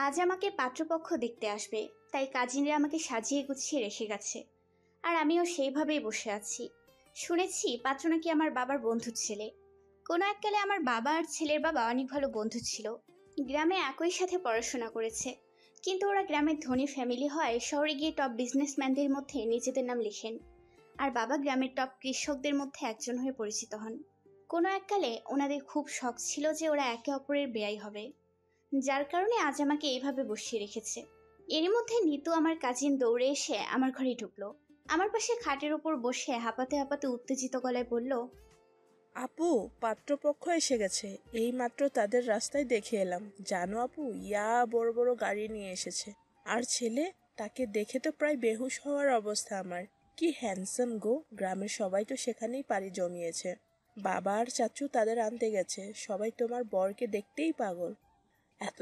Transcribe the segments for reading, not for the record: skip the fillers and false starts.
আজ আমাকে পাত্রপক্ষ দেখতে আসবে, তাই কাজিনরা আমাকে সাজিয়ে গুছিয়ে রেখে গেছে। আর আমিও সেইভাবেই বসে আছি। শুনেছি পাত্র নাকি আমার বাবার বন্ধুর ছেলে। কোনো এককালে আমার বাবা আর ছেলের বাবা অনেক ভালো বন্ধু ছিল। গ্রামে একই সাথে পড়াশোনা করেছে, কিন্তু ওরা গ্রামের ধনী ফ্যামিলি হয় শহরে গিয়ে টপ বিজনেসম্যানদের মধ্যে নিজেদের নাম লিখেন। আর বাবা গ্রামের টপ কৃষকদের মধ্যে একজন হয়ে পরিচিত হন। কোনো এককালে ওনাদের খুব শখ ছিল যে ওরা একে অপরের বেয়াই হবে, যার কারণে আজ আমাকে এইভাবে বসিয়ে রেখেছে। এর মধ্যে নিতু আমার কাজিন দৌড়ে এসে আমার ঘরে ঢুকলো। আমার পাশে খাটের উপর বসে হাঁপাতে হাঁপাতে উত্তেজিত গলায় বলল, আপু, পাত্রপক্ষ এসে গেছে। এই মাত্র তাদের রাস্তায় দেখে এলাম। জানো আপু, বড় বড় গাড়ি নিয়ে এসেছে। আর ছেলে, তাকে দেখে তো প্রায় বেহুশ হওয়ার অবস্থা আমার। কি হ্যান্ডসাম গো! গ্রামের সবাই তো সেখানেই পাড়ি জমিয়েছে। বাবা আর চাচু তাদের আনতে গেছে। সবাই তোমার বরকে দেখতেই পাগল। এত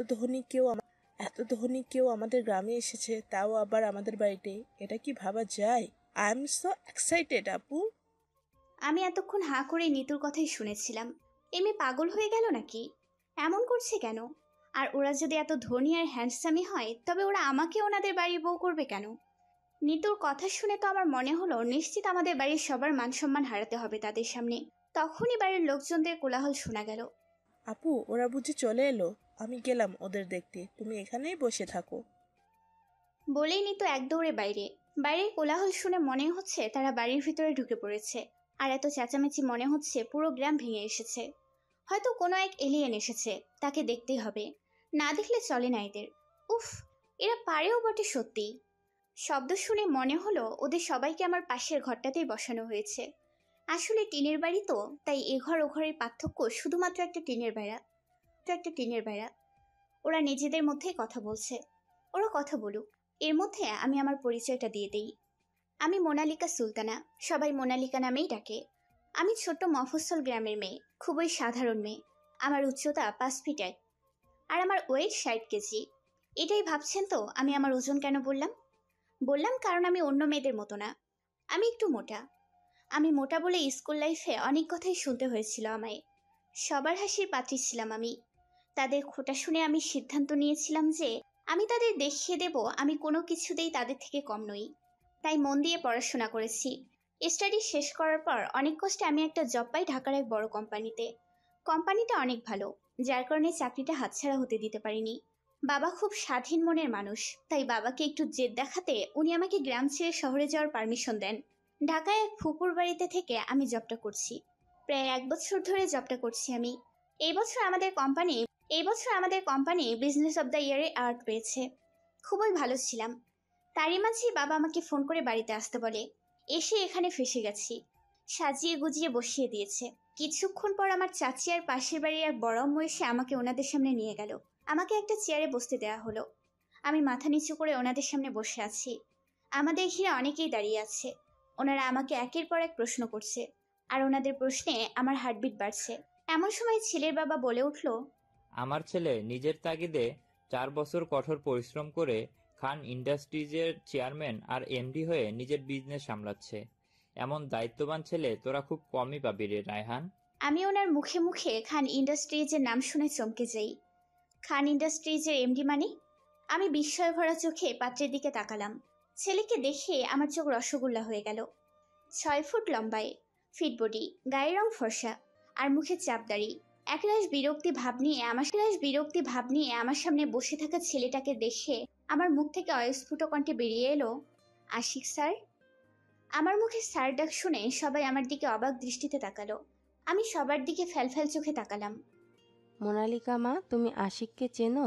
ধনী কেউ আমাদের গ্রামে এসেছে, তাও আবার আমাদের বাড়িতে। এটা কি ভাবা যায়? আই এম সো এক্সাইটেড আপু। আমি এতক্ষণ হাঁ করে নিতুর কথাই শুনেছিলাম। এ মেয়ে পাগল হয়ে গেল নাকি? এমন করছে কেন? আর ওরা যদি এত ধনী আর হ্যান্ডসামই হয়, তবে ওরা আমাকে ওনাদের বাড়ির বউ করবে কেন? নিতুর কথা শুনে তো আমার মনে হলো নিশ্চিত আমাদের বাড়ির সবার মান সম্মান হারাতে হবে তাদের সামনে। তখনই বাড়ির লোকজনদের কোলাহল শোনা গেল। আপু, ওরা বুঝি চলে এলো? আমি গেলাম ওদের দেখতে, তুমি এখানেই বসে থাকো। বলেই নিতু এক দৌড়ে বাইরে। বাইরের কোলাহল শুনে মনে হচ্ছে তারা বাড়ির ভিতরে ঢুকে পড়েছে। আর এত চেঁচামেচি মনে হচ্ছে পুরো গ্রাম ভেঙে এসেছে। হয়তো কোনো এক এলিয়েন এসেছে, তাকে দেখতেই হবে। না দেখলে চলে না এদের। উফ, এরা পারেও বটে সত্যি। শব্দ শুনে মনে হলো ওদের সবাইকে আমার পাশের ঘরটাতেই বসানো হয়েছে। আসলে টিনের বাড়ি তো, তাই এ ঘর ও ঘরের পার্থক্য শুধুমাত্র একটা টিনের বেড়া। ওরা নিজেদের মধ্যেই কথা বলছে। ওরা কথা বলুক, এর মধ্যে আমি আমার পরিচয়টা দিয়ে দেই। আমি মোনালিকা সুলতানা, সবাই মোনালিকা নামেই ডাকে। আমি ছোট্ট মফস্বল গ্রামের মেয়ে, খুবই সাধারণ মেয়ে। আমার উচ্চতা 5 ফিট 1, আর আমার ওয়েট 60 কেজি। এটাই ভাবছেন তো আমি আমার ওজন কেন বললাম? বললাম কারণ আমি অন্য মেয়েদের মতো না। আমি একটু মোটা। আমি মোটা বলে স্কুল লাইফে অনেক কথাই শুনতে হয়েছিল আমায়। সবার হাসির পাত্রী ছিলাম আমি। তাদের খোঁটা শুনে আমি সিদ্ধান্ত নিয়েছিলাম যে আমি তাদের দেখিয়ে দেব আমি কোনো কিছুতেই তাদের থেকে কম নই। তাই মন দিয়ে পড়াশোনা করেছি। স্টাডি শেষ করার পর অনেক কষ্টে আমি একটা জব পাই ঢাকার এক বড় কোম্পানিতে। কোম্পানিটা অনেক ভালো, যার কারণে চাকরিটা হাতছাড়া হতে দিতে পারিনি। বাবা খুব স্বাধীন মনের মানুষ, তাই বাবাকে একটু জেদ দেখাতে উনি আমাকে গ্রাম ছেড়ে শহরে যাওয়ার পারমিশন দেন। ঢাকায় এক ফুপুর বাড়িতে থেকে আমি জবটা করছি। প্রায় 1 বছর ধরে জবটা করছি আমি। এই বছর আমাদের কোম্পানি বিজনেস অব দ্য ইয়ারে অ্যাওয়ার্ড পেয়েছে। খুবই ভালো ছিলাম। তারই মাঝেই বাবা আমাকে ফোন করে বাড়িতে আসতে বলে। এসে এখানে ফেসে গেছি। সাজিয়ে গুজিয়ে বসিয়ে দিয়েছে। কিছুক্ষণ পর আমার চাচি আর পাশের বাড়ির এক বড় আম্মু এসে আমাকে ওনাদের সামনে নিয়ে গেল। আমাকে একটা চেয়ারে বসতে দেওয়া হলো। আমি মাথা নিচু করে ওনাদের সামনে বসে আছি। আমাদের ঘিরে অনেকেই দাঁড়িয়ে আছে। ওনারা আমাকে একের পর এক প্রশ্ন করছে, আর ওনাদের প্রশ্নে আমার হার্টবিট বাড়ছে। এমন সময় ছেলের বাবা বলে উঠল, আমার ছেলে নিজের তাগিদে 4 বছর কঠোর পরিশ্রম করে খান ইন্ডাস্ট্রিজের চেয়ারম্যান আর এমডি হয়ে নিজের বিজনেস সামলাচ্ছে। এমন দায়িত্ববান ছেলে তোরা খুব কমই পাবি রে রায়হান। আমি ওনার মুখে মুখে খান ইন্ডাস্ট্রিজের নাম শুনে চমকে যাই। খান ইন্ডাস্ট্রিজের এমডি মানে? আমি বিস্ময় ভরা চোখে পাত্রের দিকে তাকালাম। ছেলেকে দেখে আমার চোখ রসগোল্লা হয়ে গেল। 6 ফুট লম্বায়, ফিট বডি, গায়ের রং ফর্সা, আর মুখে চাপদাড়ি। একরাশ বিরক্তি ভাব নিয়ে আমার সামনে বসে থাকা ছেলেটাকে দেখে আমার মুখ থেকে অস্ফুট কণ্ঠে বেরিয়ে এলো, আশিক স্যার। আমার মুখে স্যার ডাক শুনে সবাই আমার দিকে অবাক দৃষ্টিতে তাকালো। আমি সবার দিকে ফ্যালফ্যাল চোখে তাকালাম। মোনালিকা মা, তুমি আশিককে চেনো?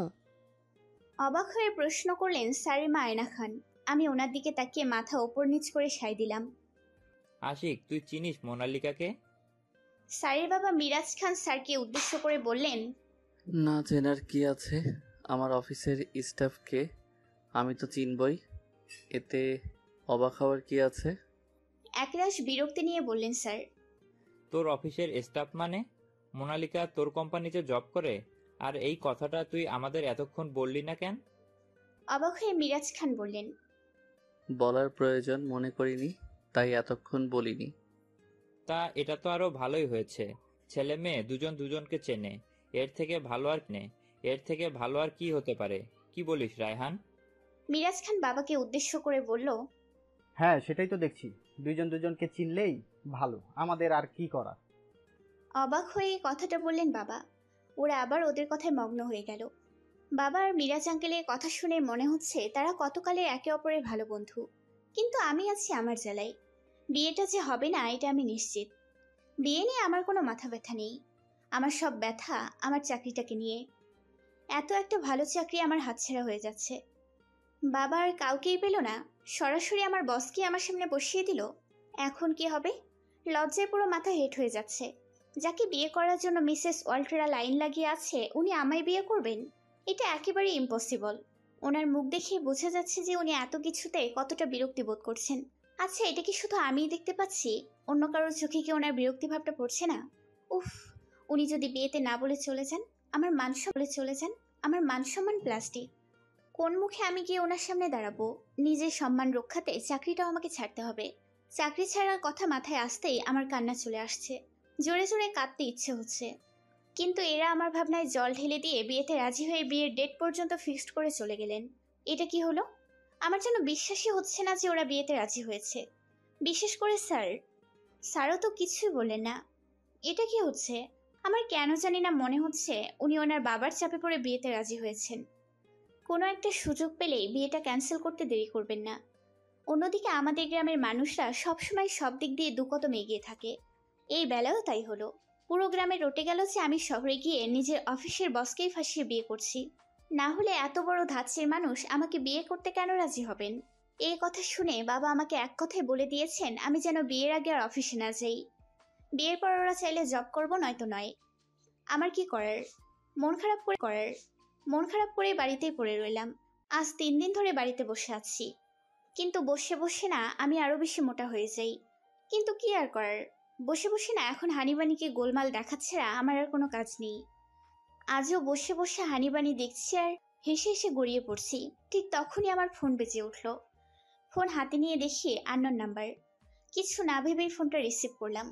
অবাক হয়ে প্রশ্ন করলেন স্যারের মা আয়না খান। আমি ওনার দিকে তাকিয়ে মাথা ওপর নিচ করে সায় দিলাম। আশিক, তুই চিনিস মোনালিকাকে? স্যারের বাবা মিরাজ খান স্যারকে উদ্দেশ্য করে বললেন, না, চেনার কি আছে? আমার অফিসের স্টাফকে আমি তো চিনবই, এতে অবাক হওয়ার কি আছে? একরাশ বিরক্তি নিয়ে বললেন স্যার। তোর অফিসের স্টাফ মানে? মোনালিকা তোর কোম্পানিতে জব করে, আর এই কথাটা তুই আমাদের এতক্ষণ বললি না কেন? অবাক হয়ে মিরাজ খান বললেন, বলার প্রয়োজন মনে করিনি, তাই এতক্ষণ বলিনি। তা এটা তো আরো ভালোই হয়েছে। ছেলে মেয়ে দুজন দুজনকে চেনে, এর থেকে ভালো আর কি হতে পারে? কি বলিস রায়হান? মিরাজ খান বাবাকে উদ্দেশ্য করে বলল, হ্যাঁ, সেটাই তো দেখছি। দুইজন দুজনকে চিনলেই ভালো, আমাদের আর কি করা। অবাক হয়ে এই কথাটা বললেন বাবা। ওরা আবার ওদের কথায় মগ্ন হয়ে গেল। বাবা আর মিরাজ আঙ্কেলের কথা শুনে মনে হচ্ছে তারা কতকালের একে অপরের ভালো বন্ধু। কিন্তু আমি আছি আমার জ্বালায়। বিয়েটা যে হবে না এটা আমি নিশ্চিত। বিয়ে নিয়ে আমার কোনো মাথা ব্যথা নেই। আমার সব ব্যথা আমার চাকরিটাকে নিয়ে। এত একটা ভালো চাকরি আমার হাতছাড়া হয়ে যাচ্ছে। বাবা আর কাউকেই পেল না, সরাসরি আমার বসকে আমার সামনে বসিয়ে দিল। এখন কি হবে? লজ্জায় পুরো মাথা হেট হয়ে যাচ্ছে। যাকে বিয়ে করার জন্য মিসেস ওয়াল্টেরা লাইন লাগিয়ে আছে উনি আমায় বিয়ে করবেন? এটা একেবারে ইম্পসিবল। ওনার মুখ দেখে বোঝা যাচ্ছে যে উনি এত কিছুতে কতটা বিরক্তি বোধ করছেন। আচ্ছা, এটা কি শুধু আমিই দেখতে পাচ্ছি? অন্য কারোর চোখে কি ওনার বিরক্তি ভাবটা পড়ছে না? উফ, উনি যদি বিয়েতে না বলে চলে যান, আমার মান সম্মান প্লাস্টিক। কোন মুখে আমি গিয়ে ওনার সামনে দাঁড়াবো? নিজের সম্মান রক্ষাতে চাকরিটাও আমাকে ছাড়তে হবে। চাকরি ছাড়ার কথা মাথায় আসতেই আমার কান্না চলে আসছে। জোরে জোরে কাঁদতে ইচ্ছে হচ্ছে। কিন্তু এরা আমার ভাবনায় জল ঢেলে দিয়ে বিয়েতে রাজি হয়ে বিয়ের ডেট পর্যন্ত ফিক্সড করে চলে গেলেন। এটা কি হলো? আমার যেন বিশ্বাসই হচ্ছে না যে ওরা বিয়েতে রাজি হয়েছে। বিশেষ করে স্যারও তো কিছুই বললেন না। এটা কি হচ্ছে? আমার কেন জানি না মনে হচ্ছে উনি ওনার বাবার চাপে পড়ে বিয়েতে রাজি হয়েছেন। কোনো একটা সুযোগ পেলেই বিয়েটা ক্যান্সেল করতে দেরি করবেন না। অন্যদিকে আমাদের গ্রামের মানুষরা সবসময় সব দিক দিয়ে দুকদম এগিয়ে থাকে। এই বেলাও তাই হলো। পুরো গ্রামে রটে গেল যে আমি শহরে গিয়ে নিজের অফিসের বসকেই ফাঁসিয়ে বিয়ে করছি। না হলে এত বড় ধাঁচের মানুষ আমাকে বিয়ে করতে কেন রাজি হবেন? এই কথা শুনে বাবা আমাকে এক কথায় বলে দিয়েছেন আমি যেন বিয়ের আগে আর অফিসে না যাই। বিয়ের পর ওরা চাইলে জব করবো, নয়তো নয়। আমার কি করার? মন খারাপ করে বাড়িতেই পড়ে রইলাম। আজ 3 দিন ধরে বাড়িতে বসে আছি। কিন্তু বসে বসে না আমি আরো বেশি মোটা হয়ে যাই। কিন্তু কি আর করার? বসে বসে না এখন হানিবানিকে গোলমাল দেখাচ্ছে না, আমার আর কোনো কাজ নেই। আজও বসে বসে হানিবানি দেখছি আর হেসে হেসে গড়িয়ে পড়ছি। ঠিক তখনই আমার ফোন বেজে উঠল। ফোন হাতে নিয়ে দেখি আননোন নাম্বার। কিছু না ভেবেই ফোনটা রিসিভ করলাম।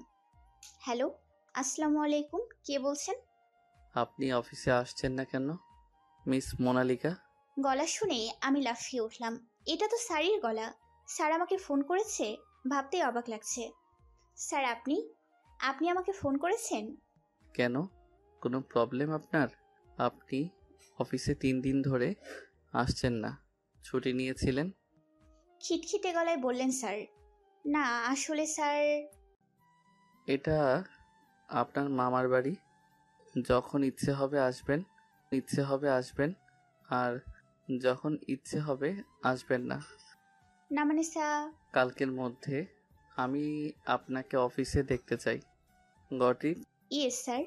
হ্যালো, আসসালামু আলাইকুম, কে বলছেন? আপনি অফিসে আসছেন না কেন, মিস মোনালিকা? গলা শুনে আমি লাফিয়ে উঠলাম। এটা তো স্যারের গলা। স্যার আমাকে ফোন করেছে? ভাবতেই অবাক লাগছে। স্যার, আপনি আপনি আমাকে ফোন করেছেন? কেন, কোনো প্রবলেম আপনার? আপনি অফিসে 3 দিন ধরে আসছেন না, ছুটি নিয়েছিলেন? খিটখিটে গলায় বললেন স্যার। না আসলে স্যার। এটা আপনার মামার বাড়ি, যখন ইচ্ছে হবে আসবেন, আর যখন ইচ্ছে হবে আসবেন না। না মানে স্যার। কালকের মধ্যে আমি আপনাকে অফিসে দেখতে চাই। Got it? Yes sir.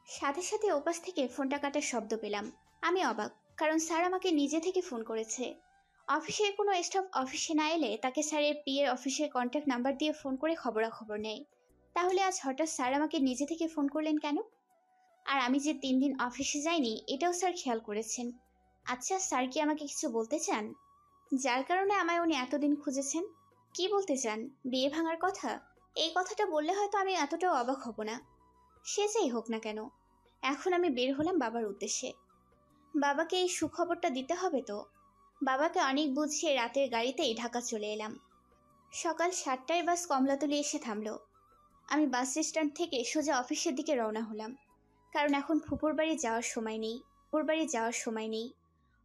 সাথে সাথে ওপাশ থেকে ফোনটা কাটার শব্দ পেলাম। আমি অবাক, কারণ স্যার আমাকে নিজে থেকে ফোন করেছে। অফিসের কোনো স্টাফ অফিসে না এলে তাকে স্যারের পিএর অফিসের কন্ট্যাক্ট নাম্বার দিয়ে ফোন করে খবরাখবর নেয়। তাহলে আজ হঠাৎ স্যার আমাকে নিজে থেকে ফোন করলেন কেন? আর আমি যে 3 দিন অফিসে যাইনি এটাও স্যার খেয়াল করেছেন। আচ্ছা, স্যার কি আমাকে কিছু বলতে চান, যার কারণে আমায় উনি এতদিন খুঁজেছেন? কি বলতে চান? বিয়ে ভাঙার কথা? এই কথাটা বললে হয়তো আমি এতটাও অবাক হব না। সে যাই হোক না কেন, এখন আমি বের হলাম বাবার উদ্দেশ্যে। বাবাকে এই সুখবরটা দিতে হবে তো। বাবাকে অনেক বুঝিয়ে রাতের গাড়িতেই ঢাকা চলে এলাম। সকাল 7টায় বাস কমলাতলি এসে থামলো। আমি বাস স্ট্যান্ড থেকে সোজা অফিসের দিকে রওনা হলাম, কারণ এখন ফুপুর বাড়ি যাওয়ার সময় নেই।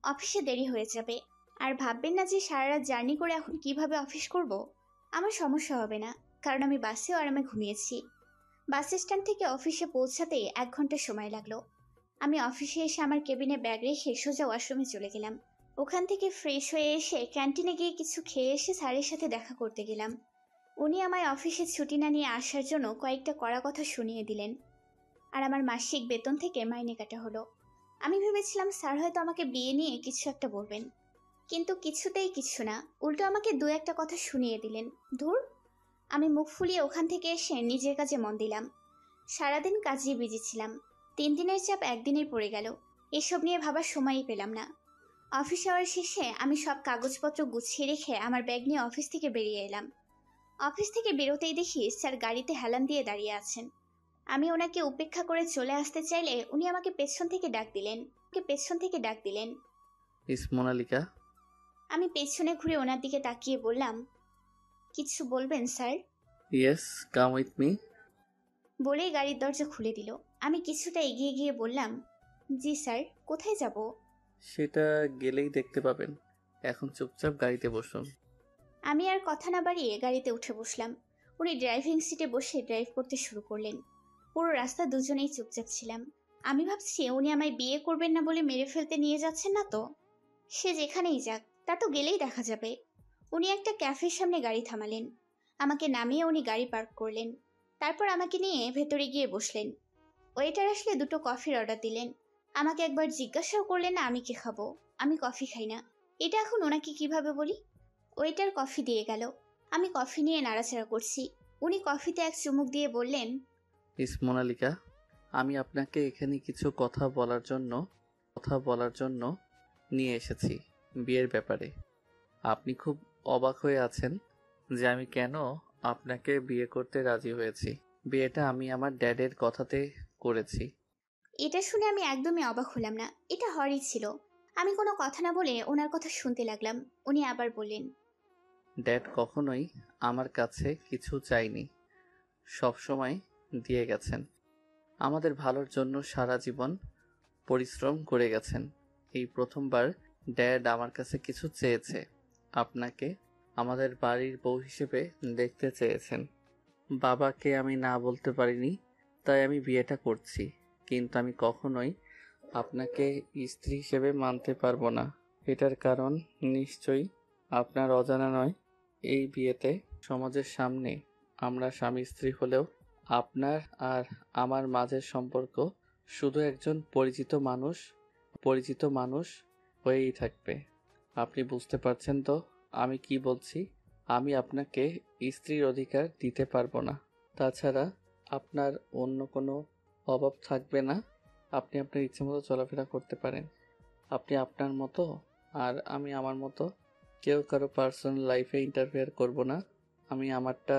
অফিসে দেরি হয়ে যাবে। আর ভাববেন না যে সারা রাত জার্নি করে এখন কিভাবে অফিস করব। আমার সমস্যা হবে না, কারণ আমি বাসেও আরামে ঘুমিয়েছি। বাস স্ট্যান্ড থেকে অফিসে পৌঁছাতে 1 ঘন্টা সময় লাগলো। আমি অফিসে এসে আমার কেবিনে ব্যাগ রেখে সোজা ওয়াশরুমে চলে গেলাম। ওখান থেকে ফ্রেশ হয়ে এসে ক্যান্টিনে গিয়ে কিছু খেয়ে এসে স্যারের সাথে দেখা করতে গেলাম। উনি আমায় অফিসে ছুটি না নিয়ে আসার জন্য কয়েকটা কড়া কথা শুনিয়ে দিলেন। আর আমার মাসিক বেতন থেকে মাইনে কাটা হলো। আমি ভেবেছিলাম স্যার হয়তো আমাকে বিয়ে নিয়ে কিছু একটা বলবেন, কিন্তু কিছুতেই কিছু না, উল্টো আমাকে 2-1টা কথা শুনিয়ে দিলেন। ধুর, আমি মুখ ফুলিয়ে ওখান থেকে এসে নিজের কাজে মন দিলাম। সারাদিন কাজে বিজি ছিলাম। 3 দিনের চাপ একদিনেই পড়ে গেল। এসব নিয়ে ভাবার সময়ই পেলাম না। অফিস আওয়ার শেষে আমি সব কাগজপত্র গুছিয়ে রেখে আমার ব্যাগ নিয়ে অফিস থেকে বেরিয়ে এলাম। অফিস থেকে বেরোতেই দেখি স্যার গাড়িতে হেলান দিয়ে দাঁড়িয়ে আছেন। আমি ওনাকে উপেক্ষা করে চলে আসতে চাইলে উনি আমাকে পেছন থেকে ডাক দিলেন। ইস মোনালিকা। আমি পেছনে ঘুরে ওনার দিকে তাকিয়ে বললাম, কিছু বলবেন sir? Yes, come with me. বলেই গাড়ির দরজা খুলে দিল। আমি কিছুটা এগিয়ে গিয়ে বললাম, জি স্যার, কোথায় যাব? সেটা গেলেই দেখতে পাবেন। এখন চুপচাপ গাড়িতে বসুন। আমি আর কথা না বাড়িয়ে গাড়িতে উঠে বসলাম। উনি ড্রাইভিং সিটে বসে ড্রাইভ করতে শুরু করলেন। পুরো রাস্তা দুজনেই চুপচাপ ছিলাম। আমি ভাবছি উনি আমায় বিয়ে করবেন না বলে মেরে ফেলতে নিয়ে যাচ্ছেন না তো? সে যেখানেই যাক, তা তো গেলেই দেখা যাবে। উনি একটা ক্যাফের সামনে গাড়ি থামালেন। আমাকে নামিয়ে উনি গাড়ি পার্ক করলেন। তারপর আমাকে নিয়ে ভেতরে গিয়ে বসলেন। ওয়েটার আসলে দুটো কফির অর্ডার দিলেন। আমাকে একবার জিজ্ঞাসাও করলেন না আমি কি খাবো। আমি কফি খাই না। এটা এখন ওনাকে কিভাবে বলি? ওয়েটার কফি দিয়ে গেল। আমি কফি নিয়ে নাড়াচাড়া করছি। উনি কফিতে এক চুমুক দিয়ে বললেন, ইস মোনালিকা, আমি আপনাকে এখানে কিছু কথা বলার জন্য নিয়ে এসেছি বিয়ের ব্যাপারে। আপনি খুব অবাক হয়ে আছেন যে আমি কেন আপনাকে বিয়ে করতে রাজি হয়েছি। বিয়েটা আমি আমার ড্যাডের কথাতে করেছি। এটা শুনে আমি একদমই অবাক হলাম না। এটা হরই ছিল। আমি কোনো কথা না বলে ওনার কথা শুনতে লাগলাম। উনি আবার বললেন, ড্যাড কখনোই আমার কাছে কিছু চাইনি, সব সময় দিয়ে গেছেন। আমাদের ভালোর জন্য সারা জীবন পরিশ্রম করে গেছেন। এই প্রথমবার ড্যাড আমার কাছে কিছু চেয়েছে। আপনাকে আমাদের বাড়ির বউ হিসেবে দেখতে চেয়েছেন। বাবাকে আমি না বলতে পারিনি, তাই আমি বিয়েটা করছি। কিন্তু আমি কখনোই আপনাকে স্ত্রী হিসেবে মানতে পারবো না। এটার কারণ নিশ্চয়ই আপনার অজানা নয়। এই বিয়েতে সমাজের সামনে আমরা স্বামী স্ত্রী হলেও আপনার আর আমার মাঝের সম্পর্ক শুধু একজন পরিচিত মানুষ হয়েই থাকবে। আপনি বুঝতে পারছেন তো আমি কি বলছি? আমি আপনাকে স্ত্রীর অধিকার দিতে পারবো না। তাছাড়া আপনার অন্য কোনো অভাব থাকবে না। আপনি আপনার ইচ্ছে মতো চলাফেরা করতে পারেন। আপনি আপনার মতো আর আমি আমার মতো। কেউ কারো পার্সোনাল লাইফে ইন্টারফেয়ার করব না। আমি আমারটা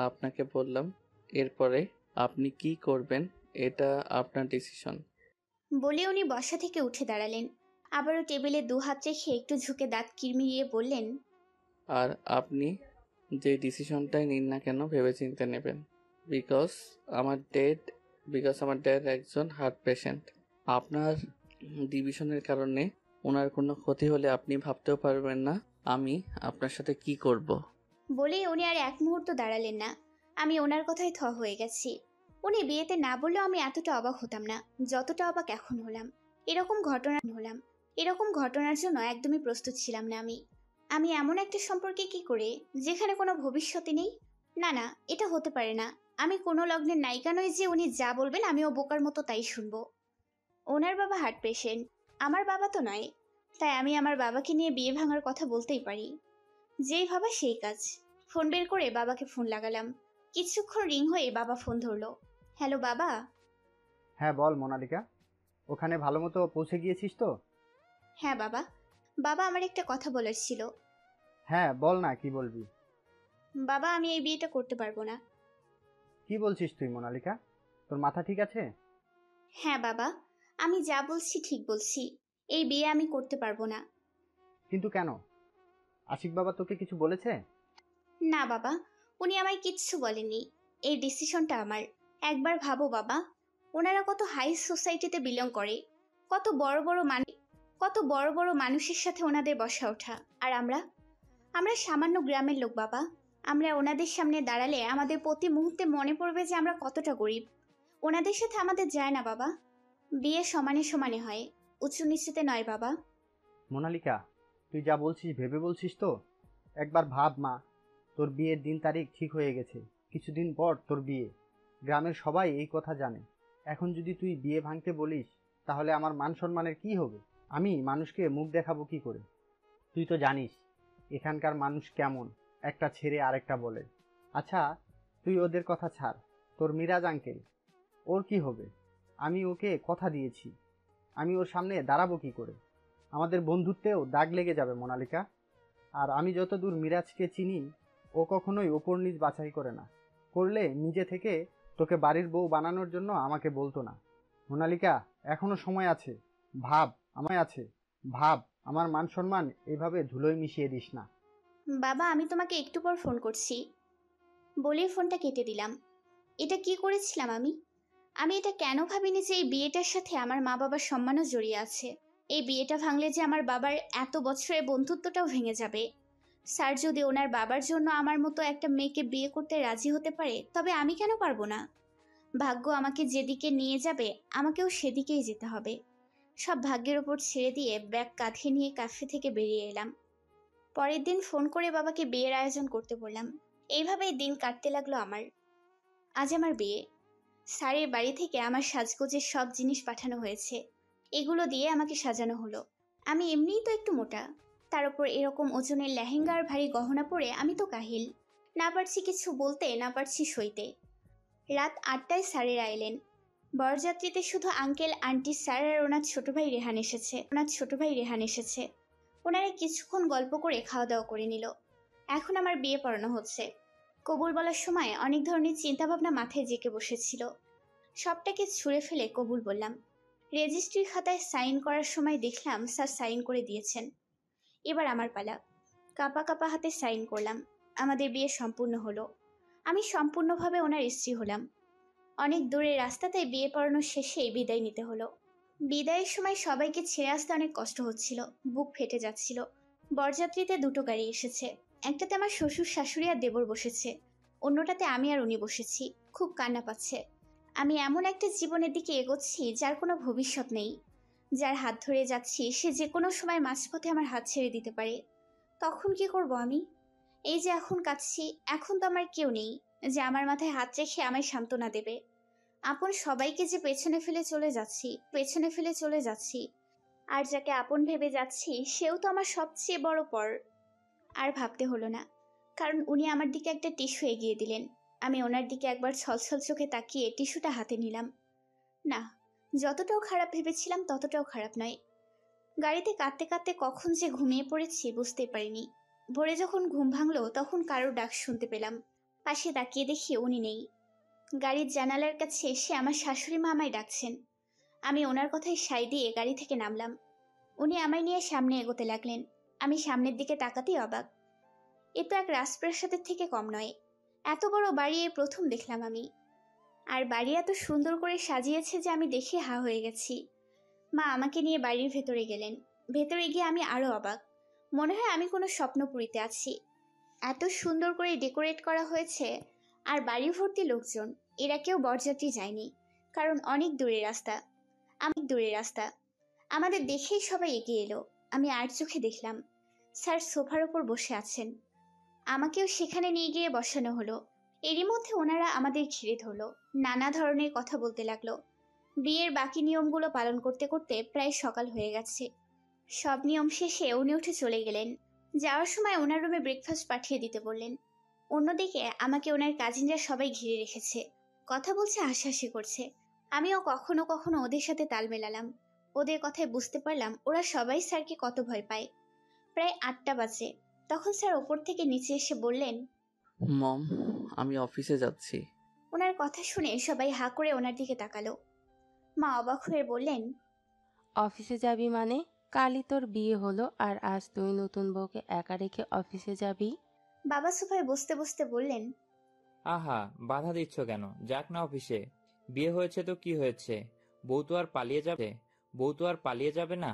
আপনাকে বললাম। এরপরে আপনি কি করবেন এটা আপনার ডিসিশন। বলে উনি বসা থেকে উঠে দাঁড়ালেন। আবারও টেবিলে দু হাত রেখে একটু ঝুঁকে দাঁত কিরমিরিয়ে বললেন, আর আপনি যে ডিসিশনটাই নিন না কেন ভেবেচিন্তে নেবেন। বিকজ আমার ড্যাড আমার ড্যাড একজন হার্ট পেশেন্ট। আপনার ডিভিশনের কারণে ওনার কোনো ক্ষতি হলে আপনি ভাবতেও পারবেন না আমি আপনার সাথে কি করব। বলেই উনি আর এক মুহূর্ত দাঁড়ালেন না। আমি ওনার কথায় থ হয়ে গেছি। উনি বিয়েতে না বললেও আমি এতটা অবাক হতাম না যতটা অবাক এখন হলাম। এরকম ঘটনার জন্য একদমই প্রস্তুত ছিলাম না আমি। আমি এমন একটা সম্পর্কে কি করে যেখানে কোনো ভবিষ্যৎই নেই? না না, এটা হতে পারে না। আমি কোনো লগ্নের নায়িকা নই যে উনি যা বলবেন আমিও বোকার মতো তাই শুনবো। ওনার বাবা হার্ট পেশেন্ট, আমার বাবা তো নয়। তাই আমি আমার বাবাকে নিয়ে বিয়ে ভাঙার কথা বলতেই পারি। যেই ভাবা সেই কাজ। ফোন বের করে বাবাকে ফোন লাগালাম। কিছুক্ষণ রিং হয়ে বাবা ফোন ধরলো। হ্যালো বাবা। হ্যাঁ বল মোনালিকা, ওখানে ভালো মতো পৌঁছে গিয়েছিস তো? হ্যাঁ বাবা। বাবা, আমার একটা কথা বলার ছিল। হ্যাঁ বল না, কি বলবি? বাবা, আমি এই বিয়েটা করতে পারবো না। কি বলছিস তুই মোনালিকা? তোর মাথা ঠিক আছে? হ্যাঁ বাবা, আমি যা বলছি ঠিক বলছি। এই বিয়ে আমি করতে পারবো না। কিন্তু কেন? আশিক বাবা তোকে কিছু বলেছে? না বাবা, উনি আমায় কিচ্ছু বলেননি। এই ডিসিশনটা আমার। একবার ভাবো বাবা, ওনারা কত হাই সোসাইটিতে বিলং করে। কত বড় বড় মানুষের সাথে ওনাদের বসা ওঠা। আর আমরা সামান্য গ্রামের লোক বাবা। আমরা ওনাদের সামনে দাঁড়ালে আমাদের প্রতি মুহূর্তে মনে পড়বে যে আমরা কতটা গরিব। ওনাদের সাথে আমাদের যায় না বাবা। বিয়ে সমানে সমানে হয়, উঁচু নিচুতে নয় বাবা। মোনালিকা, তুই যা বলছিস ভেবে বলছিস তো? একবার ভাব মা, তোর বিয়ের দিন তারিখ ঠিক হয়ে গেছে। কিছুদিন পর তোর বিয়ে। গ্রামের সবাই এই কথা জানে। এখন যদি তুই বিয়ে ভাঙতে বলিস, তাহলে আমার মান সম্মানের কি হবে? আমি মানুষকে মুখ দেখাবো কি করে? তুই তো জানিস এখানকার মানুষ কেমন, একটা ছেড়ে আরেকটা বলে। আচ্ছা, তুই ওদের কথা ছাড়। তোর মিরাজ আঙ্কেল, ওর কি হবে? আমি ওকে কথা দিয়েছি, আমি ওর সামনে দাঁড়াবো কি করে? আমাদের বন্ধুত্বেও দাগ লেগে যাবে মোনালিকা। আর আমি যতদূর মিরাজকে চিনি, ও কখনোই ওপর নিচ বাছাই করে না। করলে নিজে থেকে তোকে বাড়ির বউ বানানোর জন্য আমাকে বলতো না। মোনালিকা, এখনো সময় আছে। ভাব, আমায় আছে। ভাব। আমার মান সম্মান এভাবে ধুলোয় মিশিয়ে দিস না। বাবা, আমি তোমাকে একটু পর ফোন করছি বলেই ফোনটা কেটে দিলাম। এটা কি করেছিলাম আমি? আমি এটা কেন ভাবিনি যে এই বিয়েটার সাথে আমার মা বাবার সম্মানও জড়িয়ে আছে। এই বিয়েটা ভাঙলে যে আমার বাবার এত বছরের বন্ধুত্বটাও ভেঙে যাবে। স্যার যদি ওনার বাবার জন্য আমার মতো একটা মেয়েকে বিয়ে করতে রাজি হতে পারে, তবে আমি কেন পারবো না? ভাগ্য আমাকে যেদিকে নিয়ে যাবে আমাকেও সেদিকেই যেতে হবে। সব ভাগ্যের ওপর ছেড়ে দিয়ে ব্যাগ কাঁধে নিয়ে ক্যাফে থেকে বেরিয়ে এলাম। পরের দিন ফোন করে বাবাকে বিয়ের আয়োজন করতে বললাম। এইভাবেই দিন কাটতে লাগলো আমার। আজ আমার বিয়ে। স্যারের বাড়ি থেকে আমার সাজগোজের সব জিনিস পাঠানো হয়েছে। এগুলো দিয়ে আমাকে সাজানো হলো। আমি এমনিই তো একটু মোটা, তার উপর এরকম ওজনের লেহেঙ্গা আর ভারী গহনা পরে আমি তো কাহিল। না পারছি কিছু বলতে, না পারছি সইতে। রাত 8টায় স্যারেরা এলেন। বরযাত্রীতে শুধু আঙ্কেল, আন্টি, স্যার আর ওনার ছোট ভাই রেহান এসেছে। ওনারা কিছুক্ষণ গল্প করে খাওয়া দাওয়া করে নিল। এখন আমার বিয়ে পড়ানো হচ্ছে। কবুল বলার সময় অনেক ধরনের চিন্তাভাবনা মাথায় জেঁকে বসেছিল। সবটাকে ছুঁড়ে ফেলে কবুল বললাম। রেজিস্ট্রির খাতায় সাইন করার সময় দেখলাম স্যার সাইন করে দিয়েছেন। এবার আমার পালা। কাঁপা কাঁপা হাতে সাইন করলাম। আমাদের বিয়ে সম্পূর্ণ হলো। আমি সম্পূর্ণভাবে ওনার স্ত্রী হলাম। অনেক দূরের রাস্তাতে বিয়ে পড়ানোর শেষেই বিদায় নিতে হলো। বিদায়ের সময় সবাইকে ছেড়ে আসতে অনেক কষ্ট হচ্ছিল, বুক ফেটে যাচ্ছিল। বরযাত্রীতে দুটো গাড়ি এসেছে। একটাতে আমার শ্বশুর শাশুড়ি আর দেবর বসেছে, অন্যটাতে আমি আর উনি বসেছি। খুব কান্না পাচ্ছে। আমি এমন একটা জীবনের দিকে এগোচ্ছি যার কোনো ভবিষ্যৎ নেই। যার হাত ধরে যাচ্ছি সে যে কোনো সময় মাঝপথে আমার হাত ছেড়ে দিতে পারে। তখন কি করব আমি? এই যে এখন কাঁদছি, এখন তো আমার কেউ নেই যে আমার মাথায় হাত রেখে আমায় সান্ত্বনা দেবে। আপন সবাইকে যে পেছনে ফেলে চলে যাচ্ছি। আর যাকে আপন ভেবে যাচ্ছি সেও তো আমার সবচেয়ে বড় পর। আর ভাবতে হলো না, কারণ উনি আমার দিকে একটা টিস্যু এগিয়ে দিলেন। আমি ওনার দিকে একবার ছলছল চোখে তাকিয়ে টিস্যুটা হাতে নিলাম। না, যতটাও খারাপ ভেবেছিলাম ততটাও খারাপ নয়। গাড়িতে কাঁদতে কাঁদতে কখন যে ঘুমিয়ে পড়েছি বুঝতে পারিনি। ভোরে যখন ঘুম ভাঙলো তখন কারোর ডাক শুনতে পেলাম। পাশে তাকিয়ে দেখি উনি নেই। গাড়ির জানালার কাছে এসে আমার শাশুড়ি মা আমায় ডাকছেন। আমি ওনার কথায় সায় দিয়ে গাড়ি থেকে নামলাম। উনি আমায় নিয়ে সামনে এগোতে লাগলেন। আমি সামনের দিকে তাকাতেই অবাক। এ তো এক রাজপ্রাসাদের থেকে কম নয়। এত বড় বাড়ি এই প্রথম দেখলাম আমি। আর বাড়ি এত সুন্দর করে সাজিয়েছে যে আমি দেখে হা হয়ে গেছি। মা আমাকে নিয়ে বাড়ির ভেতরে গেলেন। ভেতরে গিয়ে আমি আরো অবাক। মনে হয় আমি কোনো স্বপ্নপুরীতে আছি। এত সুন্দর করে ডেকোরেট করা হয়েছে। আর বাড়ি ভর্তি লোকজন। এরা কেউ বরযাত্রী যায়নি, কারণ অনেক দূরের রাস্তা। আমাদের দেখেই সবাই এগিয়ে এলো। আমি আর চোখে দেখলাম স্যার সোফার ওপর বসে আছেন। আমাকেও সেখানে নিয়ে গিয়ে বসানো হলো। এরই মধ্যে ওনারা আমাদের ঘিরে ধরলো। নানা ধরনের কথা বলতে লাগলো। বিয়ের বাকি নিয়মগুলো পালন করতে করতে প্রায় সকাল হয়ে গেছে। সব নিয়ম শেষে উনি উঠে চলে গেলেন। যাওয়ার সময় ওনার রুমে ব্রেকফাস্ট পাঠিয়ে দিতে বললেন। অন্যদিকে আমাকে ওনার কাজিনরা সবাই ঘিরে রেখেছে। কথা বলছে, হাসাহাসি করছে। আমিও কখনো কখনো ওদের সাথে তাল মেলালাম। ওদের কথায় বুঝতে পারলাম ওরা সবাই স্যারকে কত ভয় পায়। প্রায় 8টা বাজে। তখন স্যার ওপর থেকে নিচে এসে বললেন, মম, আমি অফিসে যাচ্ছি। ওনার কথা শুনে সবাই হা করে ওনার দিকে তাকালো। মা অবাক হয়ে বললেন, অফিসে যাবি মানে? কালই তোর বিয়ে হলো আর আজ তুই নতুন বউকে একা রেখে অফিসে যাবি? বাবা সোফায় বসতে বসতে বললেন, আহা, বাধা দিচ্ছ কেন? যাক না অফিসে। বিয়ে হয়েছে তো কি হয়েছে? বউ তো আর পালিয়ে যাবে না।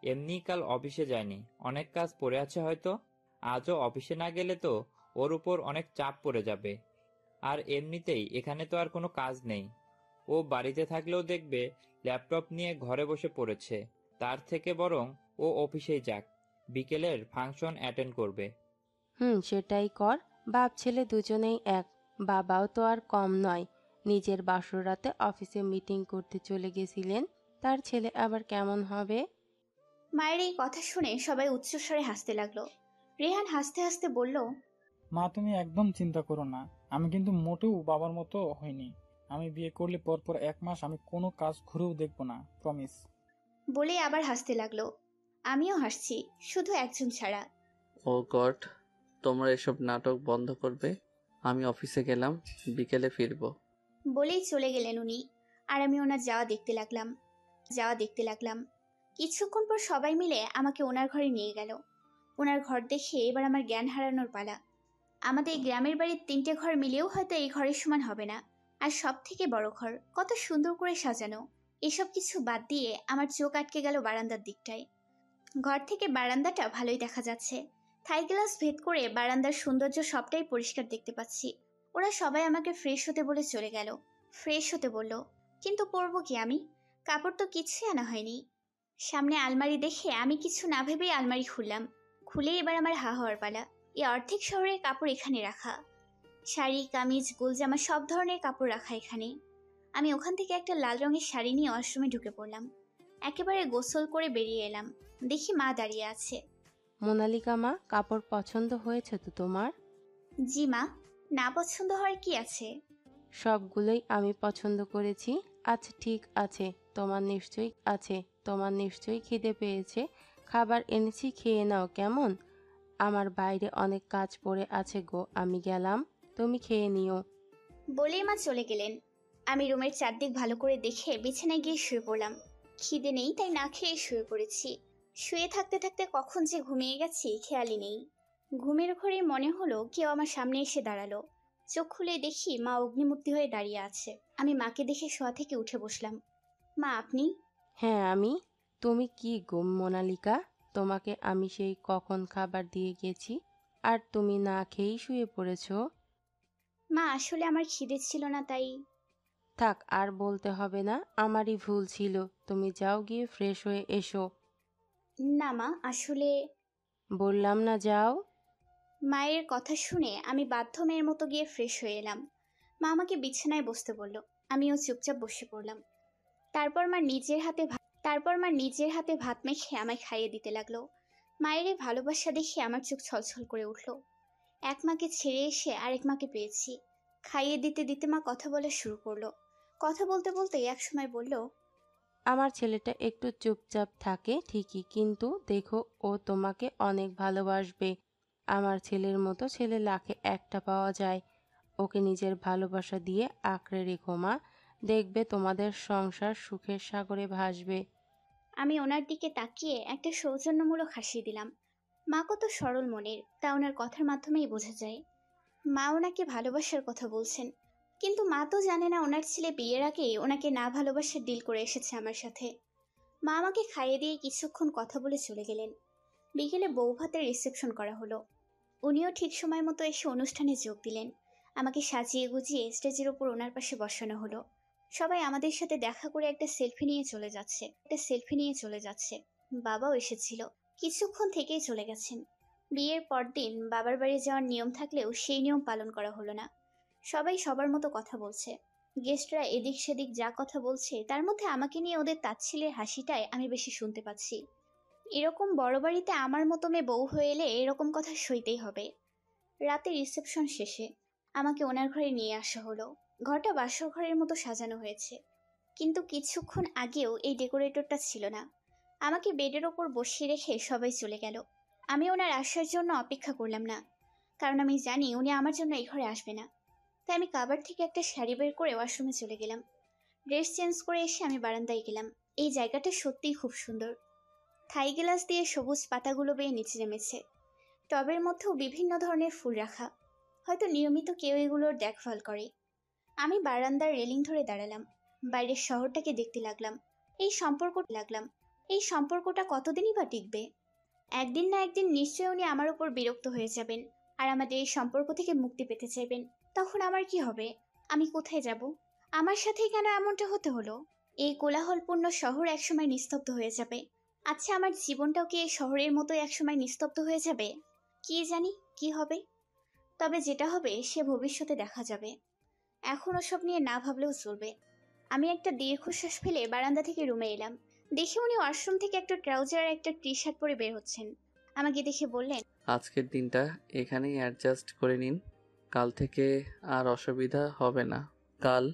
এমনি কাল অফিসে যায়নি, অনেক কাজ পড়ে আছে হয়তো। আজও অফিসে না গেলে তো ওর উপর অনেক চাপ পড়ে যাবে। আর এমনিতেই এখানে তো আর কোনো কাজ নেই। ও বাড়িতে থাকলেও দেখবে ল্যাপটপ নিয়ে ঘরে বসে পড়েছে। তার থেকে বরং ও অফিসেই যাক, বিকেলের ফাংশন অ্যাটেন্ড করবে। সেটাই কর। বাপ ছেলে দুজনেই এক। বাবাও তো আর কম নয়। নিজের বাসর রাতে অফিসে মিটিং করতে চলে গেছিলেন, তার ছেলে আবার কেমন হবে? মায়ের এই কথা শুনে সবাই উচ্চস্বরে হাসতে লাগলো। রেহান হাসতে হাসতে বলল, মা, তুমি একদম চিন্তা করো না। আমি কিন্তু মোটেও বাবার মতো হইনি। আমি বিয়ে করলে পরপর 1 মাস আমি কোনো কাজ ঘুরেও দেখবো না, প্রমিস। বলে আবার হাসতে লাগলো। আমিও হাসছি, শুধু একজন ছাড়া। ও গড, তোমরা এসব নাটক বন্ধ করবে। আমি অফিসে গেলাম, বিকেলে ফিরবো। বলেই চলে গেলেন উনি। আর আমি ওনার যাওয়া দেখতে লাগলাম। কিছুক্ষণ পর সবাই মিলে আমাকে ওনার ঘরে নিয়ে গেল। ওনার ঘর দেখে এবার আমার জ্ঞান হারানোর পালা। আমাদের এই গ্রামের বাড়ির 3টে ঘর মিলেও হয়তো এই ঘরের সমান হবে না। আর সব থেকে বড় ঘর, কত সুন্দর করে সাজানো। এসব কিছু বাদ দিয়ে আমার চোখ আটকে গেল বারান্দার দিকটায়। ঘর থেকে বারান্দাটা ভালোই দেখা যাচ্ছে। থাই গ্লাস ভেদ করে বারান্দার সৌন্দর্য সবটাই পরিষ্কার দেখতে পাচ্ছি। ওরা সবাই আমাকে ফ্রেশ হতে বলে চলে গেল। ফ্রেশ হতে বলল, কিন্তু পরবো কি আমি? কাপড় তো কিছুই আনা হয়নি। সামনে আলমারি দেখে আমি কিছু না ভেবেই আলমারি খুললাম। খুলে এবার আমার হা হওয়ার পালা। এই অর্ধেক শহরের কাপড় এখানে রাখা। শাড়ি, কামিজ, গোলজামা সব ধরনের কাপড় রাখা এখানে। আমি ওখান থেকে একটা লাল রঙের শাড়ি নিয়ে ওয়াশরুমে ঢুকে পড়লাম। একেবারে গোসল করে বেরিয়ে এলাম। দেখি মা দাঁড়িয়ে আছে। মোনালিকা মা, কাপড় পছন্দ হয়েছে তো তোমার? জি মা, না পছন্দ হওয়ার কি আছে? সবগুলোই আমি পছন্দ করেছি। আচ্ছা ঠিক আছে, তোমার নিশ্চয়ই খিদে পেয়েছে। খাবার এনেছি, খেয়ে নাও কেমন? আমার বাইরে অনেক কাজ পড়ে আছে গো, আমি গেলাম, তুমি খেয়ে নিও। বলেই মা চলে গেলেন। আমি রুমের চারদিক ভালো করে দেখে বিছানায় গিয়ে শুয়ে পড়লাম। খিদে নেই তাই না খেয়ে শুয়ে পড়েছি। শুয়ে থাকতে থাকতে কখন যে ঘুমিয়ে গেছি খেয়ালই নেই। ঘুমের ঘরে মনে হলো কেউ আমার সামনে এসে দাঁড়ালো। চোখ খুলে দেখি মা অগ্নিমূর্তি হয়ে দাঁড়িয়ে আছে। আমি মাকে দেখে শোয়া থেকে উঠে বসলাম। মা আপনি? হ্যাঁ আমি। তুমি কি গো মোনালিকা, তোমাকে আমি সেই কখন খাবার দিয়ে গেছি, আর তুমি না খেয়েই শুয়ে পড়েছো? মা আসলে আমার খিদে ছিল না তাই। থাক আর বলতে হবে না, আমারই ভুল ছিল। তুমি যাও, গিয়ে ফ্রেশ হয়ে এসো। না মা আসলে। বললাম না যাও। মায়ের কথা শুনে আমি বাধ্য মেয়ের মতো গিয়ে ফ্রেশ হয়ে এলাম। মা আমাকে বিছানায় বসতে বলল। আমিও চুপচাপ বসে পড়লাম। তারপর মা নিজের হাতে ভাত মেখে আমায় খাইয়ে দিতে লাগলো। মায়ের এই ভালোবাসা দেখে আমার চোখ ছলছল করে উঠল। এক মাকে ছেড়ে এসে আরেক মাকে পেয়েছি। খাইয়ে দিতে দিতে মা কথা বলা শুরু করলো। কথা বলতে বলতে এক সময় বলল, আমার ছেলেটা একটু চুপচাপ থাকে ঠিকই, কিন্তু দেখো ও তোমাকে অনেক ভালোবাসবে। আমার ছেলের মতো ছেলে লাখে একটা পাওয়া যায়। ওকে নিজের ভালোবাসা দিয়ে আঁকড়ে রেখো মা, দেখবে তোমাদের সংসার সুখের সাগরে ভাসবে। আমি ওনার দিকে তাকিয়ে একটা সৌজন্যমূলক হাসি দিলাম। মা কত সরল মনের তা ওনার কথার মাধ্যমেই বোঝা যায়। মা ওনাকে ভালোবাসার কথা বলছেন, কিন্তু মা তো জানে না ওনার ছেলে বিয়ের আগেই ওনাকে না ভালোবাসার ডিল করে এসেছে আমার সাথে। মা আমাকে খাইয়ে দিয়ে কিছুক্ষণ কথা বলে চলে গেলেন। বিকেলে বউ ভাতের রিসেপশন করা হলো। উনিও ঠিক সময় মতো এসে অনুষ্ঠানে যোগ দিলেন। আমাকে সাজিয়ে গুজিয়ে স্টেজের উপর ওনার পাশে বসানো হলো। সবাই আমাদের সাথে দেখা করে একটা সেলফি নিয়ে চলে যাচ্ছে। বাবাও এসেছিল, কিছুক্ষণ থেকেই চলে গেছেন। বিয়ের পরদিন বাবার বাড়ি যাওয়ার নিয়ম থাকলেও সেই নিয়ম পালন করা হলো না। সবাই সবার মতো কথা বলছে। গেস্টরা এদিক সেদিক যা কথা বলছে তার মধ্যে আমাকে নিয়ে ওদের তাচ্ছিলের হাসিটাই আমি বেশি শুনতে পাচ্ছি। এরকম বড় বাড়িতে আমার মতো মেয়ে বউ হয়ে এলে এরকম কথা সইতেই হবে। রাতে রিসেপশন শেষে আমাকে ওনার ঘরে নিয়ে আসা হলো। ঘরটা বাসর ঘরের মতো সাজানো হয়েছে, কিন্তু কিছুক্ষণ আগেও এই ডেকোরেটরটা ছিল না। আমাকে বেডের ওপর বসিয়ে রেখে সবাই চলে গেল। আমি ওনার আসার জন্য অপেক্ষা করলাম না, কারণ আমি জানি উনি আমার জন্য এই ঘরে আসবে না। তাই আমি কাবার থেকে একটা শাড়ি বের করে ওয়াশরুমে চলে গেলাম। ড্রেস চেঞ্জ করে এসে আমি বারান্দায় গেলাম। এই জায়গাটা সত্যিই খুব সুন্দর। থাই গ্লাস দিয়ে সবুজ পাতাগুলো বেয়ে নিচে নেমেছে। টবের মধ্যেও বিভিন্ন ধরনের ফুল রাখা, হয়তো নিয়মিত কেউ এগুলোর দেখভাল করে। আমি বারান্দার রেলিং ধরে দাঁড়ালাম। বাইরের শহরটাকে দেখতে লাগলাম। এই সম্পর্কটা কতদিনই বা টিকবে? একদিন না একদিন নিশ্চয়ই উনি আমার উপর বিরক্ত হয়ে যাবেন, আর আমাদের এই সম্পর্ক থেকে মুক্তি পেতে চাইবেন। তখন আমার কি হবে? আমি কোথায় যাব? আমার সাথেই কেন এমনটা হতে হলো? এই কোলাহলপূর্ণ শহর একসময় নিস্তব্ধ হয়ে যাবে। আচ্ছা, আমার জীবনটাও কি এই শহরের মতো একসময় নিস্তব্ধ হয়ে যাবে? কি জানি কি হবে। তবে যেটা হবে সে ভবিষ্যতে দেখা যাবে। এখন ওসব নিয়ে না ভাবলেও চলবে। আমি একটা দীর্ঘশ্বাস ফেলে বারান্দা থেকে রুমে এলাম। দেখি উনি ওয়াশরুম থেকে একটা ট্রাউজার আর একটা টি শার্ট পরে বের হচ্ছেন। আমাকে দেখে বললেন, আজকের দিনটা এখানেই অ্যাডজাস্ট করে নিন, কাল থেকে আর অসুবিধা হবে না। কাল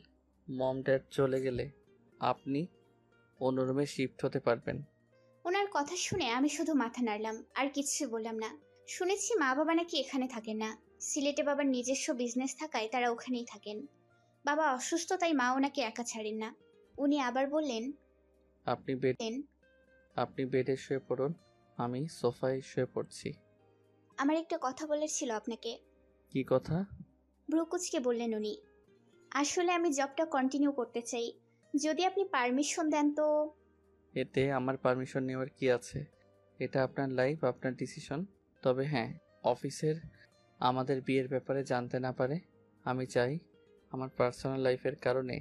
মম ড্যাড চলে গেলে আপনি অন্য রুমে শিফট হতে পারবেন। ওনার কথা শুনে আমি শুধু মাথা নাড়লাম, আর কিছু বললাম না। শুনেছি মা বাবা নাকি এখানে থাকেন না, সিলেটে বাবার নিজস্ব বিজনেস থাকায় তারা ওখানেই থাকেন। বাবা অসুস্থ তাই মা ওনাকে একা ছাড়েন না। উনি আবার বললেন, আপনি বেড আপনি বেডে শুয়ে পড়ুন, আমি সোফায় শুয়ে পড়ছি। আমার একটা কথা বলার ছিল আপনাকে। কি কথা? ব্রুকুচকে বললেন উনি। আসলে আমি জবটা কন্টিনিউ করতে চাই, যদি আপনি পারমিশন দেন তো। এতে আমার পারমিশন নেওয়ার কি আছে? এটা আপনার লাইফ, আপনার ডিসিশন। তবে হ্যাঁ, অফিসের আমাদের বিয়ের ব্যাপারে জানতে না পারে। আমি চাই আমার পার্সোনাল লাইফের কারণে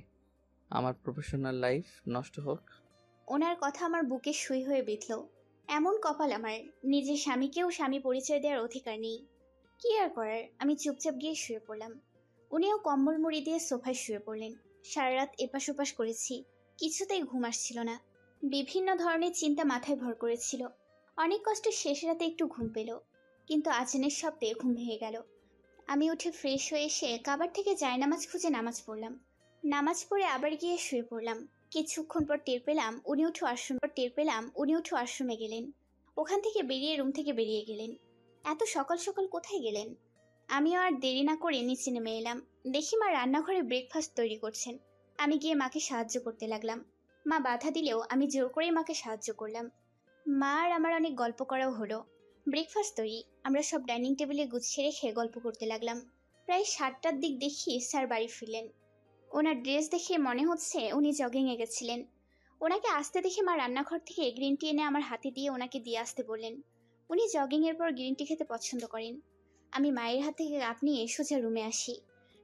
আমার প্রফেশনাল লাইফ নষ্ট হোক। ওনার কথা আমার বুকে সুই হয়ে বিঁধল। এমন কপাল আমার, নিজের স্বামীকেও স্বামী পরিচয় দেওয়ার অধিকার নেই। কি আর করার, আমি চুপচাপ গিয়ে শুয়ে পড়লাম। উনিও কম্বল মুড়ি দিয়ে সোফায় শুয়ে পড়লেন। সারা রাত এপাশ ওপাশ করেছি, কিছুতেই ঘুম আসছিল না। বিভিন্ন ধরনের চিন্তা মাথায় ভর করেছিল। অনেক কষ্টে শেষ রাতে একটু ঘুম পেল, কিন্তু আজানের শব্দে ঘুম ভেঙে গেল। আমি উঠে ফ্রেশ হয়ে এসে কাবার থেকে জায়নামাজ খুঁজে নামাজ পড়লাম। নামাজ পড়ে আবার গিয়ে শুয়ে পড়লাম। কিছুক্ষণ পর টের পেলাম উনি উঠে ওয়াশরুমে গেলেন। ওখান থেকে বেরিয়ে রুম থেকে বেরিয়ে গেলেন। এত সকাল সকাল কোথায় গেলেন? আমিও আর দেরি না করে নিচে নেমে এলাম। দেখি মা রান্নাঘরে ব্রেকফাস্ট তৈরি করছেন। আমি গিয়ে মাকে সাহায্য করতে লাগলাম। মা বাধা দিলেও আমি জোর করেই মাকে সাহায্য করলাম। মা আর আমার অনেক গল্প করাও হলো। ব্রেকফাস্ট তৈরি, আমরা সব ডাইনিং টেবিলে গুছিয়ে রেখে গল্প করতে লাগলাম। প্রায় 7টার দিক দেখি স্যার বাড়ি ফিরলেন। ওনার ড্রেস দেখে মনে হচ্ছে উনি জগিংয়ে গেছিলেন। ওনাকে আসতে দেখে মা রান্নাঘর থেকে গ্রিন টি এনে আমার হাতে দিয়ে ওনাকে দিয়ে আসতে বললেন। উনি জগিংয়ের পর গ্রিন টি খেতে পছন্দ করেন। আমি মায়ের হাত থেকে কাপ নিয়ে সোজা রুমে আসি।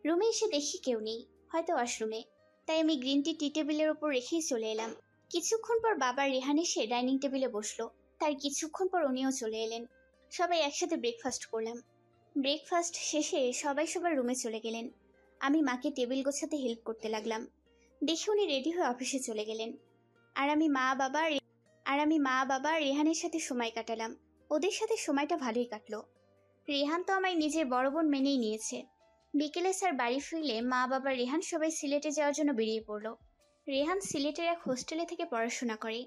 রুমে এসে দেখি কেউ নেই, হয়তো ওয়াশরুমে। তাই আমি গ্রিন টি টেবিলের ওপর রেখেই চলে এলাম। কিছুক্ষণ পর বাবা রেহান এসে ডাইনিং টেবিলে বসলো। তার কিছুক্ষণ পর উনিও চলে এলেন। সবাই একসাথে ব্রেকফাস্ট করলাম। ব্রেকফাস্ট শেষে সবাই সবার রুমে চলে গেলেন। আমি মাকে টেবিল গোছাতে হেল্প করতে লাগলাম। দেখে উনি রেডি হয়ে অফিসে চলে গেলেন। আর আমি মা বাবা রেহানের সাথে সময় কাটালাম। ওদের সাথে সময়টা ভালোই কাটলো। রেহান তো আমায় নিজের বড় বোন মেনেই নিয়েছে। বিকেলে স্যার বাড়ি ফিরলে মা বাবা রেহান সবাই সিলেটে যাওয়ার জন্য বেরিয়ে পড়লো। রেহান সিলেটের এক হোস্টেলে থেকে পড়াশোনা করে।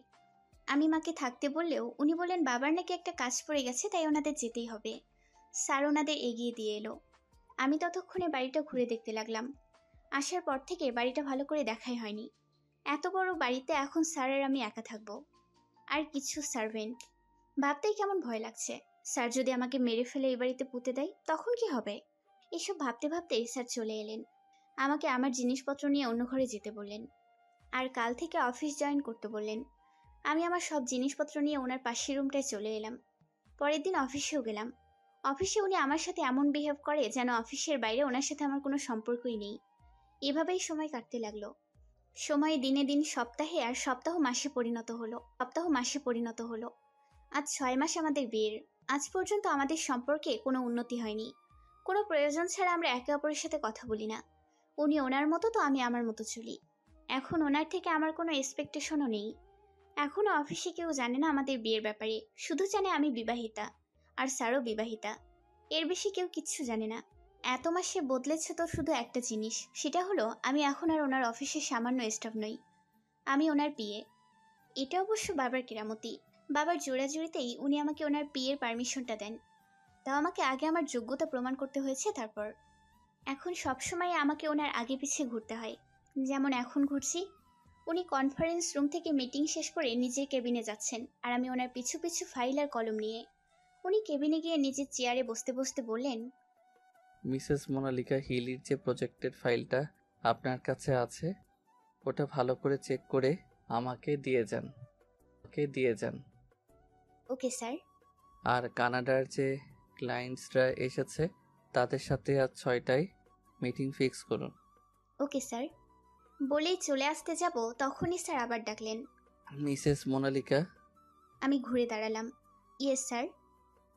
আমি মাকে থাকতে বললেও উনি বললেন বাবার নাকি একটা কাজ পড়ে গেছে, তাই ওনাদের যেতেই হবে। স্যার ওনাদের এগিয়ে দিয়ে এলো। আমি ততক্ষণে বাড়িটা ঘুরে দেখতে লাগলাম। আসার পর থেকে বাড়িটা ভালো করে দেখাই হয়নি। এত বড় বাড়িতে এখন স্যার আর আমি একা থাকবো, আর কিছু সার্ভেন্ট। ভাবতেই কেমন ভয় লাগছে। স্যার যদি আমাকে মেরে ফেলে এই বাড়িতে পুঁতে দেয় তখন কি হবে? এসব ভাবতে ভাবতেই স্যার চলে এলেন। আমাকে আমার জিনিসপত্র নিয়ে অন্য ঘরে যেতে বললেন, আর কাল থেকে অফিস জয়েন করতে বললেন। আমি আমার সব জিনিসপত্র নিয়ে ওনার পাশের রুমটায় চলে এলাম। পরের দিন অফিসেও গেলাম। অফিসে উনি আমার সাথে এমন বিহেভ করে যেন অফিসের বাইরে ওনার সাথে আমার কোনো সম্পর্কই নেই। এভাবেই সময় কাটতে লাগলো। সময় দিনে দিন সপ্তাহে, আর সপ্তাহ মাসে পরিণত হলো। আজ 6 মাস আমাদের বিয়ের। আজ পর্যন্ত আমাদের সম্পর্কে কোনো উন্নতি হয়নি। কোনো প্রয়োজন ছাড়া আমরা একে অপরের সাথে কথা বলি না। উনি ওনার মতো তো আমি আমার মতো চলি। এখন ওনার থেকে আমার কোনো এক্সপেকটেশনও নেই। এখনো অফিসে কেউ জানে না আমাদের বিয়ের ব্যাপারে, শুধু জানে আমি বিবাহিতা, আর স্যারও বিবাহিতা। এর বেশি কেউ কিচ্ছু জানে না। এত মাসে বদলেছে তো শুধু একটা জিনিস, সেটা হলো আমি এখন আর ওনার অফিসের সামান্য স্টাফ নই, আমি ওনার পিএ। এটা অবশ্য বাবার কেরামতি। বাবার জোড়াজুড়িতেই উনি আমাকে ওনার পিএর পারমিশনটা দেন। তাও আমাকে আগে আমার যোগ্যতা প্রমাণ করতে হয়েছে তারপর। এখন সবসময় আমাকে ওনার আগে পিছিয়ে ঘুরতে হয়, যেমন এখন ঘুরছি। উনি কনফারেন্স রুম থেকে মিটিং শেষ করে নিজের কেবিনে যাচ্ছেন, আর আমি ওনার পিছু পিছু ফাইল আর কলম নিয়ে। উনি কেবিনে গিয়ে নিজের চেয়ারে বসতে বসতে বললেন, মিসেস মোনালিকা হিলির যে প্রজেক্টের ফাইলটা আপনার কাছে আছে, ওটা ভালো করে চেক করে আমাকে দিয়ে যান। Okay sir. আর কানাডার যে ক্লায়েন্টসরা এসেছে তাদের সাথে আজ 6টায় মিটিং ফিক্স করুন। Okay sir. বলেই চলে আসতে যাব, তখনই স্যার আবার ডাকলেন। মিসেস মোনালিকা। আমি ঘুরে দাঁড়ালাম। Yes sir.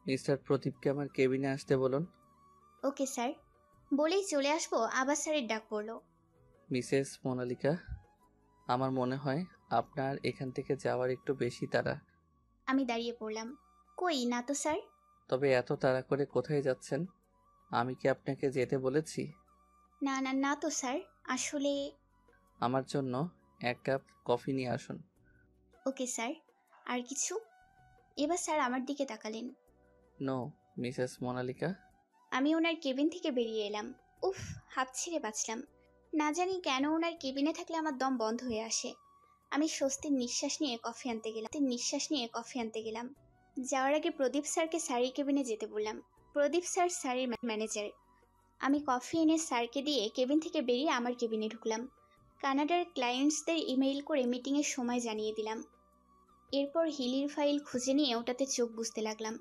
মিস্টার প্রদীপকে আমার কেবিনে আসতে বলুন। Okay sir. বলেই চলে আসবো, আবার স্যারের ডাক পড়লো। মিসেস মোনালিকা, আমার মনে হয় আপনার এখান থেকে যাওয়ার একটু বেশি তাড়া। আমি দাঁড়িয়ে পড়লাম। কই না তো স্যার। তবে এত তাড়া করে কোথায় যাচ্ছেন? আমি কি আপনাকে যেতে বলেছি? না না না তো স্যার, আসলে। আমার জন্য 1 কাপ কফি নিয়ে আসুন। Okay sir. আর কিছু? এবার স্যার আমার দিকে তাকালেন। No, Mrs Monalika. আমি ওনার কেবিন থেকে বেরিয়ে এলাম। উফ, হাঁপ ছেড়ে বাঁচলাম। না জানি কেন ওনার কেবিনে থাকলে আমার দম বন্ধ হয়ে আসে। আমি স্বস্তির নিঃশ্বাস নিয়ে কফি আনতে গেলাম। যাওয়ার আগে প্রদীপ স্যারকে স্যারের কেবিনে যেতে বললাম। প্রদীপ স্যার স্যারের ম্যানেজার। আমি কফি এনে স্যারকে দিয়ে কেবিন থেকে বেরিয়ে আমার কেবিনে ঢুকলাম। কানাডার ক্লায়েন্টসদের ইমেইল করে মিটিংয়ের সময় জানিয়ে দিলাম। এরপর হিলির ফাইল খুঁজে নিয়ে ওটাতে চোখ বুজতে লাগলাম।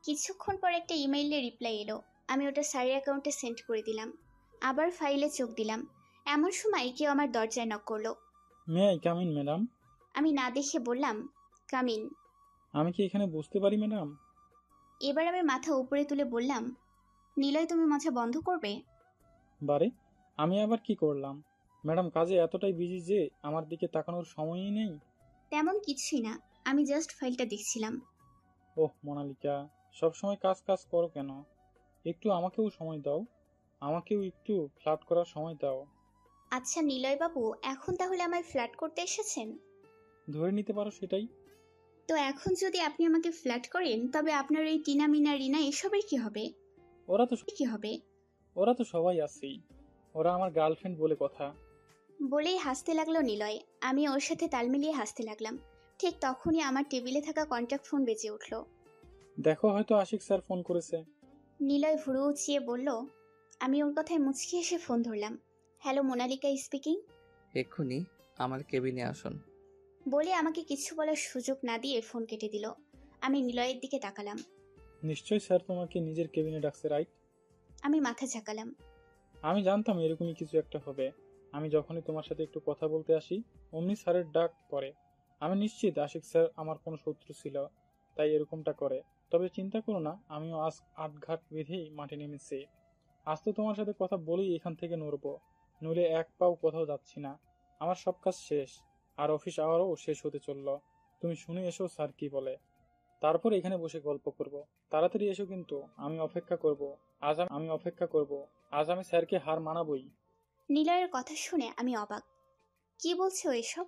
কিছুক্ষণ পর একটা ইমেইলের রিপ্লাই এলো। আমি ওটা স্যারের অ্যাকাউন্টে সেন্ড করে দিলাম। আবার ফাইলে চোখ দিলাম। এমন সময় কেউ আমার দরজায় নক করলো। May I come in madam? আমি না দেখে বললাম, কামিন। আমি কি এখানে বসতে পারি ম্যাডাম? এবার আমি মাথা উপরে তুলে বললাম, নিলয় তুমি মাথা বন্ধ করবে? বারে, আমি আবার কি করলাম? ম্যাডাম কাজে এতটাই বিজি যে আমার দিকে তাকানোর সময়ই নেই। তেমন কিছুই না, আমি জাস্ট ফাইলটা দেখছিলাম। ওহ মোনালিকা, সবসময় কাজ কাজ করো কেন? একটু আমাকেও সময় দাও, আমাকেও একটু ফ্লার্ট করার সময় দাও। আচ্ছা নিলয় বাবু, এখন তাহলে আমায় ফ্ল্যাট করতে এসেছেন? ধরে নিতে পারো সেটাই। তো এখন যদি আপনি আমাকে ফ্ল্যাট করেন, তবে আপনার এই টিনা মিনা রিনা এসবের কি হবে? ওরা তো সবাই আছেই, ওরা আমার গার্লফ্রেন্ড বলে কথা। বলেই হাসতে লাগলো নিলয়। আমি ওর সাথে তাল মিলিয়ে হাসতে লাগলাম। ঠিক তখনই আমার টেবিলে থাকা কন্ট্যাক্ট ফোন বেজে উঠল। দেখো হয়তো আশিক স্যার ফোন করেছে। নিলয় ভুরু উঁচিয়ে বলল। আমি ওর কথায় মুচকি এসে ফোন ধরলাম। Hello, Monalika speaking. এক্ষুনি আমার কেবিনে আসুন। বলে আমাকে কিছু বলার সুযোগ না দিয়ে ফোন কেটে দিল। আমি নিলয়ের দিকে তাকালাম। নিশ্চয়ই স্যার তোমাকে নিজের কেবিনে ডাকছে, রাইট? আমি মাথা ঝাঁকালাম। আমি জানতাম এরকমই কিছু একটা হবে। আমি যখনই তোমার সাথে একটু কথা বলতে আসি অমনি স্যারের ডাক পড়ে। আমি নিশ্চিত আশিক স্যার আমার কোনো শত্রু ছিল, তাই এরকমটা করে। তবে চিন্তা করো না, আমিও আজ আটঘাট বেঁধেই মাঠে নেমেছি। আজ তো তোমার সাথে কথা বলেই এখান থেকে নড়বো, নইলে এক পাও কোথাও যাচ্ছি না। আমার সব কাজ শেষ, আর অফিস আওয়ারও শেষ হতে চললো। তুমি শুনে এসো স্যার কি বলে, তারপর এখানে বসে গল্প করব। তাড়াতাড়ি এসো কিন্তু, আমি অপেক্ষা করব। আজ আমি স্যারকে হার মানাবই। নিলয়ের কথা শুনে আমি অবাক। কি বলছো এসব?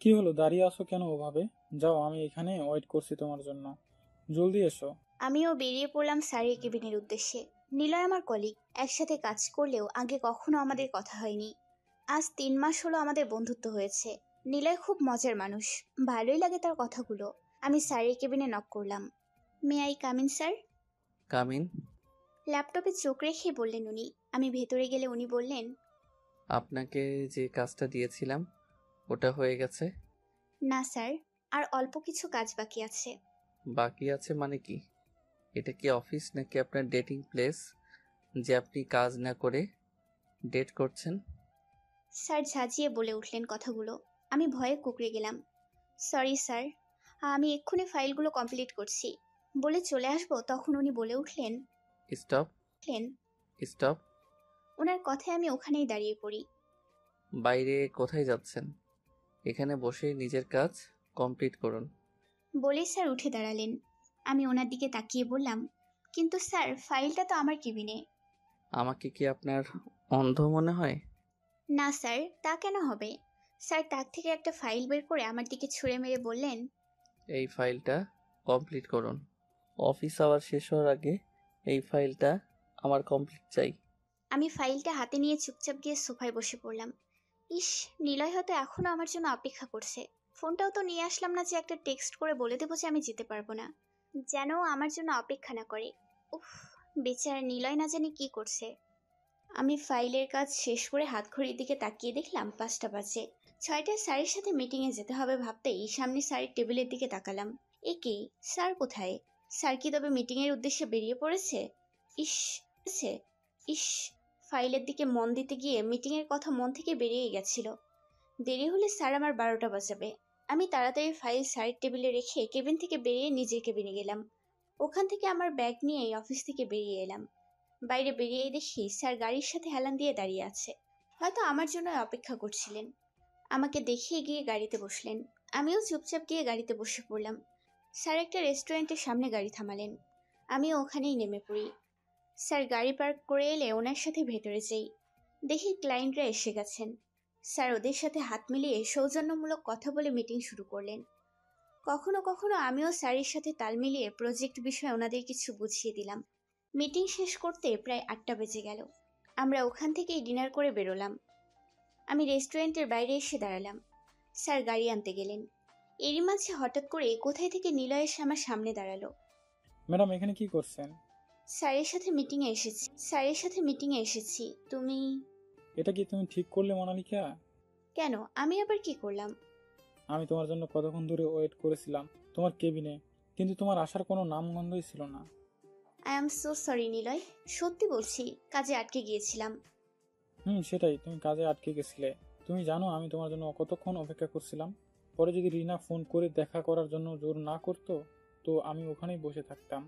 কি হলো, দাঁড়িয়ে আসো কেন ওভাবে? যাও, আমি এখানে ওয়েট করছি তোমার জন্য, জলদি এসো। আমিও বেরিয়ে পড়লাম স্যারের কেবিনের উদ্দেশ্যে। নিলয় আমার কলিগ, একসাথে কাজ করলেও আগে কখনো আমাদের কথা হয়নি। আজ 3 মাস হলো আমাদের বন্ধুত্ব হয়েছে। নিলয় খুব মজার মানুষ, ভালোই লাগে তার কথাগুলো। আমি স্যারের কেবিনে নক করলাম। May I come in sir? Come in. ল্যাপটপে চোখ রেখে বললেন উনি। আমি ভেতরে গেলে উনি বললেন, আপনাকে যে কাজটা দিয়েছিলাম ওটা হয়ে গেছে? না স্যার, আর অল্প কিছু কাজ বাকি আছে। বাকি আছে মানে কি? এটা কি অফিস নাকি আপনার ডেটিং প্লেস যে আপনি কাজ না করে ডেট করছেন? স্যার ঝাঁঝিয়ে বলে উঠলেন কথাগুলো। আমি ভয়ে কুঁকড়ে গেলাম। সরি স্যার, আমি এক্ষুনি ফাইলগুলো কমপ্লিট করছি বলে চলে আসবো, তখন উনি বলে উঠলেন। স্টপ। স্টপ। ওনার কথায় আমি ওখানেই দাঁড়িয়ে পড়ি। বাইরে কোথায় যাচ্ছেন? এখানে বসে নিজের কাজ কমপ্লিট করুন। বলেই স্যার উঠে দাঁড়ালেন। আমি ওনার দিকে তাকিয়ে বললাম, কিন্তু স্যার ফাইলটা তো আমার কেবিনে। আমাকে কি আপনার অন্ধ মনে হয়? না স্যার, তা কেন হবে? স্যার তাক থেকে একটা ফাইল বের করে আমার দিকে ছুঁড়ে মেরে বললেন, এই ফাইলটা কমপ্লিট করুন। অফিস আওয়ার শেষ হওয়ার আগে এই ফাইলটা আমার কমপ্লিট চাই। আমি ফাইলটা হাতে নিয়ে চুপচাপ গিয়ে সোফায় বসে পড়লাম। ইস, নিলয় হয়তো এখনো আমার জন্য অপেক্ষা করছে। ফোনটাও তো নিয়ে আসলাম না যে একটা টেক্সট করে বলে দেবো যে আমি যেতে পারবো না, যেন ও আমার জন্য অপেক্ষা না করে। উফ, বেচারা নিলয় না জানি কি করছে। আমি ফাইলের কাজ শেষ করে হাত ঘড়ির দিকে তাকিয়ে দেখলাম 5টা বাজে। 6টায় স্যারের সাথে মিটিংয়ে যেতে হবে ভাবতেই সামনে স্যারের টেবিলের দিকে তাকালাম। এ কি, স্যার কোথায়? স্যার কি তবে মিটিংয়ের উদ্দেশ্যে বেরিয়ে পড়েছে? ইস ইস, ফাইলের দিকে মন দিতে গিয়ে মিটিংয়ের কথা মন থেকে বেরিয়ে গেছিল। দেরি হলে স্যার আমার 12টা বাজাবে। আমি তাড়াতাড়ি ফাইল স্যারের টেবিলে রেখে কেবিন থেকে বেরিয়ে নিজের কেবিনে গেলাম। ওখান থেকে আমার ব্যাগ নিয়েই অফিস থেকে বেরিয়ে এলাম। বাইরে বেরিয়ে দেখি স্যার গাড়ির সাথে হেলান দিয়ে দাঁড়িয়ে আছে, হয়তো আমার জন্য অপেক্ষা করছিলেন। আমাকে দেখিয়ে গিয়ে গাড়িতে বসলেন। আমিও চুপচাপ গিয়ে গাড়িতে বসে পড়লাম। স্যার একটা রেস্টুরেন্টের সামনে গাড়ি থামালেন। আমিও ওখানেই নেমে পড়ি। স্যার গাড়ি পার্ক করে এলে ওনার সাথে ভেতরে যাই। দেখি ক্লায়েন্টরা এসে গেছেন। স্যার ওদের সাথে হাত মিলিয়ে সৌজন্যমূলক কথা বলে মিটিং শুরু করলেন। কখনো কখনো আমিও স্যারের সাথে তাল মিলিয়ে প্রজেক্ট বিষয়ে ওনাদের কিছু বুঝিয়ে দিলাম। মিটিং শেষ করতে প্রায় 8টা বেজে গেল। আমরা ওখান থেকেই ডিনার করে বেরোলাম। আমি রেস্টুরেন্টের বাইরে এসে দাঁড়ালাম। স্যার গাড়ি আনতে গেলেন। এরই মাঝে হঠাৎ করে কোথায় থেকে নিলয় এসে আমার সামনে দাঁড়ালো। ম্যাডাম এখানে কি করছেন? স্যারের সাথে মিটিংয়ে এসেছি। তুমি? এটা কি তুমি ঠিক করলে মোনালিকা? কেন, আমি আবার কি করলাম? আমি তোমার জন্য কতক্ষণ ধরে ওয়েট করেছিলাম তোমার কেবিনে, কিন্তু তোমার আসার কোনো নামগন্ধই ছিল না। I am so sorry Niloy, সত্যি বলছি, কাজে আটকে গিয়েছিলাম। সেটাই, তুমি কাজে আটকে গেছিলে। তুমি জানো আমি তোমার জন্য কতক্ষণ অপেক্ষা করছিলাম। পরে যদি রিনা ফোন করে দেখা করার জন্য জোর না করতো, তো আমি ওখানেই বসে থাকতাম।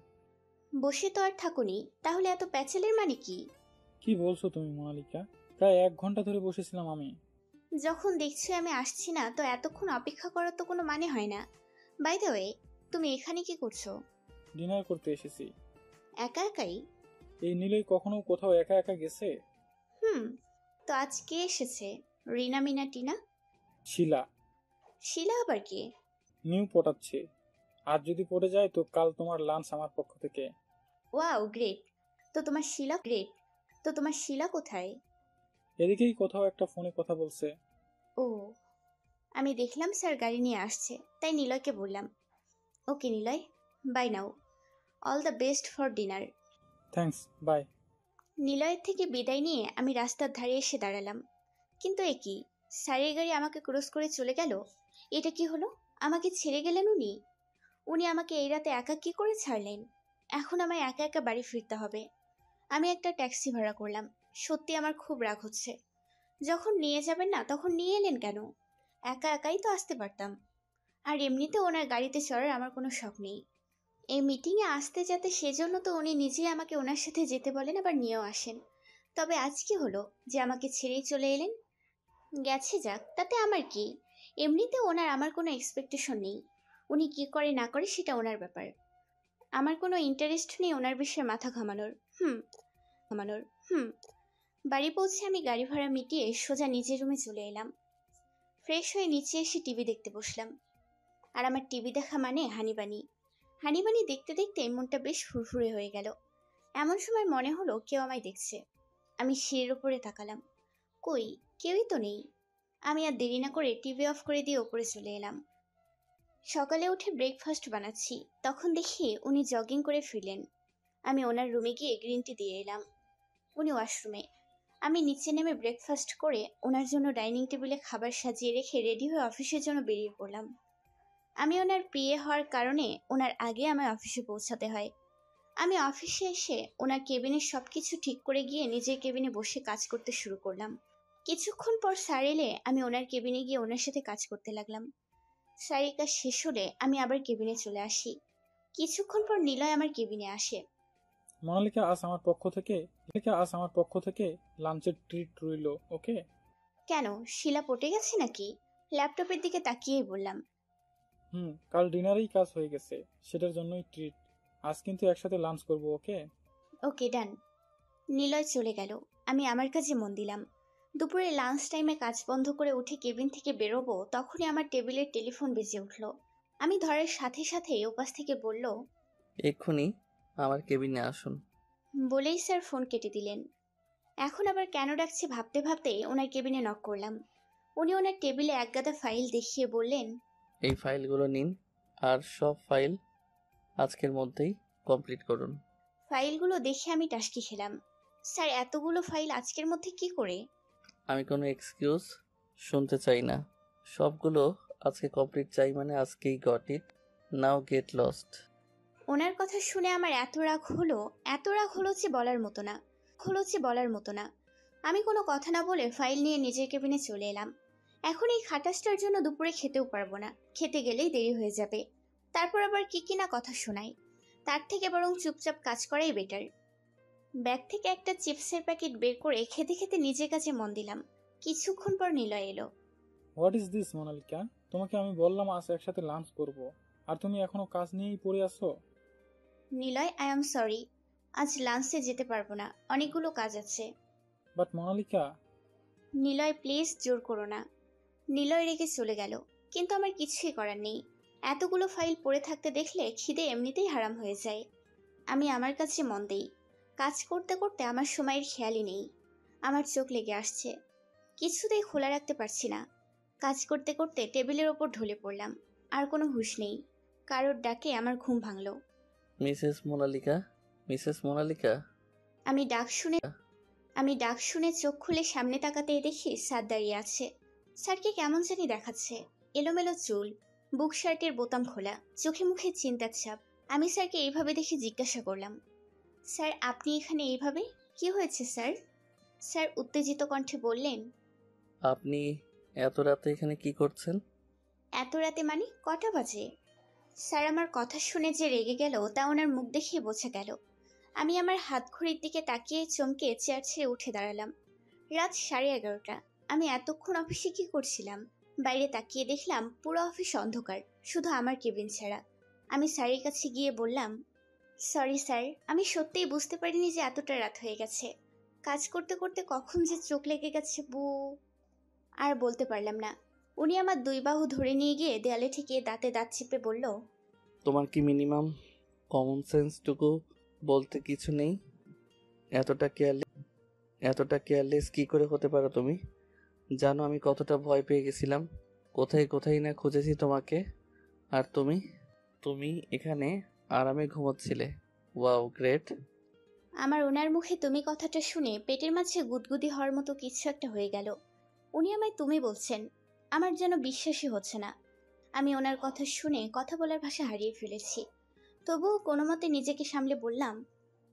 বসে তো আর থাকুনি, তাহলে এত প্যাচেলের মানে কি? কি বলছো তুমি মোনালিকা? প্রায় 1 ঘন্টা ধরে বসেছিলাম আমি। যখন দেখছি আমি আসছি না, তো এতক্ষণ অপেক্ষা করার তো কোনো মানে হয় না। বাই দ্য ওয়ে, তুমি এখানে কি করছো? ডিনার করতে এসেছি। একা একাই? এই নীলই কখনো কোথাও একা একা গেছে? হুম। তো আজ কে এসেছে? রিনা মিনা টিনা? শিলা। শিলা আবার কে? নিউ পটাচ্ছে। আর যদি পড়ে যায় তো কাল তোমার লাঞ্চ আমার পক্ষ থেকে। Wow great. তো তোমার শিলা কোথায়? এদিকেই কোথাও একটা ফোনে কথা বলছে। ও, আমি দেখলাম স্যার গাড়ি নিয়ে আসছে, তাই নিলয়কে বললাম, okay Niloy, bye now, all the best for dinner. Thanks, bye. নিলয়ের থেকে বিদায় নিয়ে আমি রাস্তার ধারে এসে দাঁড়ালাম। কিন্তু এ কি, স্যারের গাড়ি আমাকে ক্রস করে চলে গেল। এটা কি হলো? আমাকে ছেড়ে গেলেন উনি? উনি আমাকে এই রাতে একা কি করে ছাড়লেন? এখন আমায় একা একা বাড়ি ফিরতে হবে। আমি একটা ট্যাক্সি ভাড়া করলাম। সত্যি আমার খুব রাগ হচ্ছে। যখন নিয়ে যাবেন না, তখন নিয়ে এলেন কেন? একা একাই তো আসতে পারতাম। আর এমনিতে ওনার গাড়িতে চড়ার আমার কোনো শখ নেই। এই মিটিংয়ে আসতে যাতে, সেজন্য তো উনি নিজেই আমাকে ওনার সাথে যেতে বলেন, আবার নিয়েও আসেন। তবে আজ কি হলো যে আমাকে ছেড়েই চলে এলেন? গেছে যাক, তাতে আমার কি। এমনিতে ওনার আমার কোনো এক্সপেকটেশন নেই। উনি কি করে না করে সেটা ওনার ব্যাপার। আমার কোনো ইন্টারেস্ট নেই ওনার বিষয়ে মাথা ঘামানোর। হুম। বাড়ি পৌঁছে আমি গাড়ি ভাড়া মিটিয়ে সোজা নিজের রুমে চলে এলাম। ফ্রেশ হয়ে নিচে এসে টিভি দেখতে বসলাম। আর আমার টিভি দেখা মানে হানিবানি। হানিবানি দেখতে দেখতে মনটা বেশ ফুরফুরে হয়ে গেল। এমন সময় মনে হলো কেউ আমায় দেখছে। আমি সিঁড়ির উপরে তাকালাম। কই, কেউই তো নেই। আমি আর দেরি না করে টিভি অফ করে দিয়ে ওপরে চলে এলাম। সকালে উঠে ব্রেকফাস্ট বানাচ্ছি, তখন দেখি উনি জগিং করে ফিরলেন। আমি ওনার রুমে গিয়ে গ্রিন টি দিয়ে এলাম। উনি ওয়াশরুমে। আমি নিচে নেমে ব্রেকফাস্ট করে ওনার জন্য ডাইনিং টেবিলে খাবার সাজিয়ে রেখে রেডি হয়ে অফিসের জন্য বেরিয়ে পড়লাম। আমি ওনার পিএ হওয়ার কারণে ওনার আগে আমায় অফিসে পৌঁছাতে হয়। আমি অফিসে এসে ওনার কেবিনের সবকিছু ঠিক করে গিয়ে নিজের কেবিনে বসে কাজ করতে শুরু করলাম। কিছুক্ষণ পর স্যার এলে আমি ওনার কেবিনে গিয়ে ওনার সাথে কাজ করতে লাগলাম। স্যারের কাজ শেষ হলে আমি আবার কেবিনে চলে আসি। কিছুক্ষণ পর নিলয় আমার কেবিনে আসে। মোনালিকা, আজ আমার পক্ষ থেকে লাঞ্চের ট্রিট রইলো, ওকে? কেন, শিলা পটে গেছে নাকি? ল্যাপটপের দিকে তাকিয়েই বললাম। কাল ডিনারেই কাজ হয়ে গেছে, সেটার জন্যই ট্রিট। আজ কিন্তু একসাথে লাঞ্চ করবো, ওকে? ওকে ডান। নিলয় চলে গেল। আমি আমার কাজে মন দিলাম। দুপুরে লাঞ্চ টাইমে কাজ বন্ধ করে উঠে কেবিন থেকে বেরোবো, তখনই আমার টেবিলের টেলিফোন বেজে উঠল। আমি ধরার সাথে সাথেই ওপাশ থেকে বলল, এক্ষুনি আমার কেবিনে আসুন। বলেই স্যার ফোন কেটে দিলেন। এখন আবার কেন ডাকছে ভাবতে ভাবতে ওনার কেবিনে নক করলাম। উনি ওনার টেবিলে একগাদা ফাইল দেখিয়ে বললেন, এই ফাইলগুলো নিন, আর সব ফাইল আজকের মধ্যেই কমপ্লিট করুন। ফাইলগুলো দেখে আমি টাসকি খেলাম। স্যার, এতগুলো ফাইল আজকের মধ্যে কি করে? আমি কোনো এক্সকিউজ শুনতে চাই না। সবগুলো আজকে কমপ্লিট চাই, মানে আজকেই got it, now get lost. ওনার কথা শুনে আমার এত রাগ হলো যে বলার মতো না। আমি কোনো কথা না বলে ফাইল নিয়ে নিজের কেবিনে চলে এলাম। এখন এই খাটাসটার জন্য দুপুরে খেতেও পারবো না। খেতে গেলেই দেরি হয়ে যাবে। তারপর আবার কি না কথা শোনায়। তার থেকে বরং চুপচাপ কাজ করাই বেটার। ব্যাগ থেকে একটা চিপসের প্যাকেট বের করে খেতে খেতে নিজের কাছে মন দিলাম। কিছুক্ষণ পর নিলয় এলো। What is this Monalika? তোমাকে আমি বললাম আজ একসাথে লাঞ্চ করব, আর তুমি এখনো কাজ নিয়েই পড়ে আছো। নিলয়, আই এম সরি, আজ লাঞ্চে যেতে পারবো না, অনেকগুলো কাজ আছে। বাট মোনালিকা। নিলয় প্লিজ, জোর করো না। নিলয় রেগে চলে গেল। কিন্তু আমার কিছুই করার নেই। এতগুলো ফাইল পড়ে থাকতে দেখলে খিদে এমনিতেই হারাম হয়ে যায়। আমি আমার কাছে মন দেই। কাজ করতে করতে আমার সময়ের খেয়ালই নেই। আমার চোখ লেগে আসছে। কিছুতেই খোলা রাখতে পারছি না। কাজ করতে করতে টেবিলের ওপর ঢলে পড়লাম। আর কোনো হুঁশ নেই। কারোর ডাকে আমার ঘুম ভাঙল। Mrs Monalika, Mrs Monalika. আমি ডাক শুনে চোখ খুলে সামনে তাকাতেই দেখি স্যার দাঁড়িয়ে আছে। স্যারকে কেমন জানি দেখাচ্ছে। এলোমেলো চুল, বুক শার্টের বোতাম খোলা, চোখে মুখে চিন্তার ছাপ। আমি স্যারকে এইভাবে দেখে জিজ্ঞাসা করলাম, স্যার আপনি এখানে এইভাবে? কি হয়েছে স্যার? স্যার উত্তেজিত কণ্ঠে বললেন, আপনি এত রাতে এখানে কি করছেন? এত রাতে মানে কটা বাজে? স্যার আমার কথা শুনে যে রেগে গেল তা ওনার মুখ দেখিয়ে বোঝা গেল। আমি আমার হাত ঘড়ির দিকে তাকিয়ে চমকে চেয়ার ছেড়ে উঠে দাঁড়ালাম। রাত 11:30। আমি এতক্ষণ অফিসে কি করছিলাম? বাইরে তাকিয়ে দেখলাম পুরো অফিস অন্ধকার, শুধু আমার কেবিন ছাড়া। আমি স্যারের কাছে গিয়ে বললাম, সরি স্যার, আমি সত্যিই বুঝতে পারিনি যে এতটা রাত হয়ে গেছে। কাজ করতে করতে কখন যে চোখ লেগে গেছে আর বলতে পারলাম না। উনি আমার 2 বাহু ধরে নিয়ে গিয়ে দেয়ালে ঠেকিয়ে দাঁতে দাঁত চেপে বলল, তোমার কি মিনিমাম কমন সেন্সটুকু বলতে কিছু নেই? এতটা কেয়ারলেস কি করে হতে পারো তুমি? জানো আমি কতটা ভয় পেয়ে গেছিলাম, কোথায় কোথায় না খুঁজেছি তোমাকে। আর তুমি তুমি এখানে আরামে ঘুমোচ্ছিলে। Wow, great. আমার ওনার মুখে তুমি কথাটা শুনে পেটের মাঝে গুদগুদি হওয়ার মতো কিছু একটা হয়ে গেল। উনি আমায় তুমি বলছেন, আমার যেন বিশ্বাসই হচ্ছে না। আমি ওনার কথা শুনে কথা বলার ভাষা হারিয়ে ফেলেছি। তবুও কোনো মতে নিজেকে সামলে বললাম,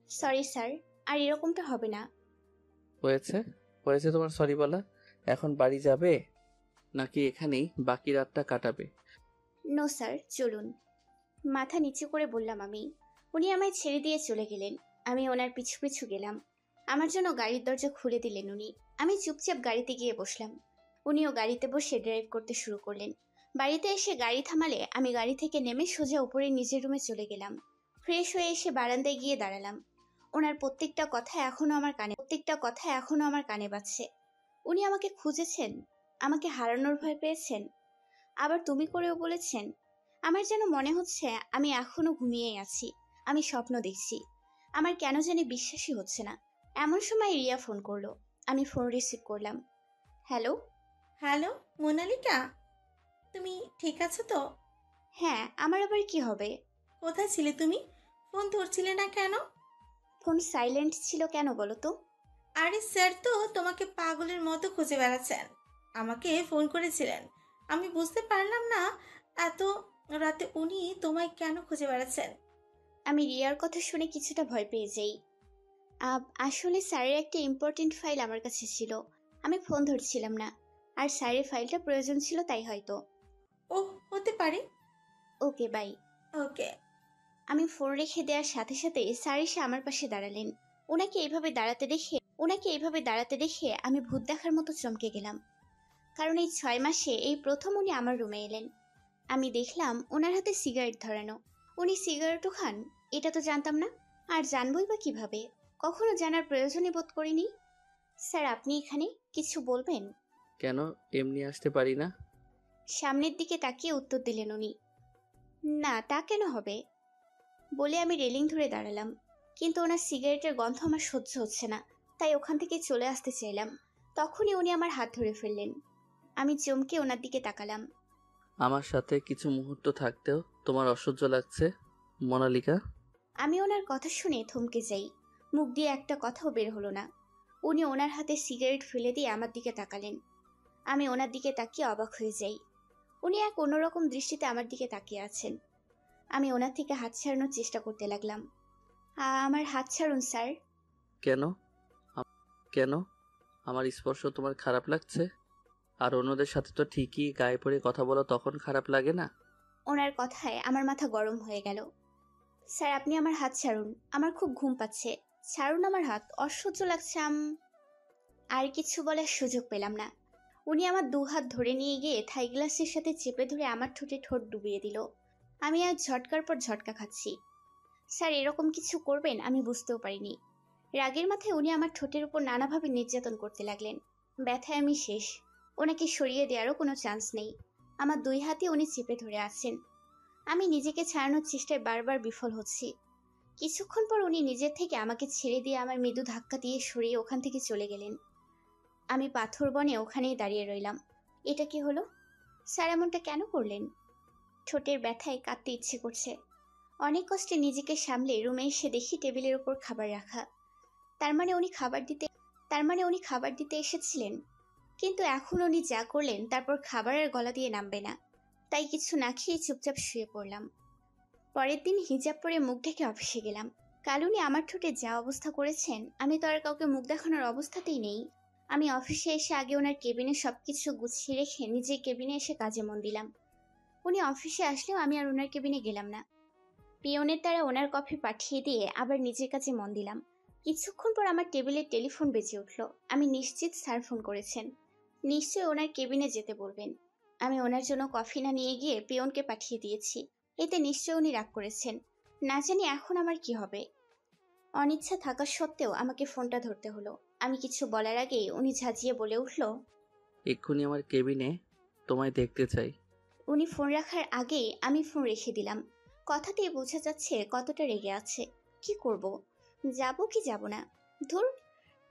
সরি স্যার, আর এরকমটা হবে না। হয়েছে হয়েছে তোমার সরি বলা। এখন বাড়ি যাবে নাকি এখানেই বাকি রাতটা কাটাবে? নো স্যার, চলুন। মাথা নিচু করে বললাম আমি। উনি আমায় ছেড়ে দিয়ে চলে গেলেন। আমি ওনার পিছু পিছু গেলাম। আমার জন্য গাড়ির দরজা খুলে দিলেন উনি। আমি চুপচাপ গাড়িতে গিয়ে বসলাম। উনিও গাড়িতে বসে ড্রাইভ করতে শুরু করলেন। বাড়িতে এসে গাড়ি থামালে আমি গাড়ি থেকে নেমে সোজা উপরে নিজের রুমে চলে গেলাম। ফ্রেশ হয়ে এসে বারান্দায় গিয়ে দাঁড়ালাম। ওনার প্রত্যেকটা কথা এখনো আমার কানে বাজছে। উনি আমাকে খুঁজেছেন, আমাকে হারানোর ভয় পেয়েছেন, আবার তুমি করেও বলেছেন। আমার যেন মনে হচ্ছে আমি এখনো ঘুমিয়েই আছি, আমি স্বপ্ন দেখছি। আমার কেন জানি বিশ্বাসই হচ্ছে না। এমন সময় রিয়া ফোন করলো। আমি ফোন রিসিভ করলাম। হ্যালো। হ্যালো, মোনালিকা, তুমি ঠিক আছো তো? হ্যাঁ, আমার আবার কি হবে? কোথায় ছিলে তুমি? ফোন ধরছিলে না কেন? ফোন সাইলেন্ট ছিল কেন বলো তো? আরে স্যার তো তোমাকে পাগলের মতো খুঁজে বেড়াচ্ছেন। আমাকে ফোন করেছিলেন। আমি বুঝতে পারলাম না এত রাতে উনি তোমায় কেন খুঁজে বেড়াচ্ছেন। আমি রিয়ার কথা শুনে কিছুটা ভয় পেয়ে যাই। আসলে স্যারের একটা ইম্পর্টেন্ট ফাইল আমার কাছে ছিল। আমি ফোন ধরছিলাম না। আর স্যারের ফাইলটা প্রয়োজন ছিল তাই হয়তো। ওহ, হতে পারে। ওকে, বাই। ওকে। আমি ফোন রেখে দেওয়ার সাথে সাথে স্যার এসে আমার পাশে দাঁড়ালেন। ওনাকে এইভাবে দাঁড়াতে দেখে আমি ভূত দেখার মতো চমকে গেলাম। কারণ এই 6 মাসে এই প্রথম উনি আমার রুমে এলেন। আমি দেখলাম ওনার হাতে সিগারেট ধরানো। উনি সিগারেটও খান, এটা তো জানতাম না। আর জানবই বা কিভাবে? কখনো জানার প্রয়োজনই বোধ করিনি। স্যার আপনি এখানে কিছু বলবেন? কেন এমনি আসতে পারি না? সামনের দিকে তাকিয়ে উত্তর দিলেন উনি। না, তা কেন হবে? বলে আমি রেলিং ধরে দাঁড়ালাম। কিন্তু ওনার সিগারেটের গন্ধ আমার সহ্য হচ্ছে না, তাই ওখান থেকে চলে আসতে চাইলাম। তখনই উনি আমার হাত ধরে ফেললেন। আমি চমকে ওনার দিকে তাকালাম। আমার সাথে কিছু মুহূর্ত থাকতেও তোমার অসহ্য লাগছে, মোনালিকা? আমি ওনার কথা শুনে থমকে যাই। মুখ দিয়ে একটা কথাও বের হলো না। উনি ওনার হাতে সিগারেট ফেলে দিয়ে আমার দিকে তাকালেন। আমি ওনার দিকে তাকিয়ে অবাক হয়ে যাই। উনি এক অন্যরকম দৃষ্টিতে আমার দিকে তাকিয়ে আছেন। আমি ওনার থেকে হাত ছাড়ানোর চেষ্টা করতে লাগলাম। আমার হাত ছাড়ুন স্যার। কেন? কেন আমার স্পর্শ তোমার খারাপ লাগছে? আর অন্যদের সাথে তো ঠিকই গায়ে পড়ে কথা বলো, তখন খারাপ লাগে না? ওনার কথায় আমার মাথা গরম হয়ে গেল। স্যার আপনি আমার হাত ছাড়ুন, আমার খুব ঘুম পাচ্ছে। ছাড়ুন আমার হাত, অসহ্য লাগছে। আর কিছু বলার সুযোগ পেলাম না। উনি আমার 2 হাত ধরে নিয়ে গিয়ে থাই গ্লাসের সাথে চেপে ধরে আমার ঠোঁটে ঠোঁট ডুবিয়ে দিল। আমি আর ঝটকার পর ঝটকা খাচ্ছি। স্যার এরকম কিছু করবেন আমি বুঝতেও পারিনি। রাগের মাথায় উনি আমার ঠোঁটের উপর নানাভাবে নির্যাতন করতে লাগলেন। ব্যথায় আমি শেষ। ওনাকে সরিয়ে দেওয়ারও কোনো চান্স নেই। আমার 2 হাতে উনি চেপে ধরে আছেন। আমি নিজেকে ছাড়ানোর চেষ্টায় বারবার বিফল হচ্ছি। কিছুক্ষণ পর উনি নিজের থেকে আমাকে ছেড়ে দিয়ে আমার মৃদু ধাক্কা দিয়ে সরিয়ে ওখান থেকে চলে গেলেন। আমি পাথর বনে ওখানেই দাঁড়িয়ে রইলাম। এটা কি হলো? স্যার এমনটা কেন করলেন? ঠোঁটের ব্যথায় কাঁদতে ইচ্ছে করছে। অনেক কষ্টে নিজেকে সামলে রুমে এসে দেখি টেবিলের উপর খাবার রাখা। তার মানে উনি খাবার দিতে এসেছিলেন। কিন্তু এখন উনি যা করলেন তারপর খাবার আর গলা দিয়ে নামবে না। তাই কিছু না খেয়ে চুপচাপ শুয়ে পড়লাম। পরের দিন হিজাব পরে মুখ ঢেকে অফিসে গেলাম। কাল উনি আমার ঠোঁটে যা অবস্থা করেছেন, আমি তো আর কাউকে মুখ দেখানোর অবস্থাতেই নেই। আমি অফিসে এসে আগে ওনার কেবিনে সবকিছু গুছিয়ে রেখে নিজের কেবিনে এসে কাজে মন দিলাম। উনি অফিসে আসলেও আমি আর ওনার কেবিনে গেলাম না। পিয়নের দ্বারা ওনার কফি পাঠিয়ে দিয়ে আবার নিজের কাজে মন দিলাম। কিছুক্ষণ পর আমার টেবিলের টেলিফোন বেজে উঠল। আমি নিশ্চিত স্যার ফোন করেছেন। নিশ্চয়ই ওনার কেবিনে যেতে বলবেন। আমি ওনার জন্য কফি না নিয়ে গিয়ে পিয়নকে পাঠিয়ে দিয়েছি। এতে নিশ্চয় উনি রাগ করেছেন। না জানি এখন আমার কি হবে। অনিচ্ছা থাকা সত্ত্বেও আমাকে ফোনটা ধরতে হলো। আমি কিছু বলার আগেই উনি ঝাঁঝিয়ে বলে উঠল, এক্ষুনি আমার কেবিনে তোমায় দেখতে চাই। উনি ফোন রাখার আগেই আমি ফোন রেখে দিলাম। কথাতেই বোঝা যাচ্ছে কতটা রেগে আছে। কি করব? যাব কি যাব না? ধুর,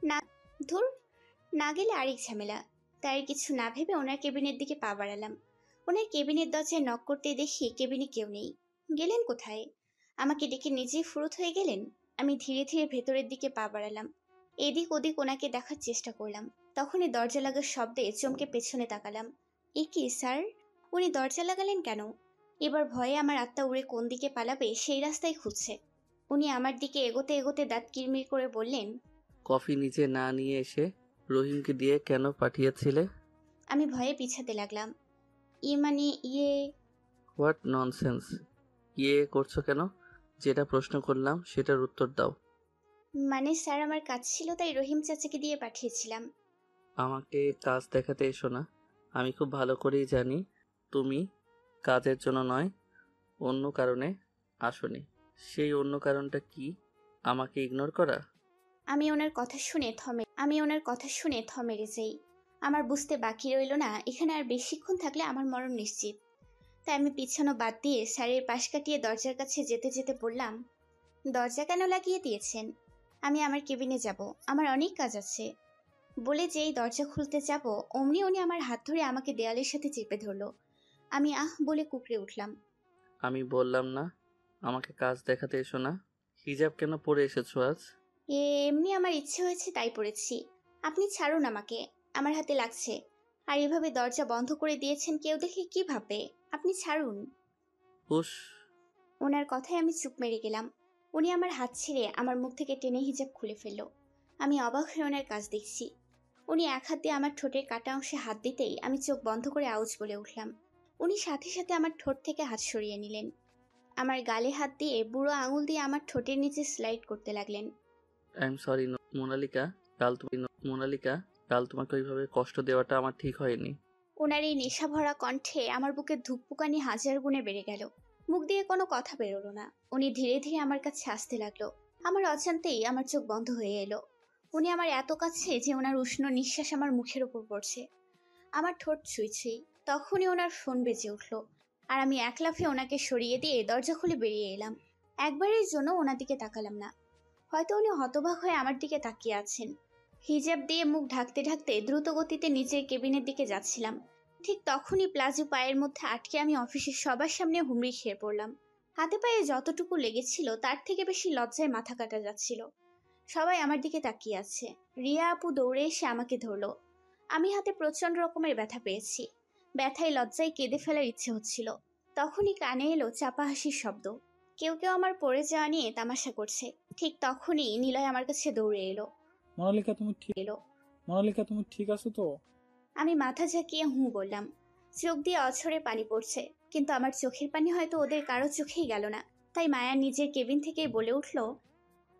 না, ধুর, না গেলে আরেক ঝামেলা। তাই কিছু না ভেবে ওনার কেবিনের দিকে পা বাড়ালাম। ওনার কেবিনের দরজায় নক করতে দেখি কেবিনে কেউ নেই। গেলেন কোথায়? আমাকে ডেকে নিজেই ফুরুত হয়ে গেলেন। আমি ধীরে ধীরে ভেতরের দিকে পা বাড়ালাম। এদিক ওদিক ওনাকে দেখার চেষ্টা করলাম। তখনই দরজা লাগার শব্দে চমকে পেছনে তাকালাম। এ কি স্যার? উনি দরজা লাগালেন কেন? এবার ভয়ে আমার আত্মা উড়ে কোন দিকে পালাবে সেই রাস্তায় খুঁজছে। উনি আমার দিকে এগোতে এগোতে দাঁত কিরমির করে বললেন, কফি নিজে না নিয়ে এসে রহিমকে দিয়ে কেন পাঠিয়েছিলে? আমি ভয়ে পিছাতে লাগলাম। ইয়ে। What nonsense! ইয়ে করছো কেন? যেটা প্রশ্ন করলাম সেটার উত্তর দাও। মানে স্যার, আমার কাজ ছিল তাই রহিম চাচাকে দিয়ে পাঠিয়েছিলাম। আমাকে কাজ দেখাতে এসো না। আমি খুব ভালো করেই জানি তুমি কাজের জন্য নয়, অন্য কারণে আসোনি। সেই অন্য কারণটা কি? আমাকে ইগনোর করা? আমি ওনার কথা শুনে থমেরে যাই। আমার বুঝতে বাকি রইল না এখানে আর বেশিক্ষণ থাকলে আমার মরণ নিশ্চিত। তাই আমি পিছানো বাদ দিয়ে স্যারের পাশ কাটিয়ে দরজার কাছে যেতে যেতে বললাম, দরজা কেন লাগিয়ে দিয়েছেন? আমি আমার কেবিনে যাব, আমার অনেক কাজ আছে। বলে যেই দরজা খুলতে যাব অমনি উনি আমার হাত ধরে আমাকে দেয়ালের সাথে চেপে ধরলো। আমি আহ বলে কুকড়ে উঠলাম। আমি বললাম না আমাকে কাজ দেখাতে এসো না? হিজাব কেন পরে এসেছো আজ? এমনি আমার ইচ্ছে হয়েছে তাই পড়েছি। আপনি ছাড়ুন আমাকে, আমার হাতে লাগছে। আর এভাবে দরজা বন্ধ করে দিয়েছেন, কেউ দেখে কি ভাববে? আপনি ছাড়ুন। হুশ! ওনার কথায় আমি চুপ মেরে গেলাম। উনি আমার হাত ছেড়ে আমার মুখ থেকে টেনে হিজাব খুলে ফেললো। আমি অবাক হয়ে ওনার কাজ দেখছি। উনি এক হাত দিয়ে আমার ঠোঁটের কাটা অংশে হাত দিতেই আমি চোখ বন্ধ করে আউজ বলে উঠলাম। উনি সাথে সাথে আমার ঠোঁট থেকে হাত সরিয়ে নিলেন। আমার গালে হাত দিয়ে বুড়ো আঙুল দিয়ে আমার ঠোঁটের নিচে স্লাইড করতে লাগলেন। I am sorry Monalika. কাল তোমাকে ওইভাবে কষ্ট দেওয়াটা আমার ঠিক হয়নি। ওনার এই নেশা ভরা কণ্ঠে আমার বুকে ধুকপুকানি হাজার গুণে বেড়ে গেল। মুখ দিয়ে কোনো কথা বেরোলো না। উনি ধীরে ধীরে আমার কাছে আসতে লাগলো। আমার অজান্তেই আমার চোখ বন্ধ হয়ে এলো। উনি আমার এত কাছে যে ওনার উষ্ণ নিঃশ্বাস আমার মুখের উপর পড়ছে। আমার ঠোঁট ছুঁইছুঁই। তখনই ওনার ফোন বেজে উঠলো। আর আমি এক লাফে ওনাকে সরিয়ে দিয়ে দরজা খুলে বেরিয়ে এলাম। একবারের জন্য ওনার দিকে তাকালাম না। হয়তো উনি হতবাক হয়ে আমার দিকে তাকিয়ে আছেন। হিজাব দিয়ে মুখ ঢাকতে ঢাকতে দ্রুত গতিতে নিজের কেবিনের দিকে যাচ্ছিলাম। ঠিক তখনই প্লাজো পায়ের মধ্যে আটকে আমি অফিসের সবার সামনে হুমড়ি খেয়ে পড়লাম। হাতে পায়ে যতটুকু লেগেছিল তার থেকে বেশি লজ্জায় মাথা কাটা যাচ্ছিল। সবাই আমার দিকে তাকিয়ে আছে। রিয়া আপু দৌড়ে এসে আমাকে ধরলো। আমি হাতে প্রচন্ড রকমের ব্যথা পেয়েছি। ব্যথায় লজ্জায় কেঁদে ফেলার ইচ্ছে হচ্ছিল। তখনই কানে এলো চাপা হাসির শব্দ। কেউ কেউ আমার পড়ে যাওয়া নিয়ে তামাশা করছে। ঠিক তখনই নিলয় আমার কাছে দৌড়ে এলো। মোনালিকা, তুমি ঠিক আছো তো? আমি মাথা ঝাঁকিয়ে হুঁ বললাম। চোখ দিয়ে অঝরে পানি পড়ছে, কিন্তু আমার চোখের পানি হয়তো ওদের কারো চোখেই গেল না। তাই মায়া নিজের কেবিন থেকেই বলে উঠল,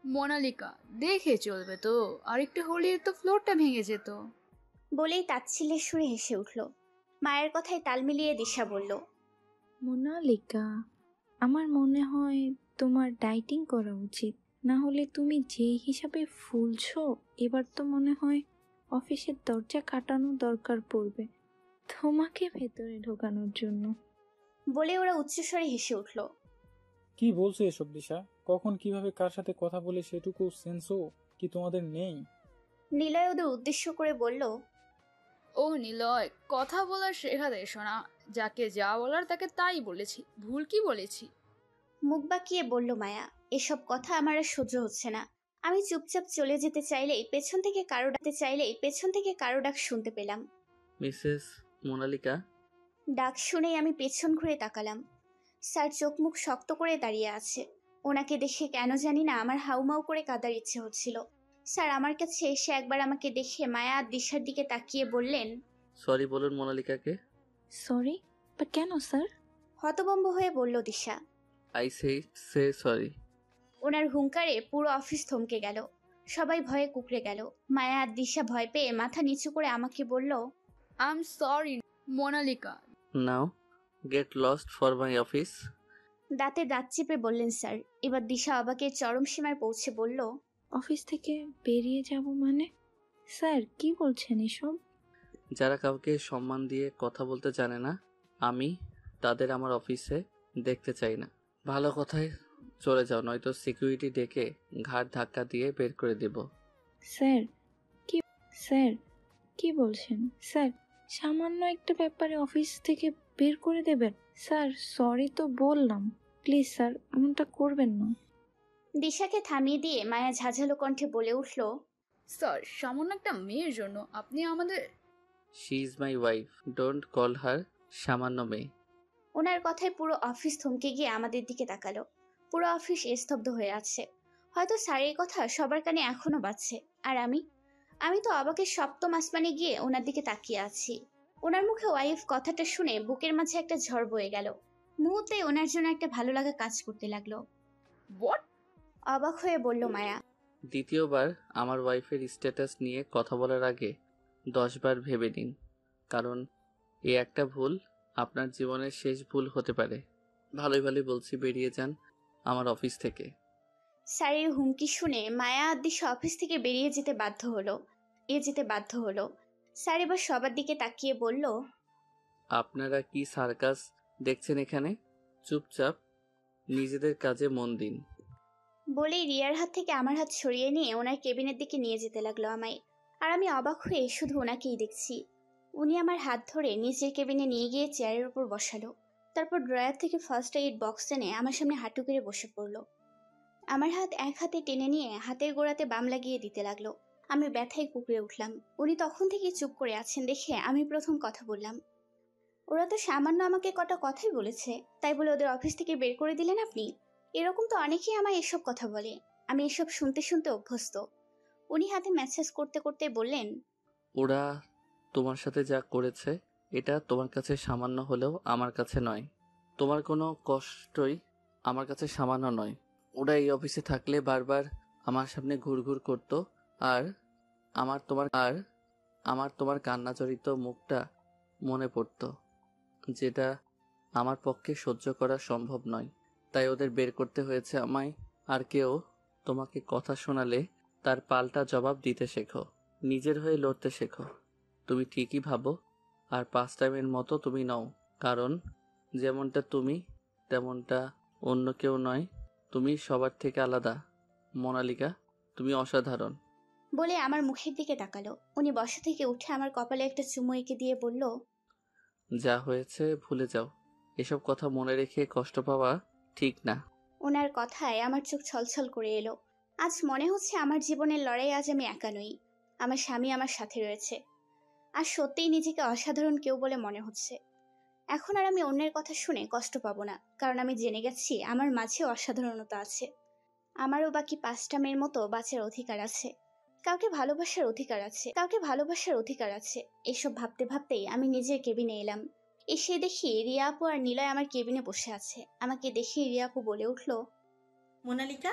মোনালিকা, দেখে চলবে তো, আর একটু হলেই তো ফ্লোরটা ভেঙে যেত। বলেই তাচ্ছিল্যের সুরে হেসে উঠল। মায়ের কথায় তাল মিলিয়ে দিশা বলল, মোনালিকা, আমার মনে হয় তোমার ডাইটিং করা উচিত। না হলে তুমি যে হিসাবে ফুলছো, এবার তো মনে হয় অফিসের দরজা কাটানো দরকার পড়বে তোমাকে ভেতরে ঢোকানোর জন্য। বলে ওরা উচ্চস্বরে হেসে উঠল। কি বলছো এসব দিশা? কখন কিভাবে কার সাথে কথা বলে সেটুকু সেন্সও কি তোমাদের নেই? নিলয় ওদের উদ্দেশ্য করে বলল, ও নিলয়, কথা বলার শেখাতে এসো না। যাকে যা বলার তাকে তাই বলেছি, ভুল কি বলেছি? মুখ বাঁকিয়ে বলল মায়া। এসব কথা আমার আর সহ্য হচ্ছে না। আমি চুপচাপ চলে যেতে চাইলেই পেছন থেকে কারো ডাক শুনতে পেলাম। মিসেস মোনালিকা। ডাক শুনেই আমি পেছন ঘুরে তাকালাম। স্যার চোখ মুখ শক্ত করে দাঁড়িয়ে আছে। ওনাকে দেখে কেন জানি না আমার হাউমাউ করে কাঁদার ইচ্ছে হচ্ছিল। স্যার আমার কাছে এসে একবার আমাকে দেখে মায়া আর দিশার দিকে তাকিয়ে বললেন, সরি বলুন মোনালিকাকে। সরি? বাট কেন স্যার? হতভম্ব হয়ে বলল দিশা। I say sorry. ওনার হুঙ্কারে পুরো অফিস থমকে গেল। সবাই ভয়ে কুঁকড়ে গেল। মায়া আর দিশা ভয় পেয়ে মাথা নিচু করে আমাকে বলল, I am sorry Monalika. Now get lost for my office. দাঁতে দাঁত চেপে বললেন স্যার। এবার দিশা অবাকের চরম সীমায় পৌঁছে বলল, অফিস থেকে বেরিয়ে যাব মানে? স্যার কি বলছেন এসব? যারা কাউকে সম্মান দিয়ে কথা বলতে জানে না, আমি তাদের আমার অফিসে দেখতে চাই না। ভালো কথায় চলে যাও, নয়তো সিকিউরিটি ডেকে ঘাড় ধাক্কা দিয়ে বের করে দেব। স্যার কি স্যার কি বলছেন? স্যার সামান্য একটা ব্যাপারে অফিস থেকে বের করে দেবেন? স্যার সরি তো বললাম, প্লিজ স্যার এমনটা করবেন না। দিশাকে থামিয়ে দিয়ে মায়া ঝাঝালো কণ্ঠে বলে উঠল, স্যার, সামান্য একটা মেয়ের জন্য আপনি আমাদের... she is my wife, don't call her সামান্য মেয়ে। ওনার কথায় পুরো অফিস থমকে গিয়ে আমাদের দিকে তাকালো। পুরো অফিস স্তব্ধ হয়ে আছে। হয়তো স্যারের কথা সবার কানে এখনো বাজছে। আর আমি তো অবাকের সপ্তম আসমানে গিয়ে ওনার দিকে তাকিয়ে আছি। ওনার মুখে ওয়াইফ কথাটা শুনে বুকের মাঝে একটা ঝড় বয়ে গেল। মুহূর্তে ওনার জন্য একটা ভালো লাগা কাজ করতে লাগলো। হোয়াট? অবাক হয়ে বলল মায়া। দ্বিতীয়বার আমার ওয়াইফের স্ট্যাটাস নিয়ে কথা বলার আগে 10 বার ভেবে নিন, কারণ এই একটা ভুল আপনার জীবনের শেষ ভুল হতে পারে। ভালোই ভালোই বলছি, বেরিয়ে যান আমার অফিস থেকে। স্যারের হুমকি শুনে মায়া আর দিশা অফিস থেকে বেরিয়ে যেতে বাধ্য হলো। স্যার এবার সবার দিকে তাকিয়ে বলল, আপনারা কি সার্কাস দেখছেন এখানে? চুপচাপ নিজেদের কাজে মন দিন। বলেই রিয়ার হাত থেকে আমার হাত সরিয়ে নিয়ে ওনার কেবিনের দিকে নিয়ে যেতে লাগলো আমায়। আর আমি অবাক হয়ে শুধু ওনাকেই দেখছি। উনি আমার হাত ধরে নিজের কেবিনে নিয়ে গিয়ে চেয়ারের উপর বসালো। তারপর ড্রয়ার থেকে ফার্স্ট এইড বক্স এনে আমার সামনে হাঁটু করে বসে পড়লো। আমার হাত এক হাতে টেনে নিয়ে হাতের গোড়াতে বাম লাগিয়ে দিতে লাগলো। আমি ব্যথায় কুঁকড়ে উঠলাম। উনি তখন থেকেই চুপ করে আছেন দেখে আমি প্রথম কথা বললাম, ওরা তো সামান্য আমাকে কটা কথাই বলেছে, তাই বলে ওদের অফিস থেকে বের করে দিলেন আপনি? এরকম তো অনেকেই আমায় এসব কথা বলে। আমি এসব শুনতে শুনতে অভ্যস্ত। উনি হাতে মেসেজ করতে করতে বললেন, ওরা তোমার সাথে যা করেছে এটা তোমার কাছে সামান্য হলেও আমার কাছে নয়। তোমার কোনো কষ্টই আমার কাছে সামান্য নয়। ওরা এই অফিসে থাকলে বারবার আমার সামনে ঘুরঘুর করতো, আর আমার তোমার কান্নাজড়িত মুখটা মনে পড়তো, যেটা আমার পক্ষে সহ্য করা সম্ভব নয়। তাই ওদের বের করতে হয়েছে আমায়। আর কেউ তোমাকে কথা শোনালে তার পাল্টা জবাব দিতে শেখো, নিজের হয়ে লড়তে শেখো। তুমি ঠিকই ভাবো, আর পাস্ট টাইমের মতো তুমি নও, কারণ যেমনটা তুমি তেমনটা অন্য কেউ নয়। তুমি সবার থেকে আলাদা মোনালিকা, তুমি অসাধারণ। বলে আমার মুখের দিকে তাকালো। উনি বসা থেকে উঠে আমার কপালে একটা চুমু এঁকে দিয়ে বলল, যা হয়েছে ভুলে যাও, এসব কথা মনে রেখে কষ্ট পাওয়া ঠিক না। ওনার কথায় আমার চোখ ছলছল করে এলো। আজ মনে হচ্ছে আমার জীবনের লড়াই আজ আমি একা নই, আমার স্বামী আমার সাথে রয়েছে। আর সত্যিই নিজেকে অসাধারণ কেউ বলে মনে হচ্ছে। এখন আর আমি অন্যের কথা শুনে কষ্ট পাবো না, কারণ আমি জেনে গেছি আমার মাঝে অসাধারণতা আছে। আমারও বাকি 5টা মেয়ের মতো বাঁচার অধিকার আছে। কাউকে ভালোবাসার অধিকার আছে। এসব ভাবতে ভাবতেই আমি নিজের কেবিনে এলাম। এসে দেখি রিয়া আপু আর নিলয় আমার কেবিনে বসে আছে। আমাকে দেখে রিয়া আপু বলে উঠল, মোনালিকা,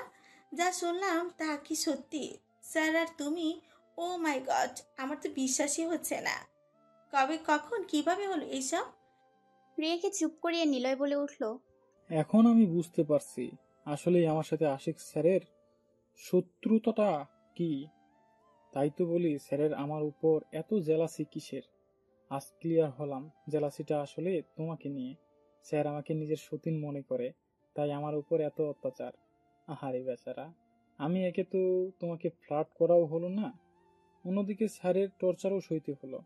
যা শুনলাম তা কি সত্যি? স্যার আর তুমি? ও মাই গড, আমার তো বিশ্বাসই হচ্ছে না। কবে, কখন, কিভাবে হলো এইসব? রিয়াকে চুপ করিয়ে নিলয় বলে উঠল, এখন আমি বুঝতে পারছি আসলেই আমার সাথে আশিক স্যারের শত্রুতাটা কি। তাই তো বলি স্যারের আমার উপর এত জেলাসি কিসের। আজ ক্লিয়ার হলাম, জেলাসিটা আসলে তোমাকে নিয়ে। স্যার আমাকে নিজের সতীন মনে করে, তাই আমার উপর এত অত্যাচার। আহারে বেচারা, আমি একে তো তোমাকে ফ্লার্ট করাও হলো না, অন্যদিকে স্যারের টর্চারও সইতে হলো।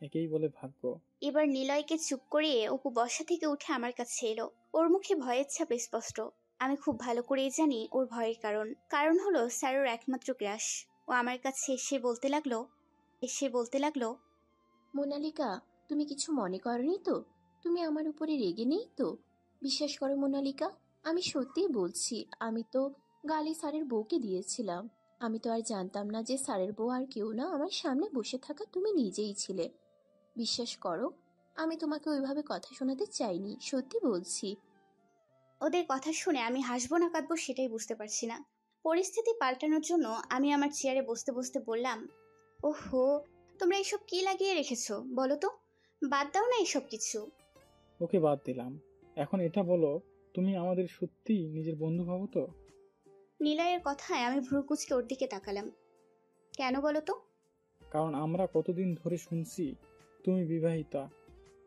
একেই বলে ভাগ্য। এবার নিলয়কে চুপ করিয়ে অপু বসা থেকে উঠে আমার কাছে এলো। ওর মুখে ভয়ের ছাপ স্পষ্ট। আমি খুব ভালো করেই জানি ওর ভয়ের কারণ হলো স্যার ওর একমাত্র ক্রাশ। ও আমার কাছে এসে বলতে লাগলো, মোনালিকা, তুমি কিছু মনে করনি তো? তুমি আমার উপরে রেগে নেই তো? বিশ্বাস করো মোনালিকা, আমি সত্যিই বলছি, আমি তো গালি স্যারের বউকে দিয়েছিলাম। আমি তো আর জানতাম না যে স্যারের বউ আর কেউ না, আমার সামনে বসে থাকা তুমি নিজেই ছিলে। বিশ্বাস করো, আমি তোমাকে ওইভাবে কথা শোনাতে চাইনি, সত্যি বলছি। ওদের কথা শুনে আমি হাসবো না কাঁদবো সেটাই বুঝতে পারছি না। পরিস্থিতি পাল্টানোর জন্য আমি আমার চেয়ারে বসতে বসতে বললাম, ওহো, তোমরা এসব কি লাগিয়ে রেখেছো বলো তো? বাদ দাও না এসব কিছু। ওকে বাদ দিলাম, এখন এটা বলো, তুমি আমাদের সত্যি নিজের বন্ধু ভাবো তো? নিলয়ের কথায় আমি ভ্রু কুঁচকে ওর দিকে তাকালাম। কেন বলো তো? কারণ আমরা কতদিন ধরে শুনছি তুমি বিবাহিতা,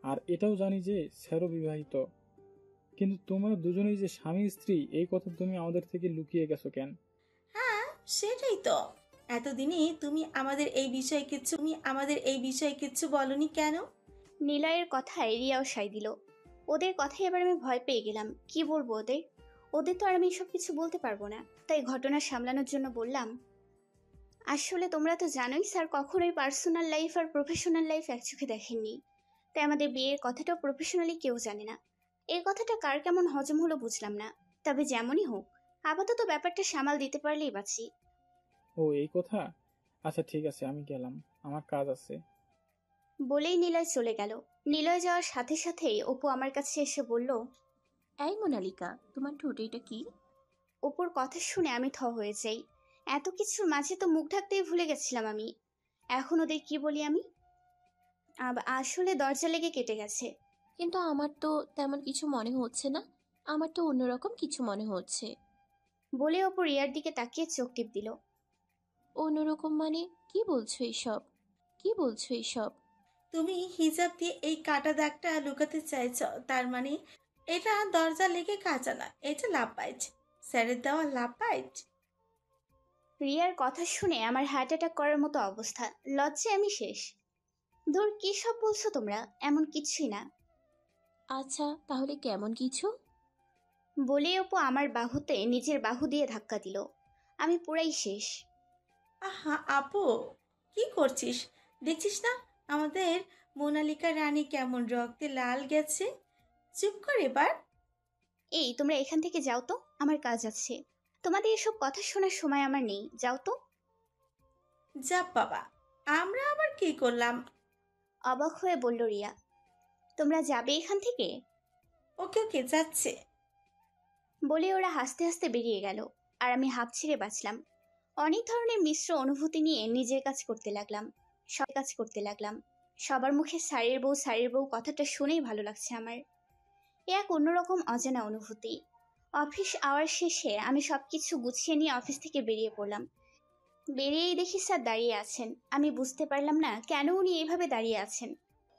আর এটাও জানি যে স্যারও বিবাহিত, কিন্তু তোমরা দুজনেই যে স্বামী স্ত্রী এই কথা তুমি আমাদের থেকে লুকিয়ে গেছো কেন? হ্যাঁ, সেটাই তো। এতদিনে তুমি আমাদের এই বিষয়ে কিচ্ছু বলনি কেন? নিলয়ের কথায় রিয়াও সাই দিল। ওদের কথায় এবার আমি ভয় পেয়ে গেলাম। কি বলবো ওদের তো আর আমি এসব কিছু বলতে পারবো না। তাই ঘটনা সামলানোর জন্য বললাম, আসলে তোমরা তো জানোই স্যার কখনোই পার্সোনাল লাইফ আর প্রফেশনাল লাইফ এক চোখে দেখেননি। তাই আমাদের বিয়ের কথাটাও প্রফেশনালি কেউ জানে না। এই কথাটা কার কেমন হজম হলো বুঝলাম না। তবে যেমনই হোক, আপাতত ব্যাপারটা সামাল দিতে পারলেই বাঁচি। ও এই কথা, আচ্ছা ঠিক আছে, আমি গেলাম, আমার কাজ আছে। বলেই নিলয় চলে গেল। নিলয় যাওয়ার সাথে সাথেই অপু আমার কাছে এসে বলল, এই মোনালিকা, তোমার ঠোঁটে এটা কি? অপুর কথা শুনে আমি থ হয়ে যাই। এত কিছুর মাঝে তো মুখ ঢাকতেই ভুলে গেছিলাম আমি। এখন ওদের কি বলি আমি? আসলে দরজা লেগে কেটে গেছে। কিন্তু আমার তো তেমন কিছু মনে হচ্ছে না, আমার তো অন্যরকম কিছু মনে হচ্ছে। বলে অপু রিয়ার দিকে তাকিয়ে চোখ টিপ দিল। অন্যরকম মানে? কি বলছো এইসব? কি বলছো এইসব? তুমি হিজাব দিয়ে এই কাটা দাগটা লুকাতে চাইছ, তার মানে এটা দরজা লেগে কাঁচা না, এটা লাপাইট, স্যারের দেওয়া লাপাইট। রিয়ার কথা শুনে আমার হার্ট অ্যাটাক করার মতো অবস্থা। লজ্জায় আমি শেষ। ধুর, কি সব বলছো তোমরা? এমন কিছুই না। আচ্ছা তাহলে কেমন কিছু? বলে অপু আমার বাহুতে নিজের বাহু দিয়ে ধাক্কা দিল। আমি পুরাই শেষ। আহা আপু, কি করছিস? দেখছিস না আমাদের মোনালিকা রানী কেমন রক্তে লাল গেছে? চুপ কর এবার। এই, তোমরা এখান থেকে যাও তো, আমার কাজ আছে। তোমাদের এসব কথা শোনার সময় আমার নেই, যাও তো। যা বাবা, আমরা আবার কি করলাম? অবাক হয়ে বলল রিয়া। তোমরা যাবে এখান থেকে? ওকে ওকে, যাচ্ছে। বলে ওরা হাসতে হাসতে বেরিয়ে গেল। আর আমি হাঁপ ছেড়ে বাঁচলাম। অনেক ধরনের মিশ্র অনুভূতি নিয়ে নিজের কাজ করতে লাগলাম। সবার মুখে স্যারের বউ কথাটা শুনেই ভালো লাগছে আমার। এ এক অন্যরকম অজানা অনুভূতি। অফিস আওয়ার শেষে আমি সবকিছু গুছিয়ে নিয়ে অফিস থেকে বেরিয়ে পড়লাম। বেরিয়েই দেখি স্যার দাঁড়িয়ে আছেন। আমি বুঝতে পারলাম না কেন উনি এইভাবে দাঁড়িয়ে আছেন।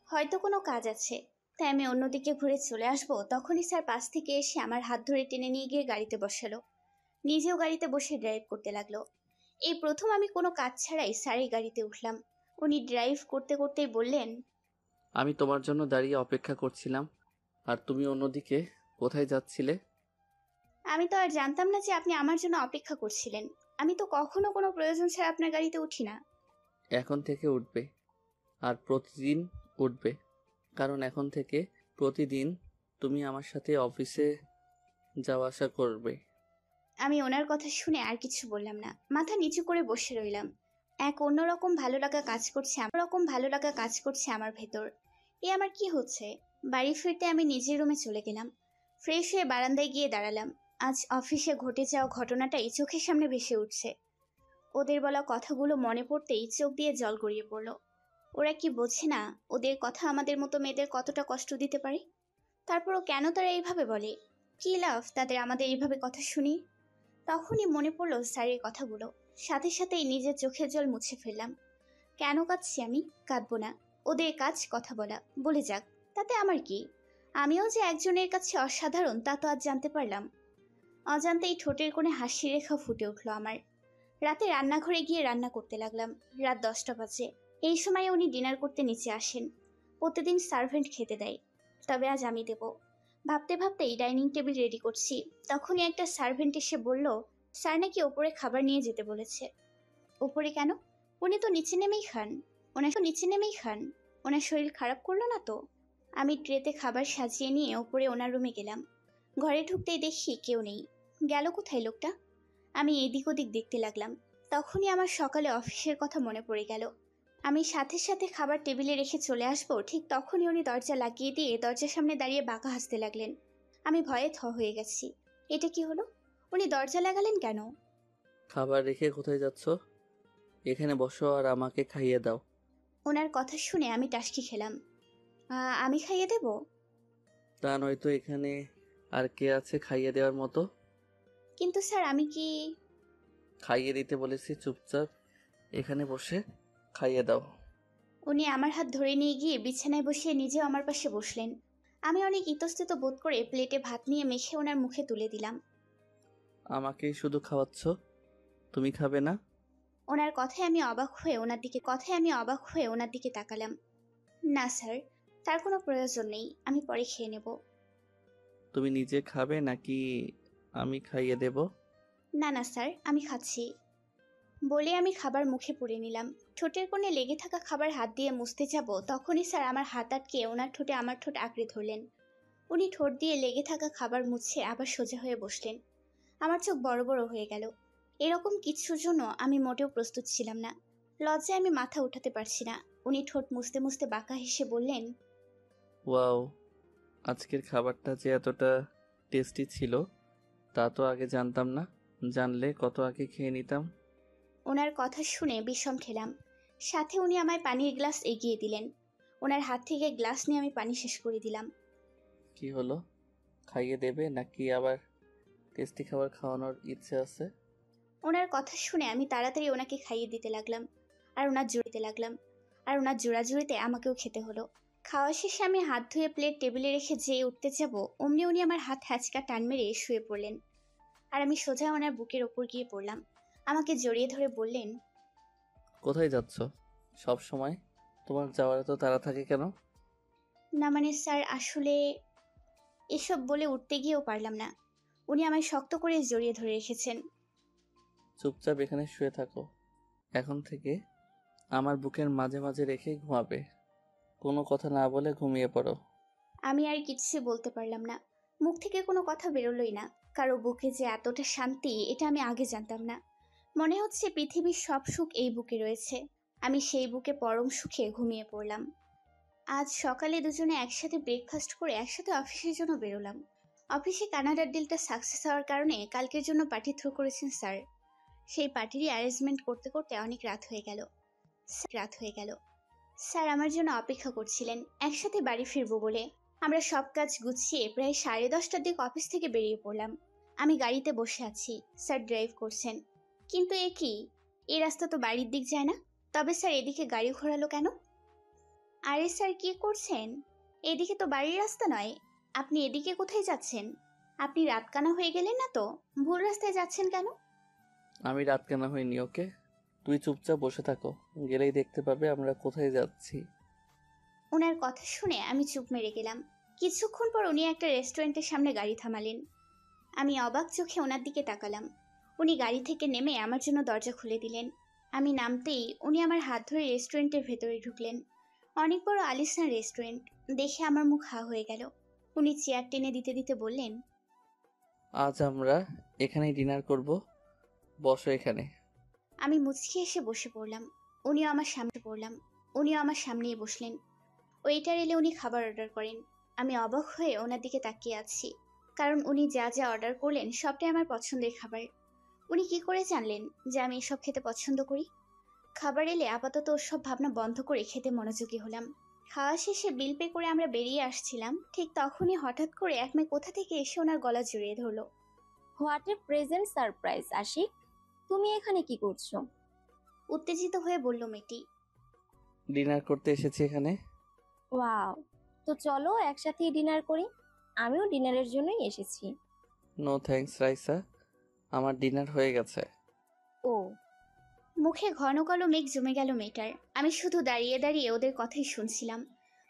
হয়তো কোনো কাজ আছে, তাই আমি অন্যদিকে ঘুরে চলে আসবো। তখনই স্যার পাশ থেকে এসে আমার হাত ধরে টেনে নিয়ে গিয়ে গাড়িতে বসালো। নিজেও গাড়িতে বসে ড্রাইভ করতে লাগলো। এই প্রথম আমি কোনো কাজ ছাড়াই স্যারের গাড়িতে উঠলাম। উনি ড্রাইভ করতে করতেই বললেন, আমি তোমার জন্য দাঁড়িয়ে অপেক্ষা করছিলাম, আর তুমি অন্যদিকে কোথায় যাচ্ছিলে? আমি তো আর জানতাম না যে আপনি আমার জন্য অপেক্ষা করছিলেন। আমি তো কখনো কোনো প্রয়োজন ছাড়া আপনার গাড়িতে উঠি না। এখন থেকে উঠবে, আর প্রতিদিন উঠবে, কারণ এখন থেকে প্রতিদিন তুমি আমার সাথে অফিসে যাওয়া আসা করবে। আমি ওনার কথা শুনে আর কিছু বললাম না, মাথা নিচু করে বসে রইলাম। এক অন্যরকম ভালো লাগা কাজ করছে আমার ভেতর। এ আমার কি হচ্ছে? বাড়ি ফিরতে আমি নিজের রুমে চলে গেলাম। ফ্রেশ হয়ে বারান্দায় গিয়ে দাঁড়ালাম। আজ অফিসে ঘটে যাওয়া ঘটনাটাই চোখের সামনে ভেসে উঠছে। ওদের বলা কথাগুলো মনে পড়তেই চোখ দিয়ে জল গড়িয়ে পড়ল। ওরা কি বোঝে না ওদের কথা আমাদের মতো মেয়েদের কতটা কষ্ট দিতে পারে? তারপরও কেন তারা এইভাবে বলে? কি লাভ তাদের আমাদের এইভাবে কথা শুনি? তখনই মনে পড়ল স্যারের কথাগুলো। সাথে সাথেই নিজের চোখের জল মুছে ফেললাম। কেন কাঁদছি আমি? কাঁদবো না। ওদের কাজ কথা বলা, বলে যাক, তাতে আমার কি? আমিও যে একজনের কাছে অসাধারণ তা তো আজ জানতে পারলাম। অজান্তেই ঠোঁটের কোণে হাসি রেখা ফুটে উঠলো আমার। রাতে রান্নাঘরে গিয়ে রান্না করতে লাগলাম। রাত 10টা বাজে। এই সময় উনি ডিনার করতে নিচে আসেন। প্রতিদিন সার্ভেন্ট খেতে দেয়, তবে আজ আমি দেব। ভাবতে ভাবতেই ডাইনিং টেবিল রেডি করছি, তখনই একটা সার্ভেন্ট এসে বলল, স্যার নাকি ওপরে খাবার নিয়ে যেতে বলেছে। ওপরে কেন? উনি তো নিচে নেমেই খান। ওনার শরীর খারাপ করলো না তো? আমি ট্রেতে খাবার সাজিয়ে নিয়ে ওপরে ওনার রুমে গেলাম। ঘরে ঢুকতেই দেখি কেউ নেই। গেল কোথায় লোকটা? আমি এদিক ওদিক দেখতে লাগলাম। তখনই আমার সকালে অফিসের কথা মনে পড়ে গেল। আমি সাথে সাথে খাবার টেবিলে রেখে চলে আসবো, ঠিক তখনই উনি দরজা লাগিয়ে দিয়ে দরজার সামনে দাঁড়িয়ে বাঁকা হাসতে লাগলেন। আমি ভয়ে থ হয়ে গেছি। এটা কি হলো? উনি দরজা লাগালেন কেন? খাবার রেখে কোথায় যাচ্ছ? এখানে বসো আর আমাকে খাইয়ে দাও। ওনার কথা শুনে আমি টাসকি খেলাম। আমি খাইয়ে দেব? তা নয়তো এখানে আর কে আছে খাইয়ে দেওয়ার মতো? কিন্তু স্যার আমি কি... খাইয়ে দিতে বলেছি, চুপচাপ এখানে বসে খাইয়ে দাও। উনি আমার হাত ধরে নিয়ে গিয়ে বিছানায় বসিয়ে নিজেও আমার পাশে বসলেন। আমি অনেক ইতস্তত বোধ করে প্লেটে ভাত নিয়ে মেখে ওনার মুখে তুলে দিলাম। আমাকেই শুধু খাওয়াচ্ছ, তুমি খাবে না? ওনার কথায় আমি অবাক হয়ে ওনার দিকে তাকালাম। না স্যার, তার কোনো প্রয়োজন নেই, আমি পরে খেয়ে নেব। তুমি নিজে খাবে নাকি আমি খাইয়ে দেব? না না স্যার, আমি খাচ্ছি বলে আমি খাবার মুখে পুরে নিলাম। ঠোঁটের কোণে লেগে থাকা খাবার হাত দিয়ে মুছতে যাব, তখনই স্যার আমার হাত আটকে ওনার ঠোঁটে আমার ঠোঁট আঁকড়ে ধরলেন। উনি ঠোঁট দিয়ে লেগে থাকা খাবার মুছে আবার সোজা হয়ে বসলেন। আমার চোখ বড় বড় হয়ে গেল। এরকম কিছুর জন্য আমি মোটেও প্রস্তুত ছিলাম না। লজ্জায় আমি মাথা উঠাতে পারছি না। উনি ঠোঁট মুছতে মুছতে বাঁকা হেসে বললেন, ওয়াও, আজকের খাবারটা যে এতটা টেস্টি ছিল তা তো আগে জানতাম না। জানলে কত আগে খেয়ে নিতাম। ওনার কথা শুনে বিষম খেলাম। সাথে উনি আমায় পানির গ্লাস এগিয়ে দিলেন। ওনার হাত থেকে গ্লাস নিয়ে আমি পানি শেষ করে দিলাম। কি হলো, খাইয়ে দেবে নাকি আবার টেস্টি খাবার খাওয়ানোর ইচ্ছে আছে? ওনার কথা শুনে আমি তাড়াতাড়ি ওনাকে খাইয়ে দিতে লাগলাম, আর ওনার জোড়াজুড়িতে আমাকেও খেতে হলো। খাওয়া শেষে আমি হাত ধুয়ে প্লেট টেবিলে রেখে যেয়ে উঠতে যাব, অমনি উনি আমার হাত হ্যাচকা টান মেরে শুয়ে পড়লেন। আর আমি সোজা ওনার বুকের ওপর গিয়ে পড়লাম। আমাকে জড়িয়ে ধরে বললেন, কোথায় যাচ্ছ সব সময়? তোমার যাওয়ার তো তাড়া থাকে কেন? না মানে স্যার, আসলে... এসব বলে উঠতে গিয়েও পারলাম না। উনি আমায় শক্ত করে জড়িয়ে ধরে রেখেছেন। চুপচাপ এখানে শুয়ে থাকো। এখন থেকে আমার বুকের মাঝে মাঝে রেখে ঘুমাবে। কোনো কথা না বলে ঘুমিয়ে পড়ো। আমি আর কিছু বলতে পারলাম না। মুখ থেকে কোনো কথা বেরোলোই না। কারো বুকে যে এতটা শান্তি, এটা আমি আগে জানতাম না। মনে হচ্ছে পৃথিবীর সব সুখ এই বুকে রয়েছে। আমি সেই বুকে পরম সুখে ঘুমিয়ে পড়লাম। আজ সকালে দুজনে একসাথে ব্রেকফাস্ট করে একসাথে অফিসের জন্য বেরোলাম। অফিসে কানাডার ডিলটা সাকসেস হওয়ার কারণে কালকের জন্য পার্টি থ্রো করেছেন স্যার। সেই পার্টিরই অ্যারেঞ্জমেন্ট করতে করতে অনেক রাত হয়ে গেল। স্যার আমার জন্য অপেক্ষা করছিলেন একসাথে বাড়ি ফিরবো বলে। আমরা সব কাজ গুছিয়ে প্রায় 10:30টার দিকে অফিস থেকে বেরিয়ে পড়লাম। আমি গাড়িতে বসে আছি, স্যার ড্রাইভ করছেন। কিন্তু এ কি, এই রাস্তা তো বাড়ির দিক যায় না। তবে স্যার এদিকে গাড়ি ঘোরালো কেন? আরে স্যার কি করছেন? এদিকে তো বাড়ির রাস্তা নয়। আপনি এদিকে কোথায় যাচ্ছেন? আপনি রাতকানা হয়ে গেলেন না তো? ভুল রাস্তায় যাচ্ছেন কেন? আমি রাত কেন হইনি, ওকে? তুই চুপচাপ বসে থাকো, গেলেই দেখতে পাবে আমরা কোথায় যাচ্ছি। ওনার কথা শুনে আমি চুপ মেরে গেলাম। কিছুক্ষণ পর উনি একটা রেস্টুরেন্টের সামনে গাড়ি থামালেন। আমি অবাক চোখে ওনার দিকে তাকালাম। উনি গাড়ি থেকে নেমে আমার জন্য দরজা খুলে দিলেন। আমি নামতেই উনি আমার হাত ধরে রেস্টুরেন্টের ভেতরে ঢুকলেন। অনেক বড় আলিশান রেস্টুরেন্ট, দেখে আমার মুখ হা হয়ে গেল। উনি চেয়ার টেনে দিতে দিতে বললেন, আজ আমরা এখানেই ডিনার করব, বসো এখানে। আমি মুচকি এসে বসে পড়লাম। উনিও আমার সামনেই বসলেন। ওয়েটার এলে উনি খাবার অর্ডার করেন। আমি অবাক হয়ে ওনার দিকে তাকিয়ে আছি, কারণ উনি যা যা অর্ডার করলেন সবটাই আমার পছন্দের খাবার। উনি কি করে জানলেন যে আমি এসব খেতে পছন্দ করি? খাবার এলে আপাতত ওসব ভাবনা বন্ধ করে খেতে মনোযোগী হলাম। খাওয়া শেষে বিল পে করে আমরা বেরিয়ে আসছিলাম, ঠিক তখনই হঠাৎ করে এক মেয়ে কোথা থেকে এসে ওনার গলা জড়িয়ে ধরলো। What a present surprise Ashiq, তুমি এখানে কি করছো? উত্তেজিত হয়ে বলল মেয়েটি। ডিনার করতে এসেছি এখানে। ওয়াও, তো চলো একসাথেই ডিনার করি। আমিও ডিনারের জন্যই এসেছি। নো থ্যাঙ্কস রাইসা, আমার ডিনার হয়ে গেছে। ও, মুখে ঘন কালো মেঘ জমে গেল মেয়েটার। আমি শুধু দাঁড়িয়ে দাঁড়িয়ে ওদের কথাই শুনছিলাম।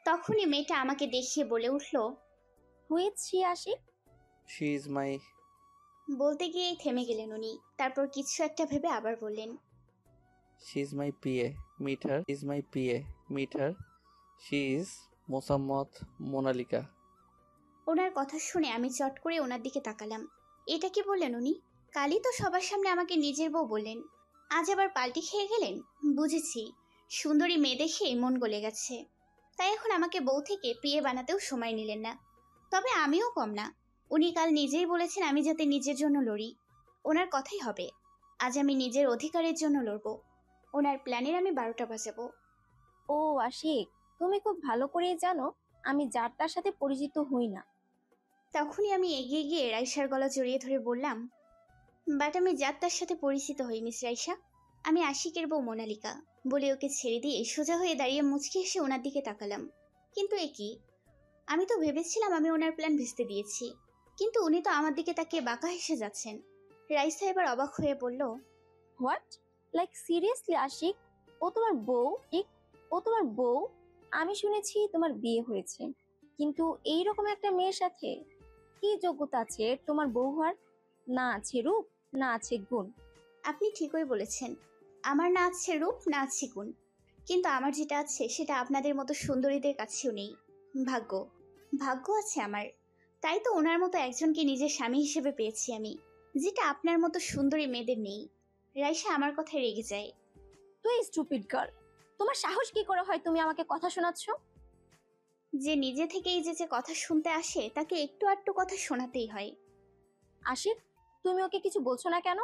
তখনই মেয়েটা আমাকে দেখিয়ে বলে উঠল, which she Ashiq? She is my. বলতে গিয়েই থেমে গেলেন উনি। তারপর কিছু একটা ভেবে আবার বললেন, she is my PA metre is my PA metre she is Mosammat Monalika. ওনার কথা শুনে আমি চট করে ওনার দিকে তাকালাম। এটা কি বললেন উনি? কালই তো সবার সামনে আমাকে নিজের বউ বললেন, আজ আবার পাল্টি খেয়ে গেলেন। বুঝেছি, সুন্দরী মেয়ে দেখেই মন গলে গেছে, তাই এখন আমাকে বউ থেকে পিয়ে বানাতেও সময় নিলেন না। তবে আমিও কম না। উনি কাল নিজেই বলেছেন আমি যাতে নিজের জন্য লড়ি। ওনার কথাই হবে। আজ আমি নিজের অধিকারের জন্য লড়ব। ওনার প্ল্যানের আমি 12টা বাজাবো। ও আশিক, তুমি খুব ভালো করেই জানো আমি যার তার সাথে পরিচিত হই না। তখনই আমি এগিয়ে গিয়ে রাইসার গলা জড়িয়ে ধরে বললাম, বাট আমি যাত্রার সাথে পরিচিত হই মিস রাইসা। আমি আশিকের বউ মোনালিকা। বলে ওকে ছেড়ে দিয়ে সোজা হয়ে দাঁড়িয়ে মুচকি এসে ওনার দিকে তাকালাম। কিন্তু এ কি? আমি তো ভেবেছিলাম আমি ওনার প্ল্যান ভেস্তে দিয়েছি, কিন্তু উনি তো আমার দিকে তাকিয়ে বাঁকা হেসে যাচ্ছেন। রাইসা এবার অবাক হয়ে বলল, হোয়াট? লাইক সিরিয়াসলি আশিক, ও তোমার বউ? ও তোমার বউ? আমি শুনেছি তোমার বিয়ে হয়েছে, কিন্তু এইরকম একটা মেয়ের সাথে কি যোগ্যতা আছে এর তোমার বউ হওয়ার? না আছে রূপ, না আছে গুণ। আপনি ঠিকই বলেছেন, আমার না আছে রূপ, না আছে গুণ, কিন্তু আমার যেটা আছে সেটা আপনাদের মতো সুন্দরীদের কাছেও নেই। ভাগ্য, ভাগ্য আছে আমার। তাই তো ওনার মতো একজনকে নিজের স্বামী হিসেবে পেয়েছি আমি, যেটা আপনার মতো সুন্দরী মেয়েদের নেই। রাইসা আমার কথায় রেগে যায়। তুই স্টুপিড গার্ল, তোমার সাহস কি করে হয় তুমি আমাকে কথা শোনাচ্ছ? যে নিজে থেকেই যে কথা শুনতে আসে তাকে একটু আধটু কথা শোনাতেই হয়। আশিক, তুমি ওকে কিছু বলছো না কেন?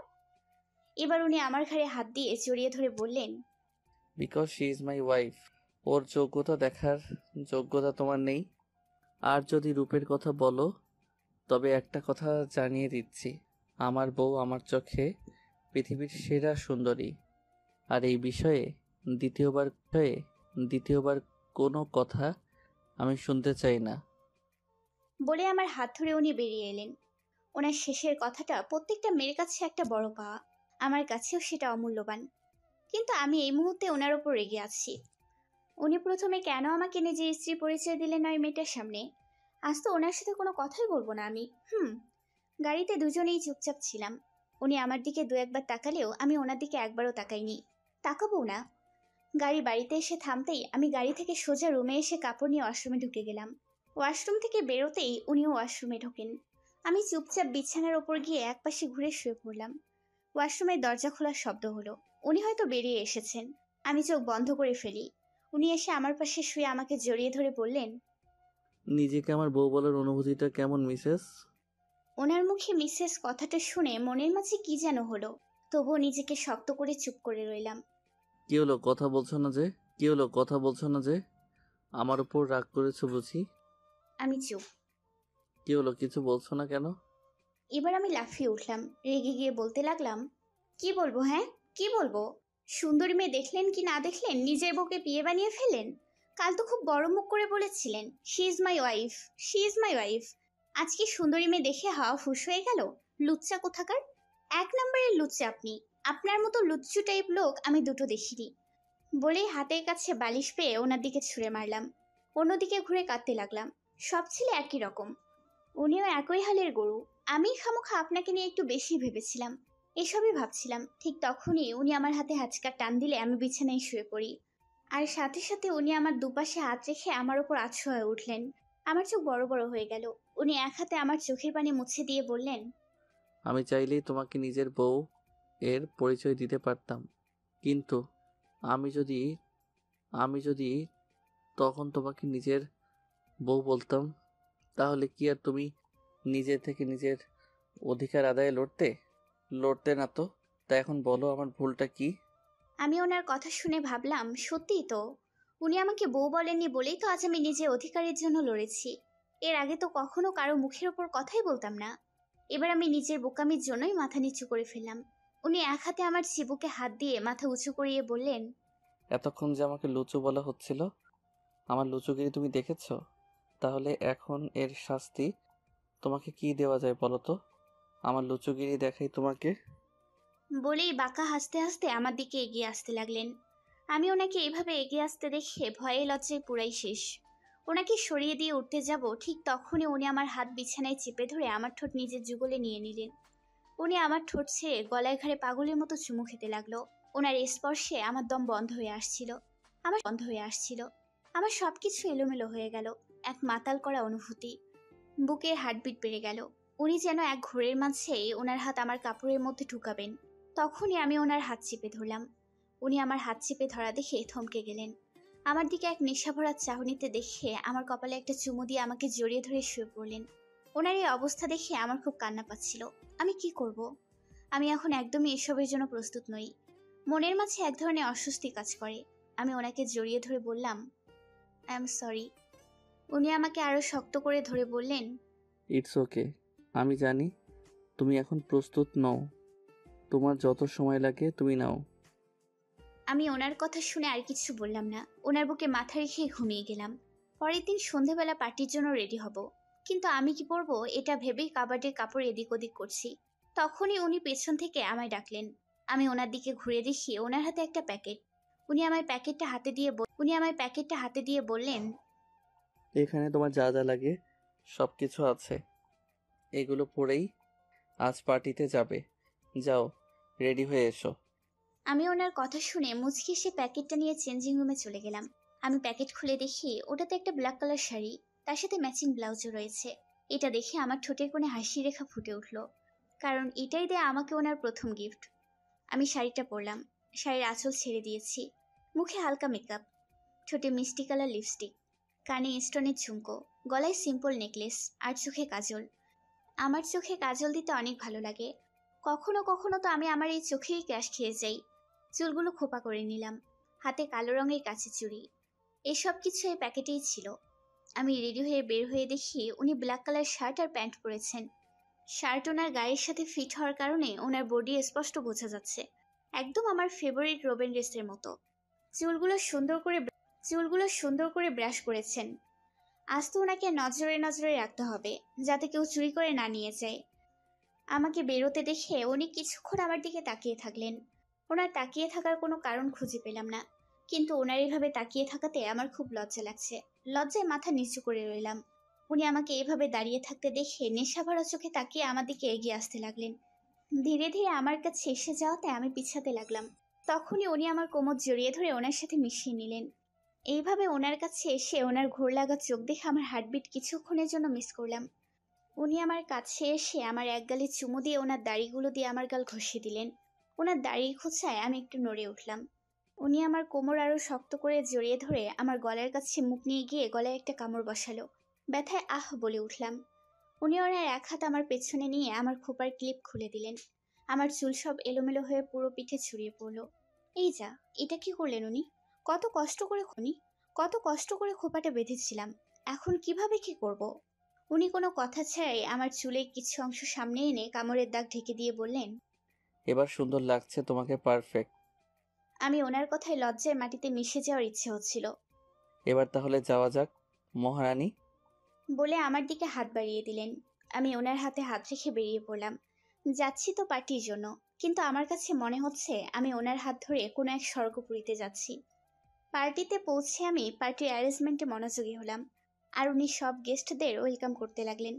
এবার উনি আমার ঘাড়ে হাত দিয়ে জড়িয়ে ধরে বললেন, because she is my wife. ওর যোগ্যতা দেখার যোগ্যতা তোমার নেই। আর যদি রূপের কথা বলো, তবে একটা কথা জানিয়ে দিচ্ছি, আমার বউ আমার চোখে পৃথিবীর সেরা সুন্দরী। আর এই বিষয়ে দ্বিতীয়বার কোনো কথা আমি শুনতে চাই না। বলে আমার হাত ধরে উনি বেরিয়ে এলেন। ওনার শেষের কথাটা প্রত্যেকটা মেয়ের কাছে একটা বড় পাওয়া, আমার কাছেও সেটা অমূল্যবান। কিন্তু আমি এই মুহূর্তে ওনার ওপর রেগে আছি। উনি প্রথমে কেন আমাকে নিজের স্ত্রী পরিচয় দিলেন ওই মেয়েটার সামনে? আজ তো ওনার সাথে কোনো কথাই বলবো না আমি। গাড়িতে দুজনেই চুপচাপ ছিলাম। উনি আমার দিকে দু একবার তাকালেও আমি ওনার দিকে একবারও তাকাইনি, তাকাবো না। গাড়ি বাড়িতে এসে থামতেই আমি গাড়ি থেকে সোজা রুমে এসে কাপড় নিয়ে ওয়াশরুমে ঢুকে গেলাম। ওয়াশরুম থেকে বেরোতেই উনিও ওয়াশরুমে ঢোকেন। আমি চুপচাপ বিছানার ওপর গিয়ে একপাশে ঘুরে শুয়ে পড়লাম। ওয়াশরুমের দরজা খোলার শব্দ হলো। উনি হয়তো বেরিয়ে এসেছেন। আমি চোখ বন্ধ করে ফেলি। উনি এসে আমার পাশে শুয়ে আমাকে জড়িয়ে ধরে বললেন, নিজেকে আমার বউ বলার অনুভূতিটা কেমন মিসেস? ওনার মুখে মিসেস কথাটা শুনে মনের মাঝে কি যেন হলো। তবুও নিজেকে শক্ত করে চুপ করে রইলাম। কি হলো, কথা বলছো না যে? আমার উপর রাগ করেছো বুঝি? আমি চুপ। কি হলো, কিছু বলছো না কেন? এবার আমি লাফিয়ে উঠলাম। রেগে গিয়ে বলতে লাগলাম, কি বলবো? হ্যাঁ, কি বলবো? সুন্দরী মেয়ে দেখলেন কি না দেখলেন, নিজের বউকে বিয়ে বানিয়ে ফেলেন। কাল তো খুব বড় মুখ করে বলেছিলেন she is my wife, she is my wife. আজকে সুন্দরী মেয়ে দেখে হাওয়া ফুস হয়ে গেল। লুচ্চা কোথাকার! 1 নম্বরের লুচ্চা আপনি। আপনার মতো লুচ্চু টাইপ লোক আমি দুটো দেখিনি। বলেই হাতের কাছে বালিশ পেয়ে ওনার দিকে ছুঁড়ে মারলাম। অন্যদিকে ঘুরে কাঁদতে লাগলাম। সব ছেলে একই রকম, উনিও একই হালের গরু। আমি খামোখা আপনাকে নিয়ে একটু বেশি ভেবেছিলাম। এসবই ভাবছিলাম, ঠিক তখনই উনি আমার হাতে হাঁচকা টান দিলে আমি বিছানায় শুয়ে পড়ি। আর সাথে সাথে উনি আমার দুপাশে হাত রেখে আমার ওপর আছু হয়ে উঠলেন। আমার চোখ বড় বড় হয়ে গেল। উনি এক হাতে আমার চোখের পানি মুছে দিয়ে বললেন, আমি চাইলেই তোমাকে নিজের বউ এর পরিচয় দিতে পারতাম, কিন্তু আমি যদি তখন তোমাকে নিজের বউ বলতাম, তাহলে কি আর তুমি নিজে থেকে নিজের অধিকার আদায়ে লড়তে না তো? তা এখন বলো আমার ভুলটা কি? আমি ওনার কথা শুনে ভাবলাম, সত্যিই তো। উনি আমাকে বউ বলেননি বলেই তো আজ আমি নিজের অধিকারের জন্য লড়েছি। এর আগে তো কখনো কারো মুখের ওপর কথাই বলতাম না। এবার আমি নিজের বোকামির জন্যই মাথা নিচু করে ফেললাম। উনি এক হাতে আমার চিবুকে হাত দিয়ে মাথা উঁচু করিয়ে বললেন, এতক্ষণ যে আমাকে লুচু বলা হচ্ছিল, আমার লুচুগিরি তুমি দেখেছো? তাহলে এখন এর শাস্তি তোমাকে কি দেওয়া যায় বলো তো? আমার লুচুগিরি দেখাই তোমাকে। বলেই বাঁকা হাসতে হাসতে আমার দিকে এগিয়ে আসতে লাগলেন। আমি ওনাকে এভাবে এগিয়ে আসতে দেখে ভয়ে লজ্জায় পুরাই শেষ। ওনাকে সরিয়ে দিয়ে উঠতে যাব, ঠিক তখনই উনি আমার হাত বিছানায় চেপে ধরে আমার ঠোঁট নিজের যুগলে নিয়ে নিলেন। উনি আমার ঠোঁট ছেড়ে গলায় ঘাড়ে পাগলের মতো চুমু খেতে লাগলো। ওনার স্পর্শে আমার দম বন্ধ হয়ে আসছিল। আমার সবকিছু এলোমেলো হয়ে গেল। এক মাতাল করা অনুভূতি, বুকের হার্টবিট বেড়ে গেল। উনি যেন এক ঘোরের মাঝেই ওনার হাত আমার কাপড়ের মধ্যে ঢুকাবেন। তখনই আমি ওনার হাত চেপে ধরলাম। উনি আমার হাত চেপে ধরা দেখে থমকে গেলেন। আমার দিকে এক নেশাভরা চাহনিতে দেখে আমার কপালে একটা চুমু দিয়ে আমাকে জড়িয়ে ধরে শুয়ে পড়লেন। ওনার এই অবস্থা দেখে আমার খুব কান্না পাচ্ছিল। আমি কি করব? আমি এখন একদমই এসবের জন্য প্রস্তুত নই। মনের মাঝে এক ধরনের অস্বস্তি কাজ করে। আমি ওনাকে জড়িয়ে ধরে বললাম, আই এম সরি। উনি আমাকে আরো শক্ত করে ধরে বললেন, ইটস ওকে। আমি জানি তুমি এখন প্রস্তুত নও। তোমার যত সময় লাগে তুমি নাও। আমি ওনার কথা শুনে আর কিছু বললাম না। ওনার বুকে মাথা রেখে ঘুমিয়ে গেলাম। পরের দিন সন্ধেবেলা পার্টির জন্য রেডি হব, কিন্তু আমি কি পরবো এটা ভেবেই কাবার্ডের কাপড় এদিক ওদিক করছি। তখনই উনি পেছন থেকে আমায় ডাকলেন। আমি ওনার দিকে ঘুরে দেখি ওনার হাতে একটা প্যাকেট। উনি আমায় প্যাকেটটা হাতে দিয়ে বললেন, এখানে তোমার যা যা লাগে সব কিছু আছে। এগুলো পরেই আজ পার্টিতে যাবে। যাও, রেডি হয়ে এসো। আমি ওনার কথা শুনে মুচকি সে প্যাকেটটা নিয়ে চেঞ্জিং রুমে চলে গেলাম। আমি প্যাকেট খুলে দেখি ওটাতে একটা ব্ল্যাক কালার শাড়ি, তার সাথে ম্যাচিং ব্লাউজও রয়েছে। এটা দেখে আমার ঠোঁটের কোণে হাসি রেখা ফুটে উঠল, কারণ এটাই দেয় আমাকে ওনার প্রথম গিফট। আমি শাড়িটা পরলাম, শাড়ির আঁচল ছেড়ে দিয়েছি। মুখে হালকা মেকআপ, ঠোঁটে মিষ্টি কালার লিপস্টিক, কানে স্টোনের ঝুমকো, গলায় সিম্পল নেকলেস, আর চোখে কাজল। আমার চোখে কাজল দিতে অনেক ভালো লাগে। কখনো কখনো তো আমি আমার এই চোখেই ক্যাশ খেয়ে যাই। চুলগুলো খোপা করে নিলাম, হাতে কালো রঙের কাছে চুড়ি। এসব কিছু এই প্যাকেটেই ছিল। আমি রেডি হয়ে বের হয়ে দেখি উনি ব্ল্যাক কালার শার্ট আর প্যান্ট পরেছেন। শার্ট ওনার গায়ের সাথে ফিট হওয়ার কারণে ওনার বডি স্পষ্ট বোঝা যাচ্ছে, একদম আমার ফেভারিট রোবেন ড্রেসের মতো। চুলগুলো সুন্দর করে ব্রাশ করেছেন। আজ তো ওনাকে নজরে নজরে রাখতে হবে, যাতে কেউ চুরি করে না নিয়ে যায়। আমাকে বেরোতে দেখে উনি কিছুক্ষণ আমার দিকে তাকিয়ে থাকলেন। ওনার তাকিয়ে থাকার কোনো কারণ খুঁজে পেলাম না, কিন্তু ওনার এভাবে তাকিয়ে থাকাতে আমার খুব লজ্জা লাগছে। লজ্জায় মাথা নিচু করে রইলাম। উনি আমাকে এভাবে দাঁড়িয়ে থাকতে দেখে নেশাভরা চোখে তাকিয়ে আমার দিকে এগিয়ে আসতে লাগলেন। ধীরে ধীরে আমার কাছে এসে যাওয়াতে আমি পিছাতে লাগলাম। তখনই উনি আমার কোমর জড়িয়ে ধরে ওনার সাথে মিশিয়ে নিলেন। এইভাবে ওনার কাছে এসে ওনার ঘোর লাগা চোখ দেখে আমার হার্টবিট কিছুক্ষণের জন্য মিস করলাম। উনি আমার কাছে এসে আমার এক গালে চুমু দিয়ে ওনার দাড়িগুলো দিয়ে আমার গাল ঘষে দিলেন। ওনার দাড়ির খোঁচায় আমি একটু নড়ে উঠলাম। উনি আমার কোমর আরো শক্ত করে জড়িয়ে ধরে আমার গলার কাছে মুখ নিয়ে গিয়ে গলায় একটা কামড় বসালো। ব্যথায় আহ বলে উঠলাম। উনি ওনার এক হাত আমার পেছনে নিয়ে আমার খোপার ক্লিপ খুলে দিলেন। আমার চুল সব এলোমেলো হয়ে পুরো পিঠে ছড়িয়ে পড়লো। এই যা, এটা কি করলেন উনি? কত কষ্ট করে খোপাটা বেঁধেছিলাম, এখন কিভাবে কি করব? উনি কোনো কথা ছাড়াই আমার চুলের কিছু অংশ সামনে এনে কামড়ের দাগ ঢেকে দিয়ে বললেন, এবার সুন্দর লাগছে তোমাকে, পারফেক্ট। আমি ওনার কথায় লজ্জায় মাটিতে মিশে যাওয়ার ইচ্ছে হচ্ছিল। এবার তাহলে যাওয়া যাক মহারানী। বলে আমার দিকে হাত বাড়িয়ে দিলেন। আমি ওনার হাতে হাত রেখে বেরিয়ে পড়লাম। যাচ্ছি তো পার্টির জন্য, কিন্তু আমার কাছে মনে হচ্ছে আমি ওনার হাত ধরে কোনো এক স্বর্গপুরীতে যাচ্ছি। পার্টিতে পৌঁছে আমি পার্টির অ্যারেঞ্জমেন্টে মনোযোগী হলাম, আর উনি সব গেস্টদের ওয়েলকাম করতে লাগলেন।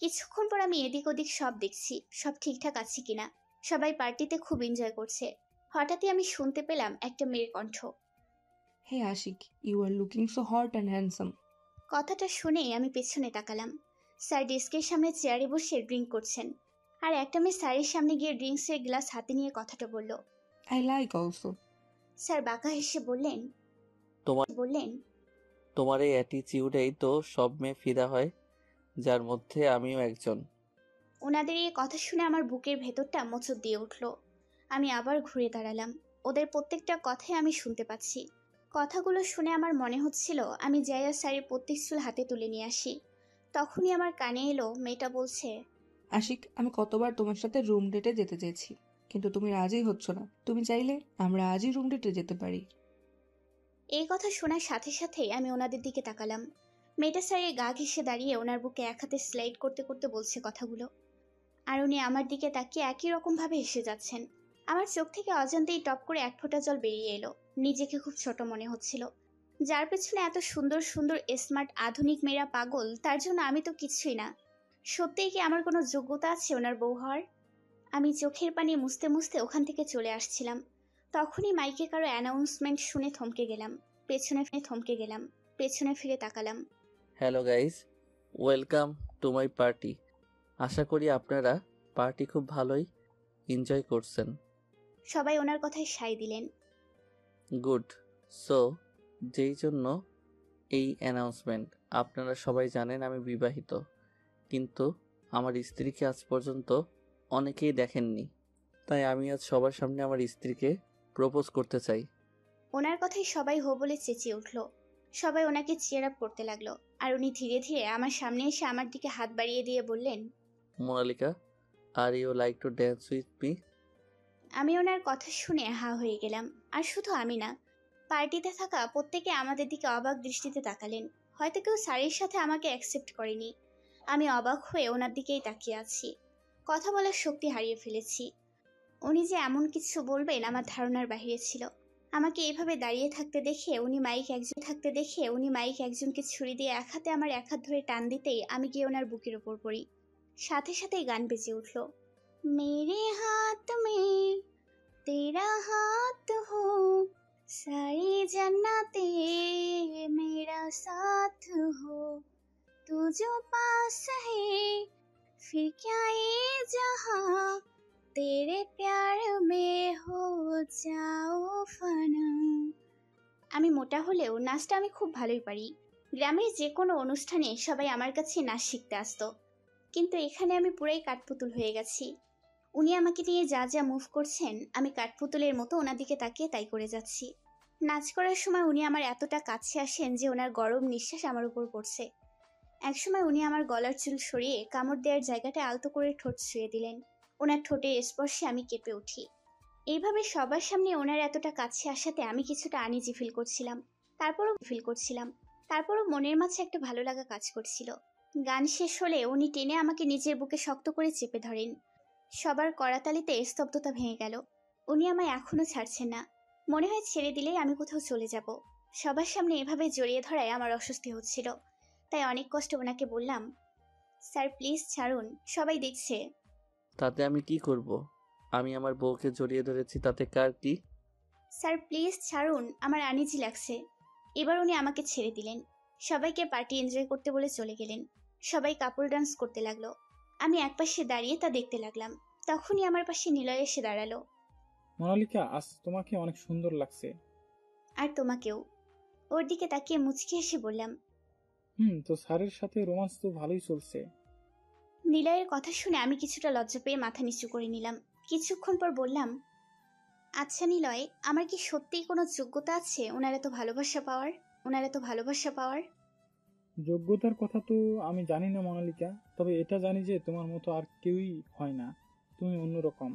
কিছুক্ষণ পর আমি এদিক ওদিক সব দেখছি, সব ঠিকঠাক আছে কিনা। সবাই পার্টিতে খুব এনজয় করছে। হঠাৎই আমি শুনতে পেলাম একটা মেয়ের কণ্ঠ। Hey Ashik, you are looking so hot and handsome. কথাটা শুনেই আমি পেছনে তাকালাম। স্যার ডেস্কের সামনে চেয়ারে বসে ড্রিঙ্ক করছেন, আর একটা মেয়ে স্যারের সামনে গিয়ে ড্রিঙ্কসের গ্লাস হাতে নিয়ে কথাটা বলল। I like also. স্যার বাঁকা হেসে বললেন, তোমার এই অ্যাটিচিউডেই তো সব মেয়ে ফিদা হয়, যার মধ্যে আমিও একজন। ওনাদের এই কথা শুনে আমার বুকের ভেতরটা মোচড় দিয়ে উঠল। আমি আবার ঘুরে দাঁড়ালাম। ওদের প্রত্যেকটা কথাই আমি শুনতে পাচ্ছি। কথাগুলো শুনে আমার মনে হচ্ছিল আমি জায়া স্যারের প্রত্যেক চুল হাতে তুলে নিয়ে আসি। তখনই আমার কানে এলো মেয়েটা বলছে, আশিক, আমি কতবার তোমার সাথে রুম ডেটে যেতে চেয়েছি, কিন্তু তুমি রাজিই হচ্ছ না। তুমি চাইলে আমরা আজই রুম ডেটে যেতে পারি। এই কথা শোনার সাথে সাথেই আমি ওনাদের দিকে তাকালাম। মেয়েটা স্যারের গা ঘেঁষে দাঁড়িয়ে ওনার বুকে এক হাতে স্লাইড করতে করতে বলছে কথাগুলো, আর উনি আমার দিকে তাকিয়ে একই রকম ভাবে হেসে যাচ্ছেন। আমার চোখ থেকে অজান্তেই টপ করে এক ফোঁটা জল বেরিয়ে এলো। নিজেকে খুব ছোট মনে হচ্ছিল। যার পেছনে এত সুন্দর সুন্দর স্মার্ট আধুনিক মেয়েরা পাগল, তার জন্য আমি তো কিছুই না। সত্যিই কি আমার কোনো যোগ্যতা আছে ওনার বউ হওয়ার? আমি চোখের পানি মুছতে মুছতে ওখান থেকে চলে আসছিলাম। তখনই মাইকে কারো অ্যানাউন্সমেন্ট শুনে থমকে গেলাম। পেছনে ফিরে তাকালাম। Hello guys, welcome to my party. আশা করি আপনারা পার্টি খুব ভালোই এনজয় করছেন। সবাই ওনার কথায় সায় দিলেন। গুড। সো যেই জন্য এই অ্যানাউন্সমেন্ট, আপনারা সবাই জানেন আমি বিবাহিত, কিন্তু আমার স্ত্রীকে আজ পর্যন্ত অনেকেই দেখেননি। তাই আমি আজ সবার সামনে আমার স্ত্রীকে প্রপোজ করতে চাই। ওনার কথায় সবাই হো বলে চেঁচিয়ে উঠল। সবাই ওনাকে চিয়ার আপ করতে লাগলো। আর উনি ধীরে ধীরে আমার সামনে এসে আমার দিকে হাত বাড়িয়ে দিয়ে বললেন, Monalika, are you like to dance with me? আমি ওনার কথা শুনে হা হয়ে গেলাম। আর শুধু আমি না, পার্টিতে থাকা প্রত্যেকে আমাদের দিকে অবাক দৃষ্টিতে তাকালেন। হয়তো কেউ স্যারের সাথে আমাকে অ্যাকসেপ্ট করেনি। আমি অবাক হয়ে ওনার দিকেই তাকিয়ে আছি। কথা বলার শক্তি হারিয়ে ফেলেছি। উনি যে এমন কিছু বলবেন আমার ধারণার বাইরে ছিল। আমাকে এভাবে দাঁড়িয়ে থাকতে দেখে উনি মাইক একজনকে ছুরি দিয়ে এক হাতে আমার এক হাত ধরে টান দিতেই আমি গিয়ে ওনার বুকের ওপর পড়ি। সাথে সাথেই গান বেজে উঠল, মেরে হাত মে তেরা হাত হো, সারি জান্নাতে মেরা সাথ হো, তু জো পাস হে ফির ক্যা ये जहां, तेरे प्यार में हो जाओ फना। আমি মোটা হলেও নাচটা আমি খুব ভালোই পারি। গ্রামের যে কোনো অনুষ্ঠানে সবাই আমার কাছে নাচ শিখতে আসতো, কিন্তু এখানে আমি পুরাই কাঠপুতুল হয়ে গেছি। উনি আমাকে নিয়ে যা যা মুভ করছেন, আমি কাঠপুতুলের মতো ওনার দিকে তাকিয়ে তাই করে যাচ্ছি। নাচ করার সময় উনি আমার এতটা কাছে আসেন যে ওনার গরম নিঃশ্বাস আমার উপর পড়ছে। একসময় উনি আমার গলার চুল সরিয়ে কামড় দেওয়ার জায়গাটা আলতো করে ঠোঁট ছুঁয়ে দিলেন। ওনার ঠোঁটের স্পর্শে আমি কেঁপে উঠি। এইভাবে সবার সামনে ওনার এতটা কাছে আসাতে আমি কিছুটা আনইজি ফিল করছিলাম। তারপরও মনের মাঝে একটা ভালো লাগা কাজ করছিল। গান শেষ হলে উনি টেনে আমাকে নিজের বুকে শক্ত করে চেপে ধরেন। সবার করাতালিতে স্তব্ধতা ভেঙে গেল। উনি আমায় এখনো ছাড়ছেন না। মনে হয় ছেড়ে দিলেই আমি কোথাও চলে যাব। সবার সামনে এভাবে জড়িয়ে ধরায় আমার অস্বস্তি হচ্ছিল। তাই অনেক কষ্টে ওনাকে বললাম, স্যার প্লিজ ছাড়ুন, সবাই দেখছে। তাতে আমি কি করব? আমি আমার বউকে জড়িয়ে ধরেছি, তাতে কার কি? স্যার প্লিজ ছাড়ুন, আমার আনইজি লাগছে। এবার উনি আমাকে ছেড়ে দিলেন। সবাইকে পার্টি এনজয় করতে বলে চলে গেলেন। সবাই কাপল ডান্স করতে লাগলো। আমি একপাশে দাঁড়িয়ে তা দেখতে লাগলাম। তখনই আমার পাশে নিলয় এসে দাঁড়ালো। মোনালিকা, আজ তোমাকে অনেক সুন্দর লাগছে। আর তোমাকেও। ওর দিকে তাকিয়ে মুচকি হেসে বললাম। তো স্যারের সাথে রোমান্স তো ভালোই চলছে। নিলয়ের কথা শুনে আমি কিছুটা লজ্জা পেয়ে মাথা নিচু করে নিলাম। কিছুক্ষণ পর বললাম, আচ্ছা নিলয়, আমার কি সত্যিই কোনো যোগ্যতা আছে ওনার এত ভালোবাসা পাওয়ার? যোগ্যতার কথা তো আমি জানি না মোনালিকা, তবে এটা জানি যে তোমার মতো আর কেউই হয় না। তুমি অন্যরকম।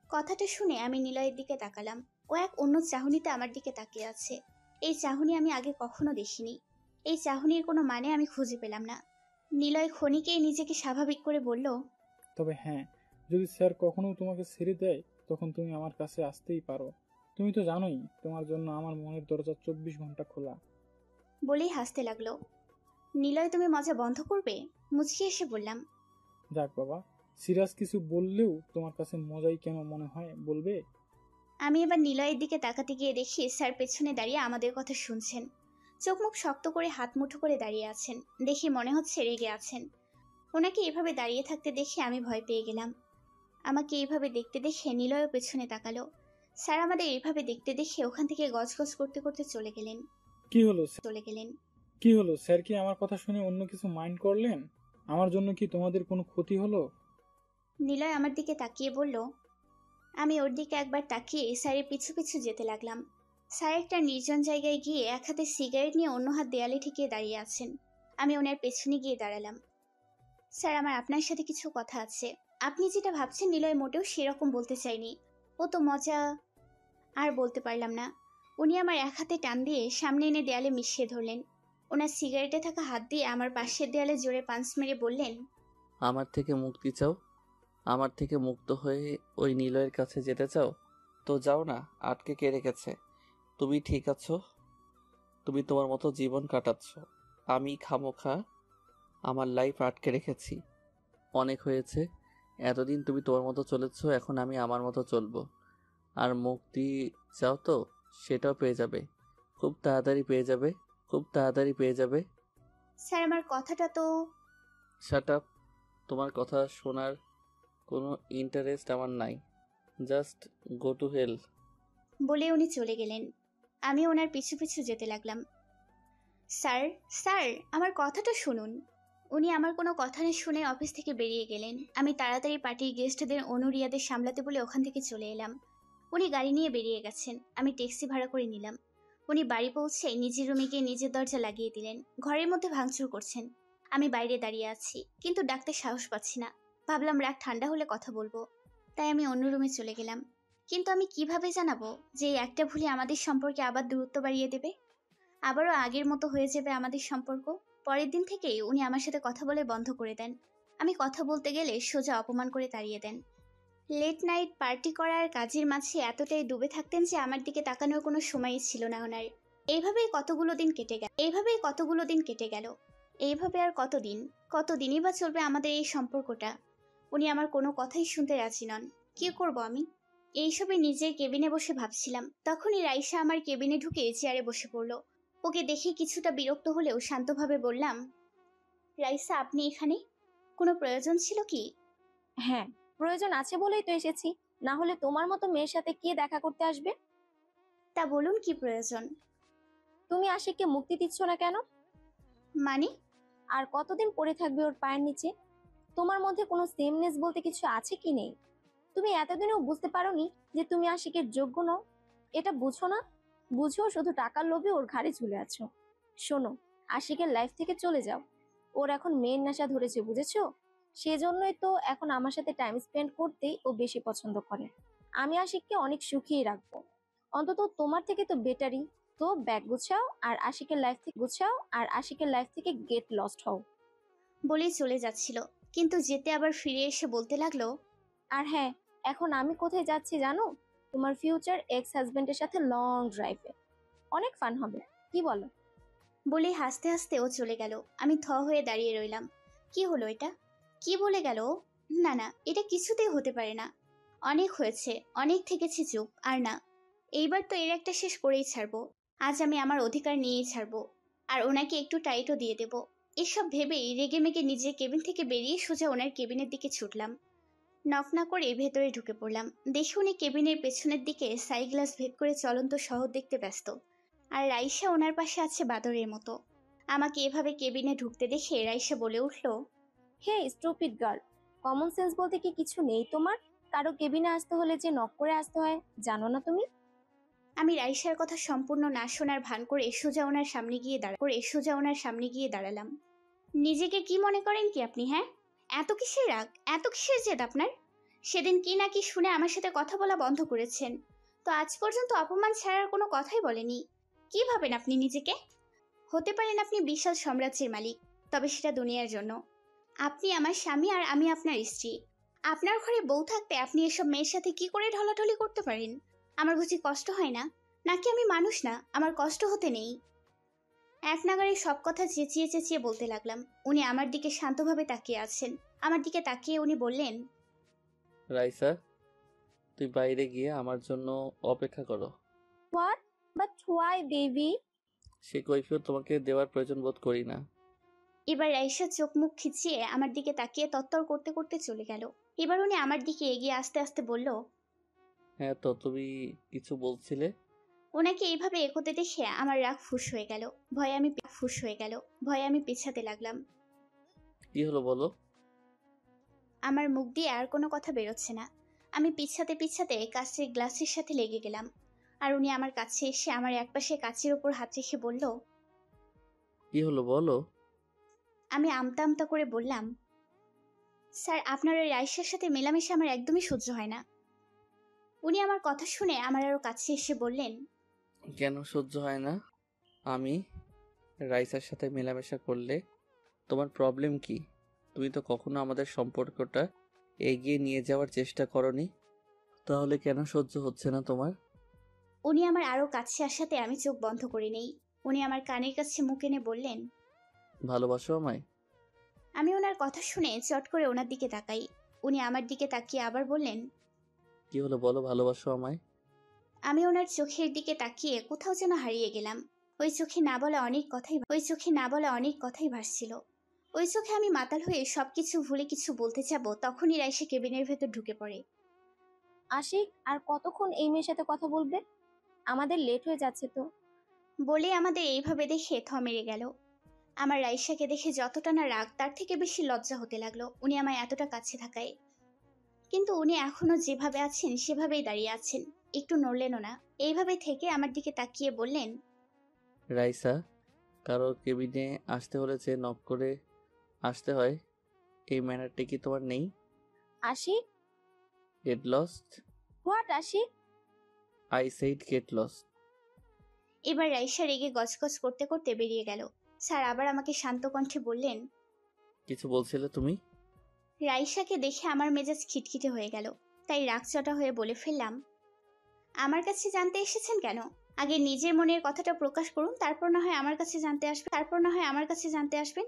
কথাটা শুনে আমি নিলয়ের দিকে তাকালাম। ও এক অন্য চাহনিতে আমার দিকে তাকিয়ে আছে। এই চাহনি আমি আগে কখনো দেখিনি। এই চাহনির কোনো মানে আমি খুঁজে পেলাম না। নিলয় ক্ষণিকেই নিজেকে স্বাভাবিক করে বলল, তবে হ্যাঁ, যদি স্যার কখনো তোমাকে ছেড়ে দেয় তখন তুমি আমার কাছে আসতেই পারো। তুমি তো জানোই তোমার জন্য আমার মনের দরজা 24 ঘন্টা খোলা। বলেই হাসতে লাগলো। নিলয়, তুমি মজা বন্ধ করবে? মুচকি এসে বললাম। যাক বাবা, সিরিয়াস কিছু বললেও তোমার কাছে মজাই কেন মনে হয় বলবে? আমি এবার নিলয়ের দিকে তাকাতে গিয়ে দেখি স্যার পেছনে দাঁড়িয়ে আমাদের কথা শুনছেন। চোখ মুখ শক্ত করে হাত মুঠো করে দাঁড়িয়ে আছেন। দেখে মনে হচ্ছে রেগে আছেন। ওনাকে এভাবে দাঁড়িয়ে থাকতে দেখে আমি ভয় পেয়ে গেলাম। আমাকে এইভাবে দেখতে দেখে নিলয়ও পেছনে তাকালো। স্যার আমাদের এইভাবে দেখতে দেখে ওখান থেকে গজগজ করতে করতে চলে গেলেন। কি হলো স্যার, কি আমার কথা শুনে অন্য কিছু মাইন্ড করলেন? আমার জন্য কি তোমাদের কোনো ক্ষতি হলো? নিলয় আমার দিকে তাকিয়ে বলল। আমি ওর দিকে একবার তাকিয়ে স্যারের পিছু পিছু যেতে লাগলাম। স্যার একটা নির্জন জায়গায় গিয়ে এক হাতে সিগারেট নিয়ে অন্য হাত দেয়ালে ঠেকিয়ে দাঁড়িয়ে আছেন। আমি ওনার পেছনে গিয়ে দাঁড়ালাম। স্যার, আমার আপনার সাথে কিছু কথা আছে। আপনি যেটা ভাবছেন নিলয় মোটেও সেরকম বলতে চাইনি। ও তো মজা। আর বলতে পারলাম না। উনি আমার এক হাতে টান দিয়ে সামনে এনে দেয়ালে মিশিয়ে ধরলেন। ওনার সিগারেটে থাকা হাত দিয়ে আমার পাশের দেয়ালে জোরে পাঞ্চ মেরে বললেন, আমার থেকে মুক্তি চাও? আমার থেকে মুক্ত হয়ে ওই নিলয়ের কাছে যেতে চাও? তো যাও না, আটকে কে রেখেছে? তুমি ঠিক আছো? তুমি তোমার মতো জীবন কাটাচ্ছ, আমি খামোখা আমার লাইফ আটকে রেখেছি। অনেক হয়েছে, এতদিন তুমি তোমার মতো চলেছো, এখন আমি আমার মতো চলবো। আর মুক্তি চাও তো, সেটাও পেয়ে যাবে, খুব তাড়াতাড়ি পেয়ে যাবে, খুব তাড়াতাড়ি পেয়ে যাবে। স্যার আমার কথাটা তো। শাট আপ, তোমার কথা শোনার কোনো ইন্টারেস্ট আমার নাই। Just go to hell. বলে উনি চলে গেলেন। আমি ওনার পিছু পিছু যেতে লাগলাম। স্যার, স্যার, আমার কথাটা শুনুন। উনি আমার কোনো কথা না শুনে অফিস থেকে বেরিয়ে গেলেন। আমি তাড়াতাড়ি পার্টির গেস্টদের অনুরিয়াদের সামলাতে বলে ওখান থেকে চলে এলাম। উনি গাড়ি নিয়ে বেরিয়ে গেছেন। আমি ট্যাক্সি ভাড়া করে নিলাম। উনি বাড়ি পৌঁছে নিজের রুমে গিয়ে নিজের দরজা লাগিয়ে দিলেন। ঘরের মধ্যে ভাঙচুর করছেন। আমি বাইরে দাঁড়িয়ে আছি, কিন্তু ডাকতে সাহস পাচ্ছি না। ভাবলাম রাগ ঠান্ডা হলে কথা বলবো, তাই আমি অন্য রুমে চলে গেলাম। কিন্তু আমি কিভাবে জানাবো যে এই একটা ভুলে আমাদের সম্পর্কে আবার দূরত্ব বাড়িয়ে দেবে, আবারও আগের মতো হয়ে যাবে আমাদের সম্পর্ক। পরের দিন থেকেই উনি আমার সাথে কথা বলে বন্ধ করে দেন। আমি কথা বলতে গেলে সোজা অপমান করে তাড়িয়ে দেন। লেট নাইট পার্টি করার কাজের মাঝে এতটাই ডুবে থাকতেন যে আমার দিকে তাকানোর কোনো সময়ই ছিল না ওনার। এইভাবেই কতগুলো দিন কেটে গেল। এইভাবে আর কতদিনই বা চলবে আমাদের এই সম্পর্কটা। উনি আমার কোনো কথাই শুনতে রাজি নন। কি করব আমি? এইসবে নিজের কেবিনে বসে ভাবছিলাম, তখনই রাইসা আমার কেবিনে ঢুকে চেয়ারে বসে পড়লো। ওকে দেখে কিছুটা বিরক্ত হলেও শান্তভাবে বললাম, রাইসা আপনি এখানে? কোনো প্রয়োজন ছিল কি? হ্যাঁ, প্রয়োজন আছে বলেই তো এসেছি, না হলে তোমার মতো মেয়ের সাথে কে দেখা করতে আসবে? তা বলুন কি প্রয়োজন? তুমি আশিককে মুক্তি দিচ্ছ না কেন? মানে? আর কতদিন পড়ে থাকবে ওর পায়ের নিচে? তোমার মধ্যে কোনো সেমনেস বলতে কিছু আছে কি নেই? তুমি এতদিনেও বুঝতে পারোনি যে তুমি আশিকের যোগ্য নও? এটা বুঝো না? বুঝো শুধু টাকার লোভে ওর ঘাড়ে ঝুলে আছো। শোনো, আশিকের লাইফ থেকে চলে যাও। ওর এখন মেয়ের নেশা ধরেছে, বুঝেছো? সেজন্যই তো এখন আমার সাথে টাইম স্পেন্ড করতেই ও বেশি পছন্দ করে। আমি আশিককে অনেক সুখী রাখবো, অন্তত তোমার থেকে তো বেটারই। তো ব্যাগ গুছাও আর আশিকের লাইফ থেকে গেট লস্ট হও। বলেই চলে যাচ্ছিল, কিন্তু যেতে আবার ফিরে এসে বলতে লাগলো, আর হ্যাঁ, এখন আমি কোথায় যাচ্ছি জানো? তোমার ফিউচার এক্স হাজবেন্ডের সাথে লং ড্রাইভে। অনেক ফান হবে, কি বলো? বলেই হাসতে হাসতে ও চলে গেল। আমি থ হয়ে দাঁড়িয়ে রইলাম। কি হলো এটা? কি বলে গেল ও? না না, এটা কিছুতেই হতে পারে না। অনেক হয়েছে, অনেক থেকেছি চুপ, আর না। এইবার তো এর একটা শেষ করেই ছাড়বো। আজ আমি আমার অধিকার নিয়েই ছাড়বো। আর ওনাকে একটু টাইটও দিয়ে দেব। এসব ভেবেই রেগেমেগে নিজের কেবিন থেকে বেরিয়ে সোজা ওনার কেবিনের দিকে ছুটলাম। নক না করে ভেতরে ঢুকে পড়লাম। দেখে উনি কেবিনের পেছনের দিকে সাই গ্লাস ভেদ করে চলন্ত শহর দেখতে ব্যস্ত। আর রাইসা ওনার পাশে আছে বাদরের মতো। আমাকে এভাবে কেবিনে ঢুকতে দেখে রাইসা বলে উঠল, হে স্টুপিড গার্ল, কমন সেন্স বলতে কি কিছু নেই তোমার? কারো কেবিনে আসতে হলে যে নক করে আসতে হয়, জানো না তুমি? আমি রাইসার কথা সম্পূর্ণ না শোনার ভান করে সোজা ওনার সামনে গিয়ে দাঁড়ালাম। নিজেকে কি মনে করেন কি আপনি? হ্যাঁ, এত কিসের রাগ, এত কিসের জেদ আপনার? সেদিন কি না কি শুনে আমার সাথে কথা বলা বন্ধ করেছেন, তো আজ পর্যন্ত অপমান ছাড়ার কোনো কথাই বলেনি। কি ভাবেন আপনি নিজেকে? হতে পারেন আপনি বিশাল সাম্রাজ্যের মালিক, তবে সেটা দুনিয়ার জন্য। আপনি আমার স্বামী আর আমি আপনার স্ত্রী। আপনার ঘরে বউ থাকতে আপনি এসব মেয়ের সাথে কি করে ঢলাঢলি করতে পারেন? আমার বুঝি কষ্ট হয় না? নাকি আমি মানুষ না, আমার কষ্ট হতে নেই? এক নাগাড়ে সব কথা চেঁচিয়ে চেঁচিয়ে বলতে লাগলাম। উনি আমার দিকে শান্তভাবে তাকিয়ে আছেন। আমার দিকে তাকিয়ে উনি বললেন, রাইসা, তুই বাইরে গিয়ে আমার জন্য অপেক্ষা করো। হোয়াট? But why baby? সে কৈফিয়ত তোমাকে দেওয়ার প্রয়োজন বোধ করি না। এবার রাইসা চোখ মুখ খিচিয়ে আমার দিকে তাকিয়ে তত্তর করতে করতে চলে গেল। এবার উনি আমার দিকে এগিয়ে আস্তে আস্তে বলল, হ্যাঁ, তো তুমি কিছু বলছিলে? ওনাকে এইভাবে এগোতে দেখে আমার রাগ ফুঁস হয়ে গেল। ভয়ে আমি পেছাতে লাগলাম। কি হলো বলো? আমার মুখ দিয়ে আর কোনো কথা বেরোচ্ছে না। আমি পিছাতে পিছাতে কাচের গ্লাসের সাথে লেগে গেলাম। আর উনি আমার কাছে এসে আমার একপাশে কাচের ওপর হাত রেখে বলল, কি হলো বলো? আমি আমতা আমতা করে বললাম, স্যার আপনার ওই রাইসার সাথে মেলামেশা আমার একদমই সহ্য হয় না। উনি আমার কথা শুনে আমার আরো কাছে এসে বললেন, কেন সহ্য হয় না? আমি রাইসার সাথে মেলামেশা করলে তোমার প্রবলেম কি? তুমি তো কখনো আমাদের সম্পর্কটা এগিয়ে নিয়ে যাওয়ার চেষ্টা করনি। তাহলে কেন সহ্য হচ্ছে না তোমার? উনি আমার আরো কাছে আসাতে আমি চোখ বন্ধ করে নেই। উনি আমার কানের কাছে মুখ এনে বললেন, ভালোবাসো আমায়? আমি ওনার কথা শুনে চট করে ওনার দিকে তাকাই। উনি আমার দিকে তাকিয়ে আবার বললেন, কি হলো বলো, ভালোবাসো আমায়? আমি ওনার চোখের দিকে তাকিয়ে কোথাও যেন হারিয়ে গেলাম। ওই চোখে না বলা অনেক কথাই ভাসছিল। ওই চোখে আমি মাতাল হয়ে সবকিছু ভুলে কিছু বলতে যাব, তখনই রাইসা কেবিনের ভেতর ঢুকে পড়ে। আশিক, আর কতক্ষণ এই মেয়ের সাথে কথা বলবে? আমাদের লেট হয়ে যাচ্ছে তো। বলে আমাদের এইভাবে দেখে থ মেরে গেল। আমার রাইসাকে দেখে যতটা না রাগ, তার থেকে বেশি লজ্জা হতে লাগলো উনি আমায় এতটা কাছে থাকায়। কিন্তু উনি এখনো যেভাবে আছেন সেভাবেই দাঁড়িয়ে আছেন, একটু নড়লেনও না। এইভাবে থেকে আমার দিকে তাকিয়ে বললেন, রাইসা, কারোর কেবিনে আসতে হলে যে নক করে আসতে হয়, এই ম্যানারটা কি তোমার নেই? Ashiq, get lost. What Ashiq? I said get lost. এবার রাইসা রেগে গজগজ করতে করতে বেরিয়ে গেল। স্যার আবার আমাকে শান্ত কণ্ঠে বললেন, কিছু বলছিলে তুমি? রাইসাকে দেখে আমার মেজাজ খিটখিটে হয়ে গেল, তাই রাগচটা হয়ে বলে ফেললাম, আমার কাছে জানতে এসেছেন কেন? আগে নিজের মনের কথাটা প্রকাশ করুন, তারপর না হয় আমার কাছে জানতে আসবেন।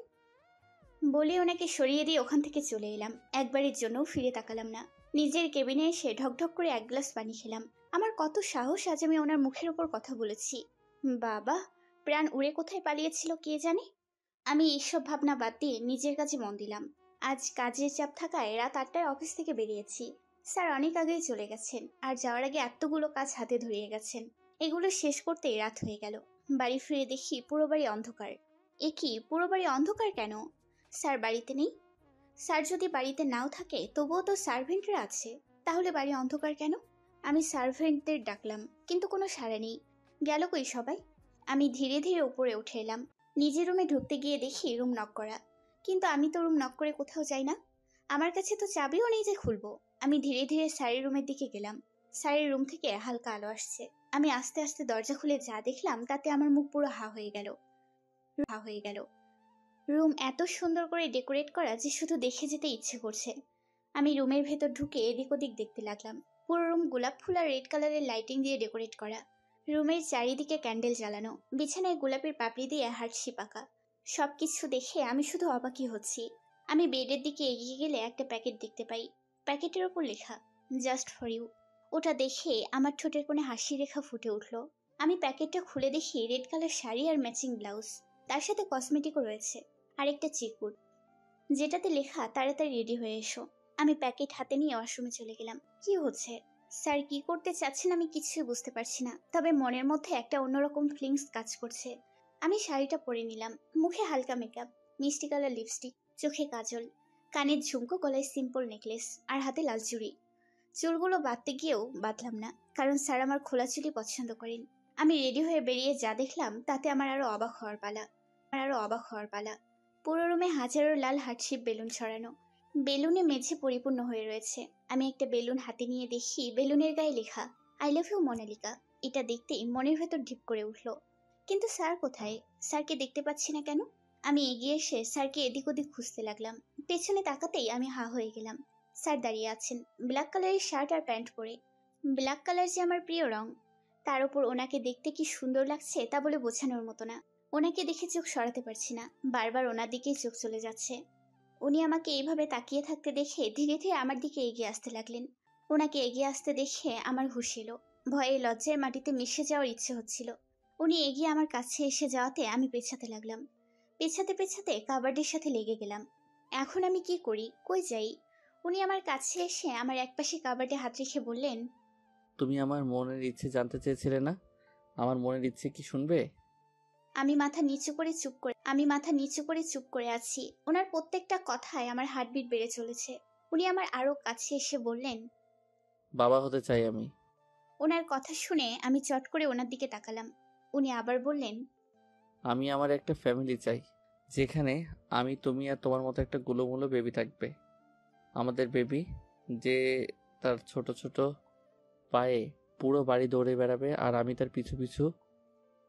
বলে ওনাকে সরিয়ে দিয়ে ওখান থেকে চলে এলাম। একবারের জন্য ফিরে তাকালাম না। নিজের কেবিনে এসে ঢকঢক করে এক গ্লাস পানি খেলাম। আমার কত সাহস, আজ আমি ওনার মুখের ওপর কথা বলেছি। বাবা, প্রাণ উড়ে কোথায় পালিয়েছিল কে জানে। আমি এইসব ভাবনা বাদ দিয়ে নিজের কাজে মন দিলাম। আজ কাজের চাপ থাকায় রাত 8টায় অফিস থেকে বেরিয়েছি। স্যার অনেক আগেই চলে গেছেন, আর যাওয়ার আগে এতগুলো কাজ হাতে ধরিয়ে গেছেন। এগুলো শেষ করতেই রাত হয়ে গেল। বাড়ি ফিরে দেখি পুরো বাড়ি অন্ধকার। এ কি, পুরো বাড়ি অন্ধকার কেন? স্যার বাড়িতে নেই। স্যার যদি বাড়িতে নাও থাকে তবুও তো সার্ভেন্টরা আছে, তাহলে বাড়ি অন্ধকার কেন? আমি সার্ভেন্টদের ডাকলাম, কিন্তু কোনো সাড়া নেই। গেল কই সবাই? আমি ধীরে ধীরে উপরে উঠে এলাম। নিজের রুমে ঢুকতে গিয়ে দেখি রুম নক করা, কিন্তু আমি তো রুম নক করে কোথাও যাই না। আমার কাছে তো চাবিও নেই যে খুলবো। আমি ধীরে ধীরে স্যারের রুমের দিকে গেলাম। স্যারের রুম থেকে হালকা আলো আসছে। আমি আস্তে আস্তে দরজা খুলে যা দেখলাম তাতে আমার মুখ পুরো হা হয়ে গেল। রুম এত সুন্দর করে ডেকোরেট করা যে শুধু দেখে যেতে ইচ্ছে করছে। আমি রুমের ভেতর ঢুকে এদিক ওদিক দেখতে লাগলাম। পুরো রুম গোলাপ ফুল আর রেড কালারের লাইটিং দিয়ে ডেকোরেট করা। রুমের চারিদিকে ক্যান্ডেল জ্বালানো, বিছানায় গোলাপের পাপড়ি দিয়ে হাঁটছি পাকা। সবকিছু দেখে আমি শুধু অবাকই হচ্ছি। আমি বেডের দিকে এগিয়ে গেলে একটা প্যাকেট দেখতে পাই। প্যাকেটের ওপর লেখা, জাস্ট ফর ইউ। ওটা দেখে আমার ঠোঁটের কোণে হাসি রেখা ফুটে উঠলো। আমি প্যাকেটটা খুলে দেখি রেড কালার শাড়ি আর ম্যাচিং ব্লাউজ, তার সাথে কসমেটিকও রয়েছে, আর একটা চিরকুট, যেটাতে লেখা তাড়াতাড়ি রেডি হয়ে এসো। আমি প্যাকেট হাতে নিয়ে ওয়াশরুমে চলে গেলাম। কি হচ্ছে? স্যার কি করতে চাচ্ছেন আমি কিছুই বুঝতে পারছি না, তবে মনের মধ্যে একটা অন্যরকম ফিলিংস কাজ করছে। আমি শাড়িটা পরে নিলাম। মুখে হালকা মেকআপ, মিষ্টি কালার লিপস্টিক, চোখে কাজল, কানের ঝুমকো, গলায় সিম্পল নেকলেস, আর হাতে লাল চুড়ি। চুলগুলো বাঁধতে গিয়েও বাঁধলাম না, কারণ স্যার আমার খোলা চুলই পছন্দ করেন। আমি রেডি হয়ে বেরিয়ে যা দেখলাম তাতে আমার আরো অবাক হওয়ার পালা। পুরো রুমে হাজারো লাল হার্টশিপ বেলুন ছড়ানো। বেলুনে মেঝে পরিপূর্ণ হয়ে রয়েছে। আমি একটা বেলুন হাতে নিয়ে দেখি বেলুনের গায়ে লেখা, আই লাভ ইউ মোনালিকা। এটা দেখতেই মনের ভেতর ঢিপ করে উঠলো। কিন্তু স্যার কোথায়? স্যারকে দেখতে পাচ্ছি না কেন? আমি এগিয়ে এসে স্যারকে এদিক ওদিক খুঁজতে লাগলাম। পেছনে তাকাতেই আমি হা হয়ে গেলাম। স্যার দাঁড়িয়ে আছেন, ব্ল্যাক কালারের শার্ট আর প্যান্ট পরে। ব্ল্যাক কালার যে আমার প্রিয় রং। তার উপর ওনাকে দেখতে কি সুন্দর লাগছে তা বলে বোঝানোর মতো না। ওনাকে দেখে চোখ সরাতে পারছি না, বারবার ওনার দিকেই চোখ চলে যাচ্ছে। উনি আমাকে এইভাবে তাকিয়ে থাকতে দেখে ধীরে ধীরে আমার দিকে এগিয়ে আসতে লাগলেন। ওনাকে এগিয়ে আসতে দেখে আমার হুঁশ এলো। ভয়ে লজ্জায় মাটিতে মিশে যাওয়ার ইচ্ছে হচ্ছিল। উনি এগিয়ে আমার কাছে এসে যাওয়াতে আমি পেছাতে লাগলাম। পেছাতে পেছাতে কাবার্ডের সাথে লেগে গেলাম। এখন আমি কি করি, কই যাই? উনি আমার কাছে এসে আমার একপাশে কাবার্ডে হাত রেখে বললেন, তুমি আমার মনের ইচ্ছে জানতে চেয়েছিলে না? আমার মনের ইচ্ছে কি শুনবে? আমি মাথা নিচু করে চুপ করে আছি। ওনার প্রত্যেকটা কথায় আমার হার্টবিট বেড়ে চলেছে। উনি আমার আরো কাছে এসে বললেন, বাবা হতে চাই আমি। ওনার কথা শুনে আমি চট করে ওনার দিকে তাকালাম। উনি আবার বললেন, আমি আমার একটা ফ্যামিলি চাই, যেখানে আমি, তুমি আর তোমার মতো একটা গুলোমুলো বেবি থাকবে। আমাদের বেবি, যে তার ছোট ছোট পায়ে পুরো বাড়ি দৌড়ে বেড়াবে, আর আমি তার পিছু পিছু।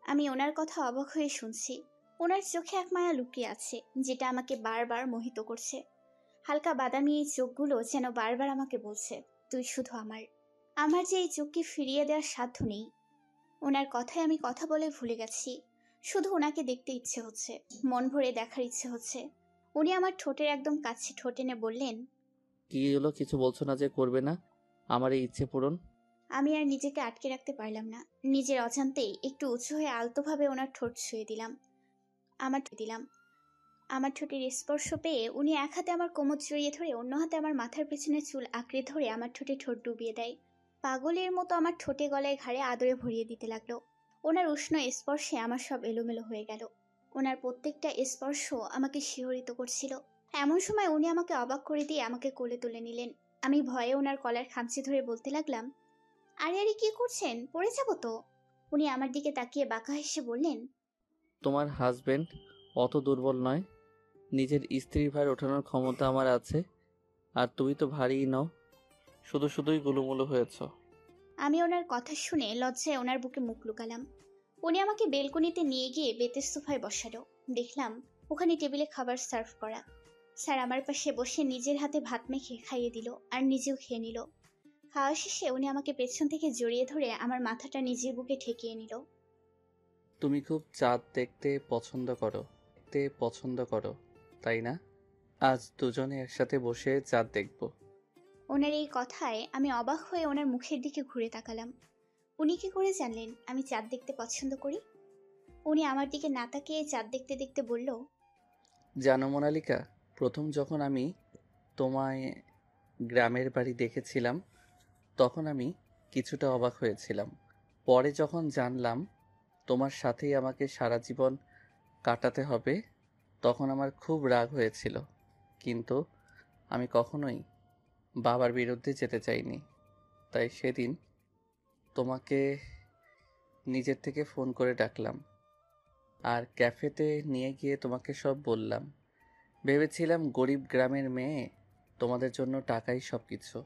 আমি ওনার কথা অবাক হয়ে শুনছি। ওনার চোখে এক মায়া লুকিয়ে আছে, যেটা আমাকে বারবার মোহিত করছে। হালকা বাদামি এই চোখগুলো যেন বারবার আমাকে বলছে, তুই শুধু আমার। আমার যে এই চোখকে ফিরিয়ে দেওয়ার সাধ্য নেই। ওনার কথায় আমি কথা বলে ভুলে গেছি। শুধু ওনাকে দেখতে ইচ্ছে হচ্ছে, মন ভরে দেখার ইচ্ছে হচ্ছে। উনি আমার ঠোঁটের একদম কাছে ঠোঁট এনে বললেন, কি হলো, কিছু বলছো না যে করবে না আমার এই ইচ্ছে পূরণ? আমি আর নিজেকে আটকে রাখতে পারলাম না। নিজের অজান্তেই একটু উঁচু হয়ে আলতোভাবে ওনার ঠোঁট ছুঁয়ে দিলাম। আমার ঠোঁটের স্পর্শ পেয়ে উনি এক হাতে আমার কোমর জড়িয়ে ধরে অন্য হাতে আমার মাথার পেছনে চুল আঁকড়ে ধরে আমার ঠোঁটে ঠোঁট ডুবিয়ে দেয়। পাগলের মতো আমার ঠোঁটে গলায় ঘাড়ে আদরে ভরিয়ে দিতে লাগলো। ওনার উষ্ণ স্পর্শে আমার সব এলোমেলো হয়ে গেল। ওনার প্রত্যেকটা স্পর্শ আমাকে শিহরিত করছিল। এমন সময় উনি আমাকে অবাক করে দিয়ে আমাকে কোলে তুলে নিলেন। আমি ভয়ে ওনার কলার খামচে ধরে বলতে লাগলাম, আরে আরে কি করছেন, পড়ে যাবো তো। উনি আমার দিকে তাকিয়ে বাঁকা হেসে বললেন, তোমার হাজবেন্ড অত দুর্বল নয়, নিজের স্ত্রীর ভার ওঠানোর ক্ষমতা আমার আছে, আর তুমি তো ভারী নও, শুধু শুধুই গুলুমুলু হয়েছ। আমি ওনার কথা শুনে লজ্জায় ওনার বুকে মুখ লুকালাম। উনি আমাকে বেলকনিতে নিয়ে গিয়ে বেতের সোফায় বসালো। দেখলাম ওখানে টেবিলে খাবার সার্ভ করা। স্যার আমার পাশে বসে নিজের হাতে ভাত মেখে খাইয়ে দিল আর নিজেও খেয়ে নিল। খাওয়া শেষে উনি আমাকে পেছন থেকে জড়িয়ে ধরে আমার মাথাটা নিজের বুকে ঠেকিয়ে নিল। তুমি খুব চাঁদ দেখতে পছন্দ করো, তাই না? আজ দুজনে একসাথে বসে চাঁদ দেখব। ওনার এই কথায় আমি অবাক হয়ে ওনার মুখের দিকে ঘুরে তাকালাম। উনি কি করে জানলেন আমি চাঁদ দেখতে পছন্দ করি? উনি আমার দিকে না তাকিয়ে চাঁদ দেখতে দেখতে বলল, জানো মোনালিকা, প্রথম যখন আমি তোমায় গ্রামের বাড়ি দেখেছিলাম তখন আমি কিছুটা অবাক হয়েছিলাম। পরে যখন জানলাম তোমার সাথেই আমাকে সারা জীবন কাটাতে হবে তখন আমার খুব রাগ হয়েছিল, কিন্তু আমি কখনোই বাবার বিরুদ্ধে যেতে চাইনি। তাই সেদিন তোমাকে নিজের থেকে ফোন করে ডাকলাম আর ক্যাফেতে নিয়ে গিয়ে তোমাকে সব বললাম। ভেবেছিলাম গরিব গ্রামের মেয়ে, তোমাদের জন্য টাকাই সব কিছু,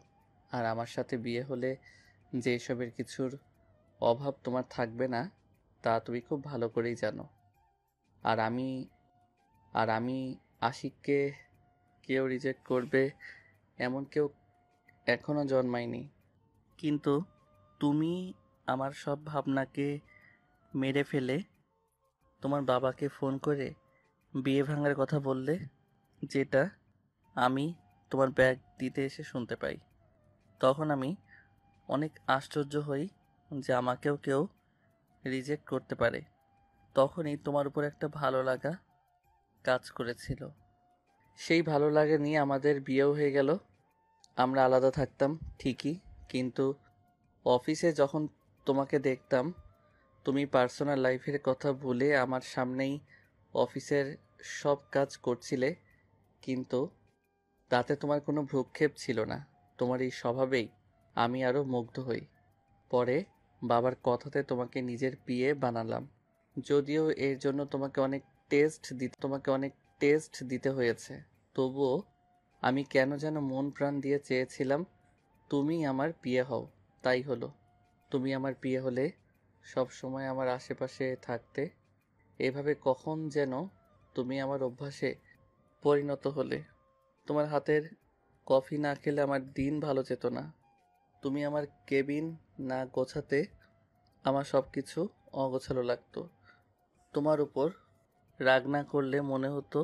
আর আমার সাথে বিয়ে হলে যে এসবের কিছুর অভাব তোমার থাকবে না তা তুমি খুব ভালো করেই জানো। আর আমি আর আমি আশিককে কেউ রিজেক্ট করবে এমন কেউ এখনো জন্মায়নি, কিন্তু তুমি আমার সব ভাবনাকে মেরে ফেলে তোমার বাবাকে ফোন করে বিয়ে ভাঙার কথা বললে, যেটা আমি তোমার ব্যাগ দিতে এসে শুনতে পাই। তখন আমি অনেক আশ্চর্য হই যে আমাকেও কেউ রিজেক্ট করতে পারে। তখনই তোমার উপর একটা ভালো লাগা কাজ করেছিল। সেই ভালো লাগা নিয়ে আমাদের বিয়েও হয়ে গেল। আমরা আলাদা থাকতাম ঠিকই, কিন্তু অফিসে যখন তোমাকে দেখতাম তুমি পার্সোনাল লাইফের কথা ভুলে আমার সামনেই অফিসের সব কাজ করছিলে, কিন্তু তাতে তোমার কোনো ভ্রুক্ষেপ ছিল না। তোমার এই স্বভাবেই আমি আরও মুগ্ধ হই। পরে বাবার কথাতে তোমাকে নিজের পিএ বানালাম, যদিও এর জন্য তোমাকে অনেক টেস্ট দিতে হয়েছে। তবুও আমি কেন যেন মন প্রাণ দিয়ে চেয়েছিলাম তুমি আমার পিএ হও। তাই হলো। তুমি আমার পিএ হলে সব সময় আমার আশেপাশে থাকতে। এভাবে কখন যেন তুমি আমার অভ্যাসে পরিণত হলে। তোমার হাতের কফি না খেলে আমার দিন ভালো যেত না। তুমি আমার কেবিন না গোছাতে আমার সব কিছু অগোছালো লাগতো। তোমার উপর রাগ না করলে মনে হতো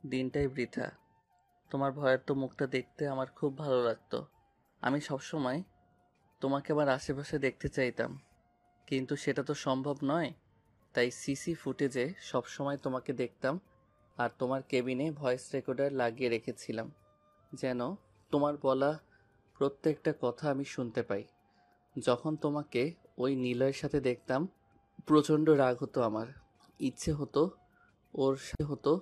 দিনটাই বৃথা। তোমার ভয়ার্ত মুখটা দেখতে আমার খুব ভালো লাগতো। আমি সবসময় তোমাকে আমার আশেপাশে দেখতে চাইতাম, কিন্তু সেটা তো সম্ভব নয়। তাই সিসি ফুটেজে সবসময় তোমাকে দেখতাম আর তোমার কেবিনে ভয়েস রেকর্ডার লাগিয়ে রেখেছিলাম, যেন তোমার বলা প্রত্যেকটা কথা আমি শুনতে পাই। যখন তোমাকে ওই নিলয়ের সাথে দেখতাম প্রচণ্ড রাগ হতো আমার। ইচ্ছে হতো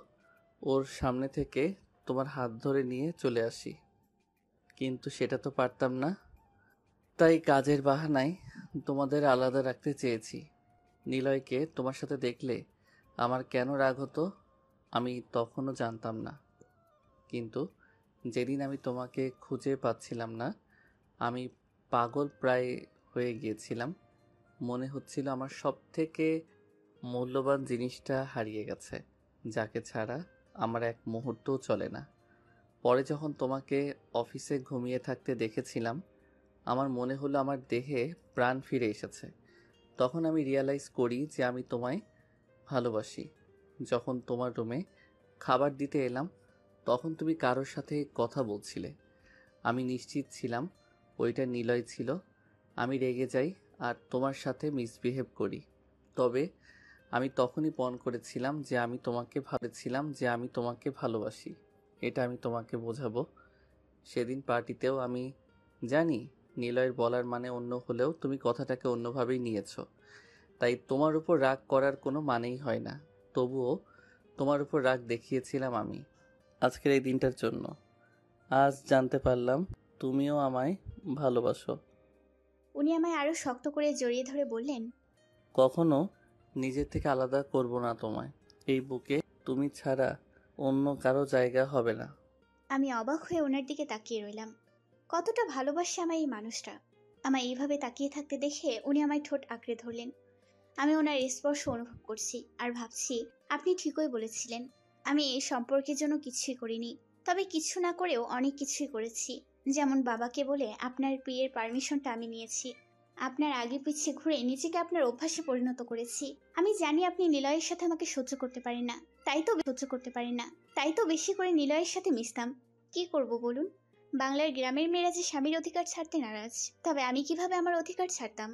ওর সামনে থেকে তোমার হাত ধরে নিয়ে চলে আসি, কিন্তু সেটা তো পারতাম না। তাই কাজের বাহানায় তোমাদের আলাদা রাখতে চেয়েছি। নিলয়কে তোমার সাথে দেখলে আমার কেন রাগ হতো আমি তখনও জানতাম না, কিন্তু যেদিন আমি তোমাকে খুঁজে পাচ্ছিলাম না আমি পাগল প্রায় হয়ে গিয়েছিলাম। মনে হচ্ছিল আমার সব থেকে মূল্যবান জিনিসটা হারিয়ে গেছে, যাকে ছাড়া আমার এক মুহূর্তও চলে না। পরে যখন তোমাকে অফিসে ঘুমিয়ে থাকতে দেখেছিলাম আমার মনে হলো আমার দেহে প্রাণ ফিরে এসেছে। তখন আমি রিয়ালাইজ করি যে আমি তোমায় ভালোবাসি। যখন তোমার রুমে খাবার দিতে এলাম তখন তুমি কারোর সাথে কথা বলছিলে। আমি নিশ্চিত ছিলাম ওইটা নিলয় ছিল। আমি রেগে যাই আর তোমার সাথে মিসবিহেভ করি। তবে আমি তখনই পণ করেছিলাম যে আমি তোমাকে ভালোবাসি। এটা আমি তোমাকে বোঝাবো। সেদিন পার্টিতেও আমি জানি নিলয়ের বলার মানে অন্য হলেও তুমি কথাটাকে অন্যভাবেই নিয়েছো। তাই তোমার উপর রাগ করার কোনো মানেই হয় না। তবুও তোমার উপর রাগ দেখিয়েছিলাম আমি আজকের এই দিনটার জন্য। আজ জানতে পারলাম তুমিও আমায় ভালোবাসো। উনি আমায় আরো শক্ত করে জড়িয়ে ধরে বললেন, কখনো নিজের থেকে আলাদা করব না তোমায়। এই বুকে তুমি ছাড়া অন্য কারো জায়গা হবে না। আমি অবাক হয়ে ওনার দিকে তাকিয়ে রইলাম। কতটা ভালোবাসে আমায় এই মানুষটা। আমায় এইভাবে তাকিয়ে থাকতে দেখে উনি আমায় ঠোঁট আঁকড়ে ধরলেন। আমি ওনার স্পর্শ অনুভব করছি আর ভাবছি, আপনি ঠিকই বলেছিলেন। আমি এই সম্পর্কের জন্য কিছুই করিনি, তবে কিছু না করেও অনেক কিছুই করেছি। যেমন বাবাকে বলে আপনার বিয়ের পারমিশনটা আমি নিয়েছি। আপনার আগে পিছিয়ে ঘুরে নিজেকে আপনার অভ্যাসে পরিণত করেছি। আমি জানি আপনি নিলয়ের সাথে আমাকে সহ্য করতে পারেন না, তাই তো বেশি করে নিলয়ের সাথে মিশতাম। কি করব বলুন? বাংলার গ্রামের মেয়েরা যে স্বামীর অধিকার ছাড়তে নারাজ, তবে আমি কিভাবে আমার অধিকার ছাড়তাম?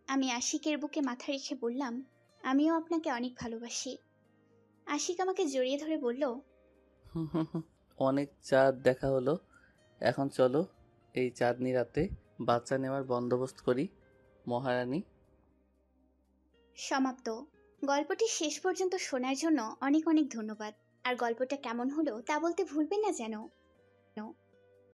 আমি আশিকের বুকে মাথা রেখে বললাম, আমিও আপনাকে অনেক ভালোবাসি। আশিক আমাকে জড়িয়ে ধরে বলল, অনেক চাঁদ দেখা হলো। এখন চলো এই চাঁদনি রাতে বাচ্চা নেওয়ার বন্দোবস্ত করি মহারানী। সমাপ্ত। গল্পটি শেষ পর্যন্ত শোনার জন্য অনেক অনেক ধন্যবাদ। আর গল্পটা কেমন হলো তা বলতে ভুলবেন না যেন।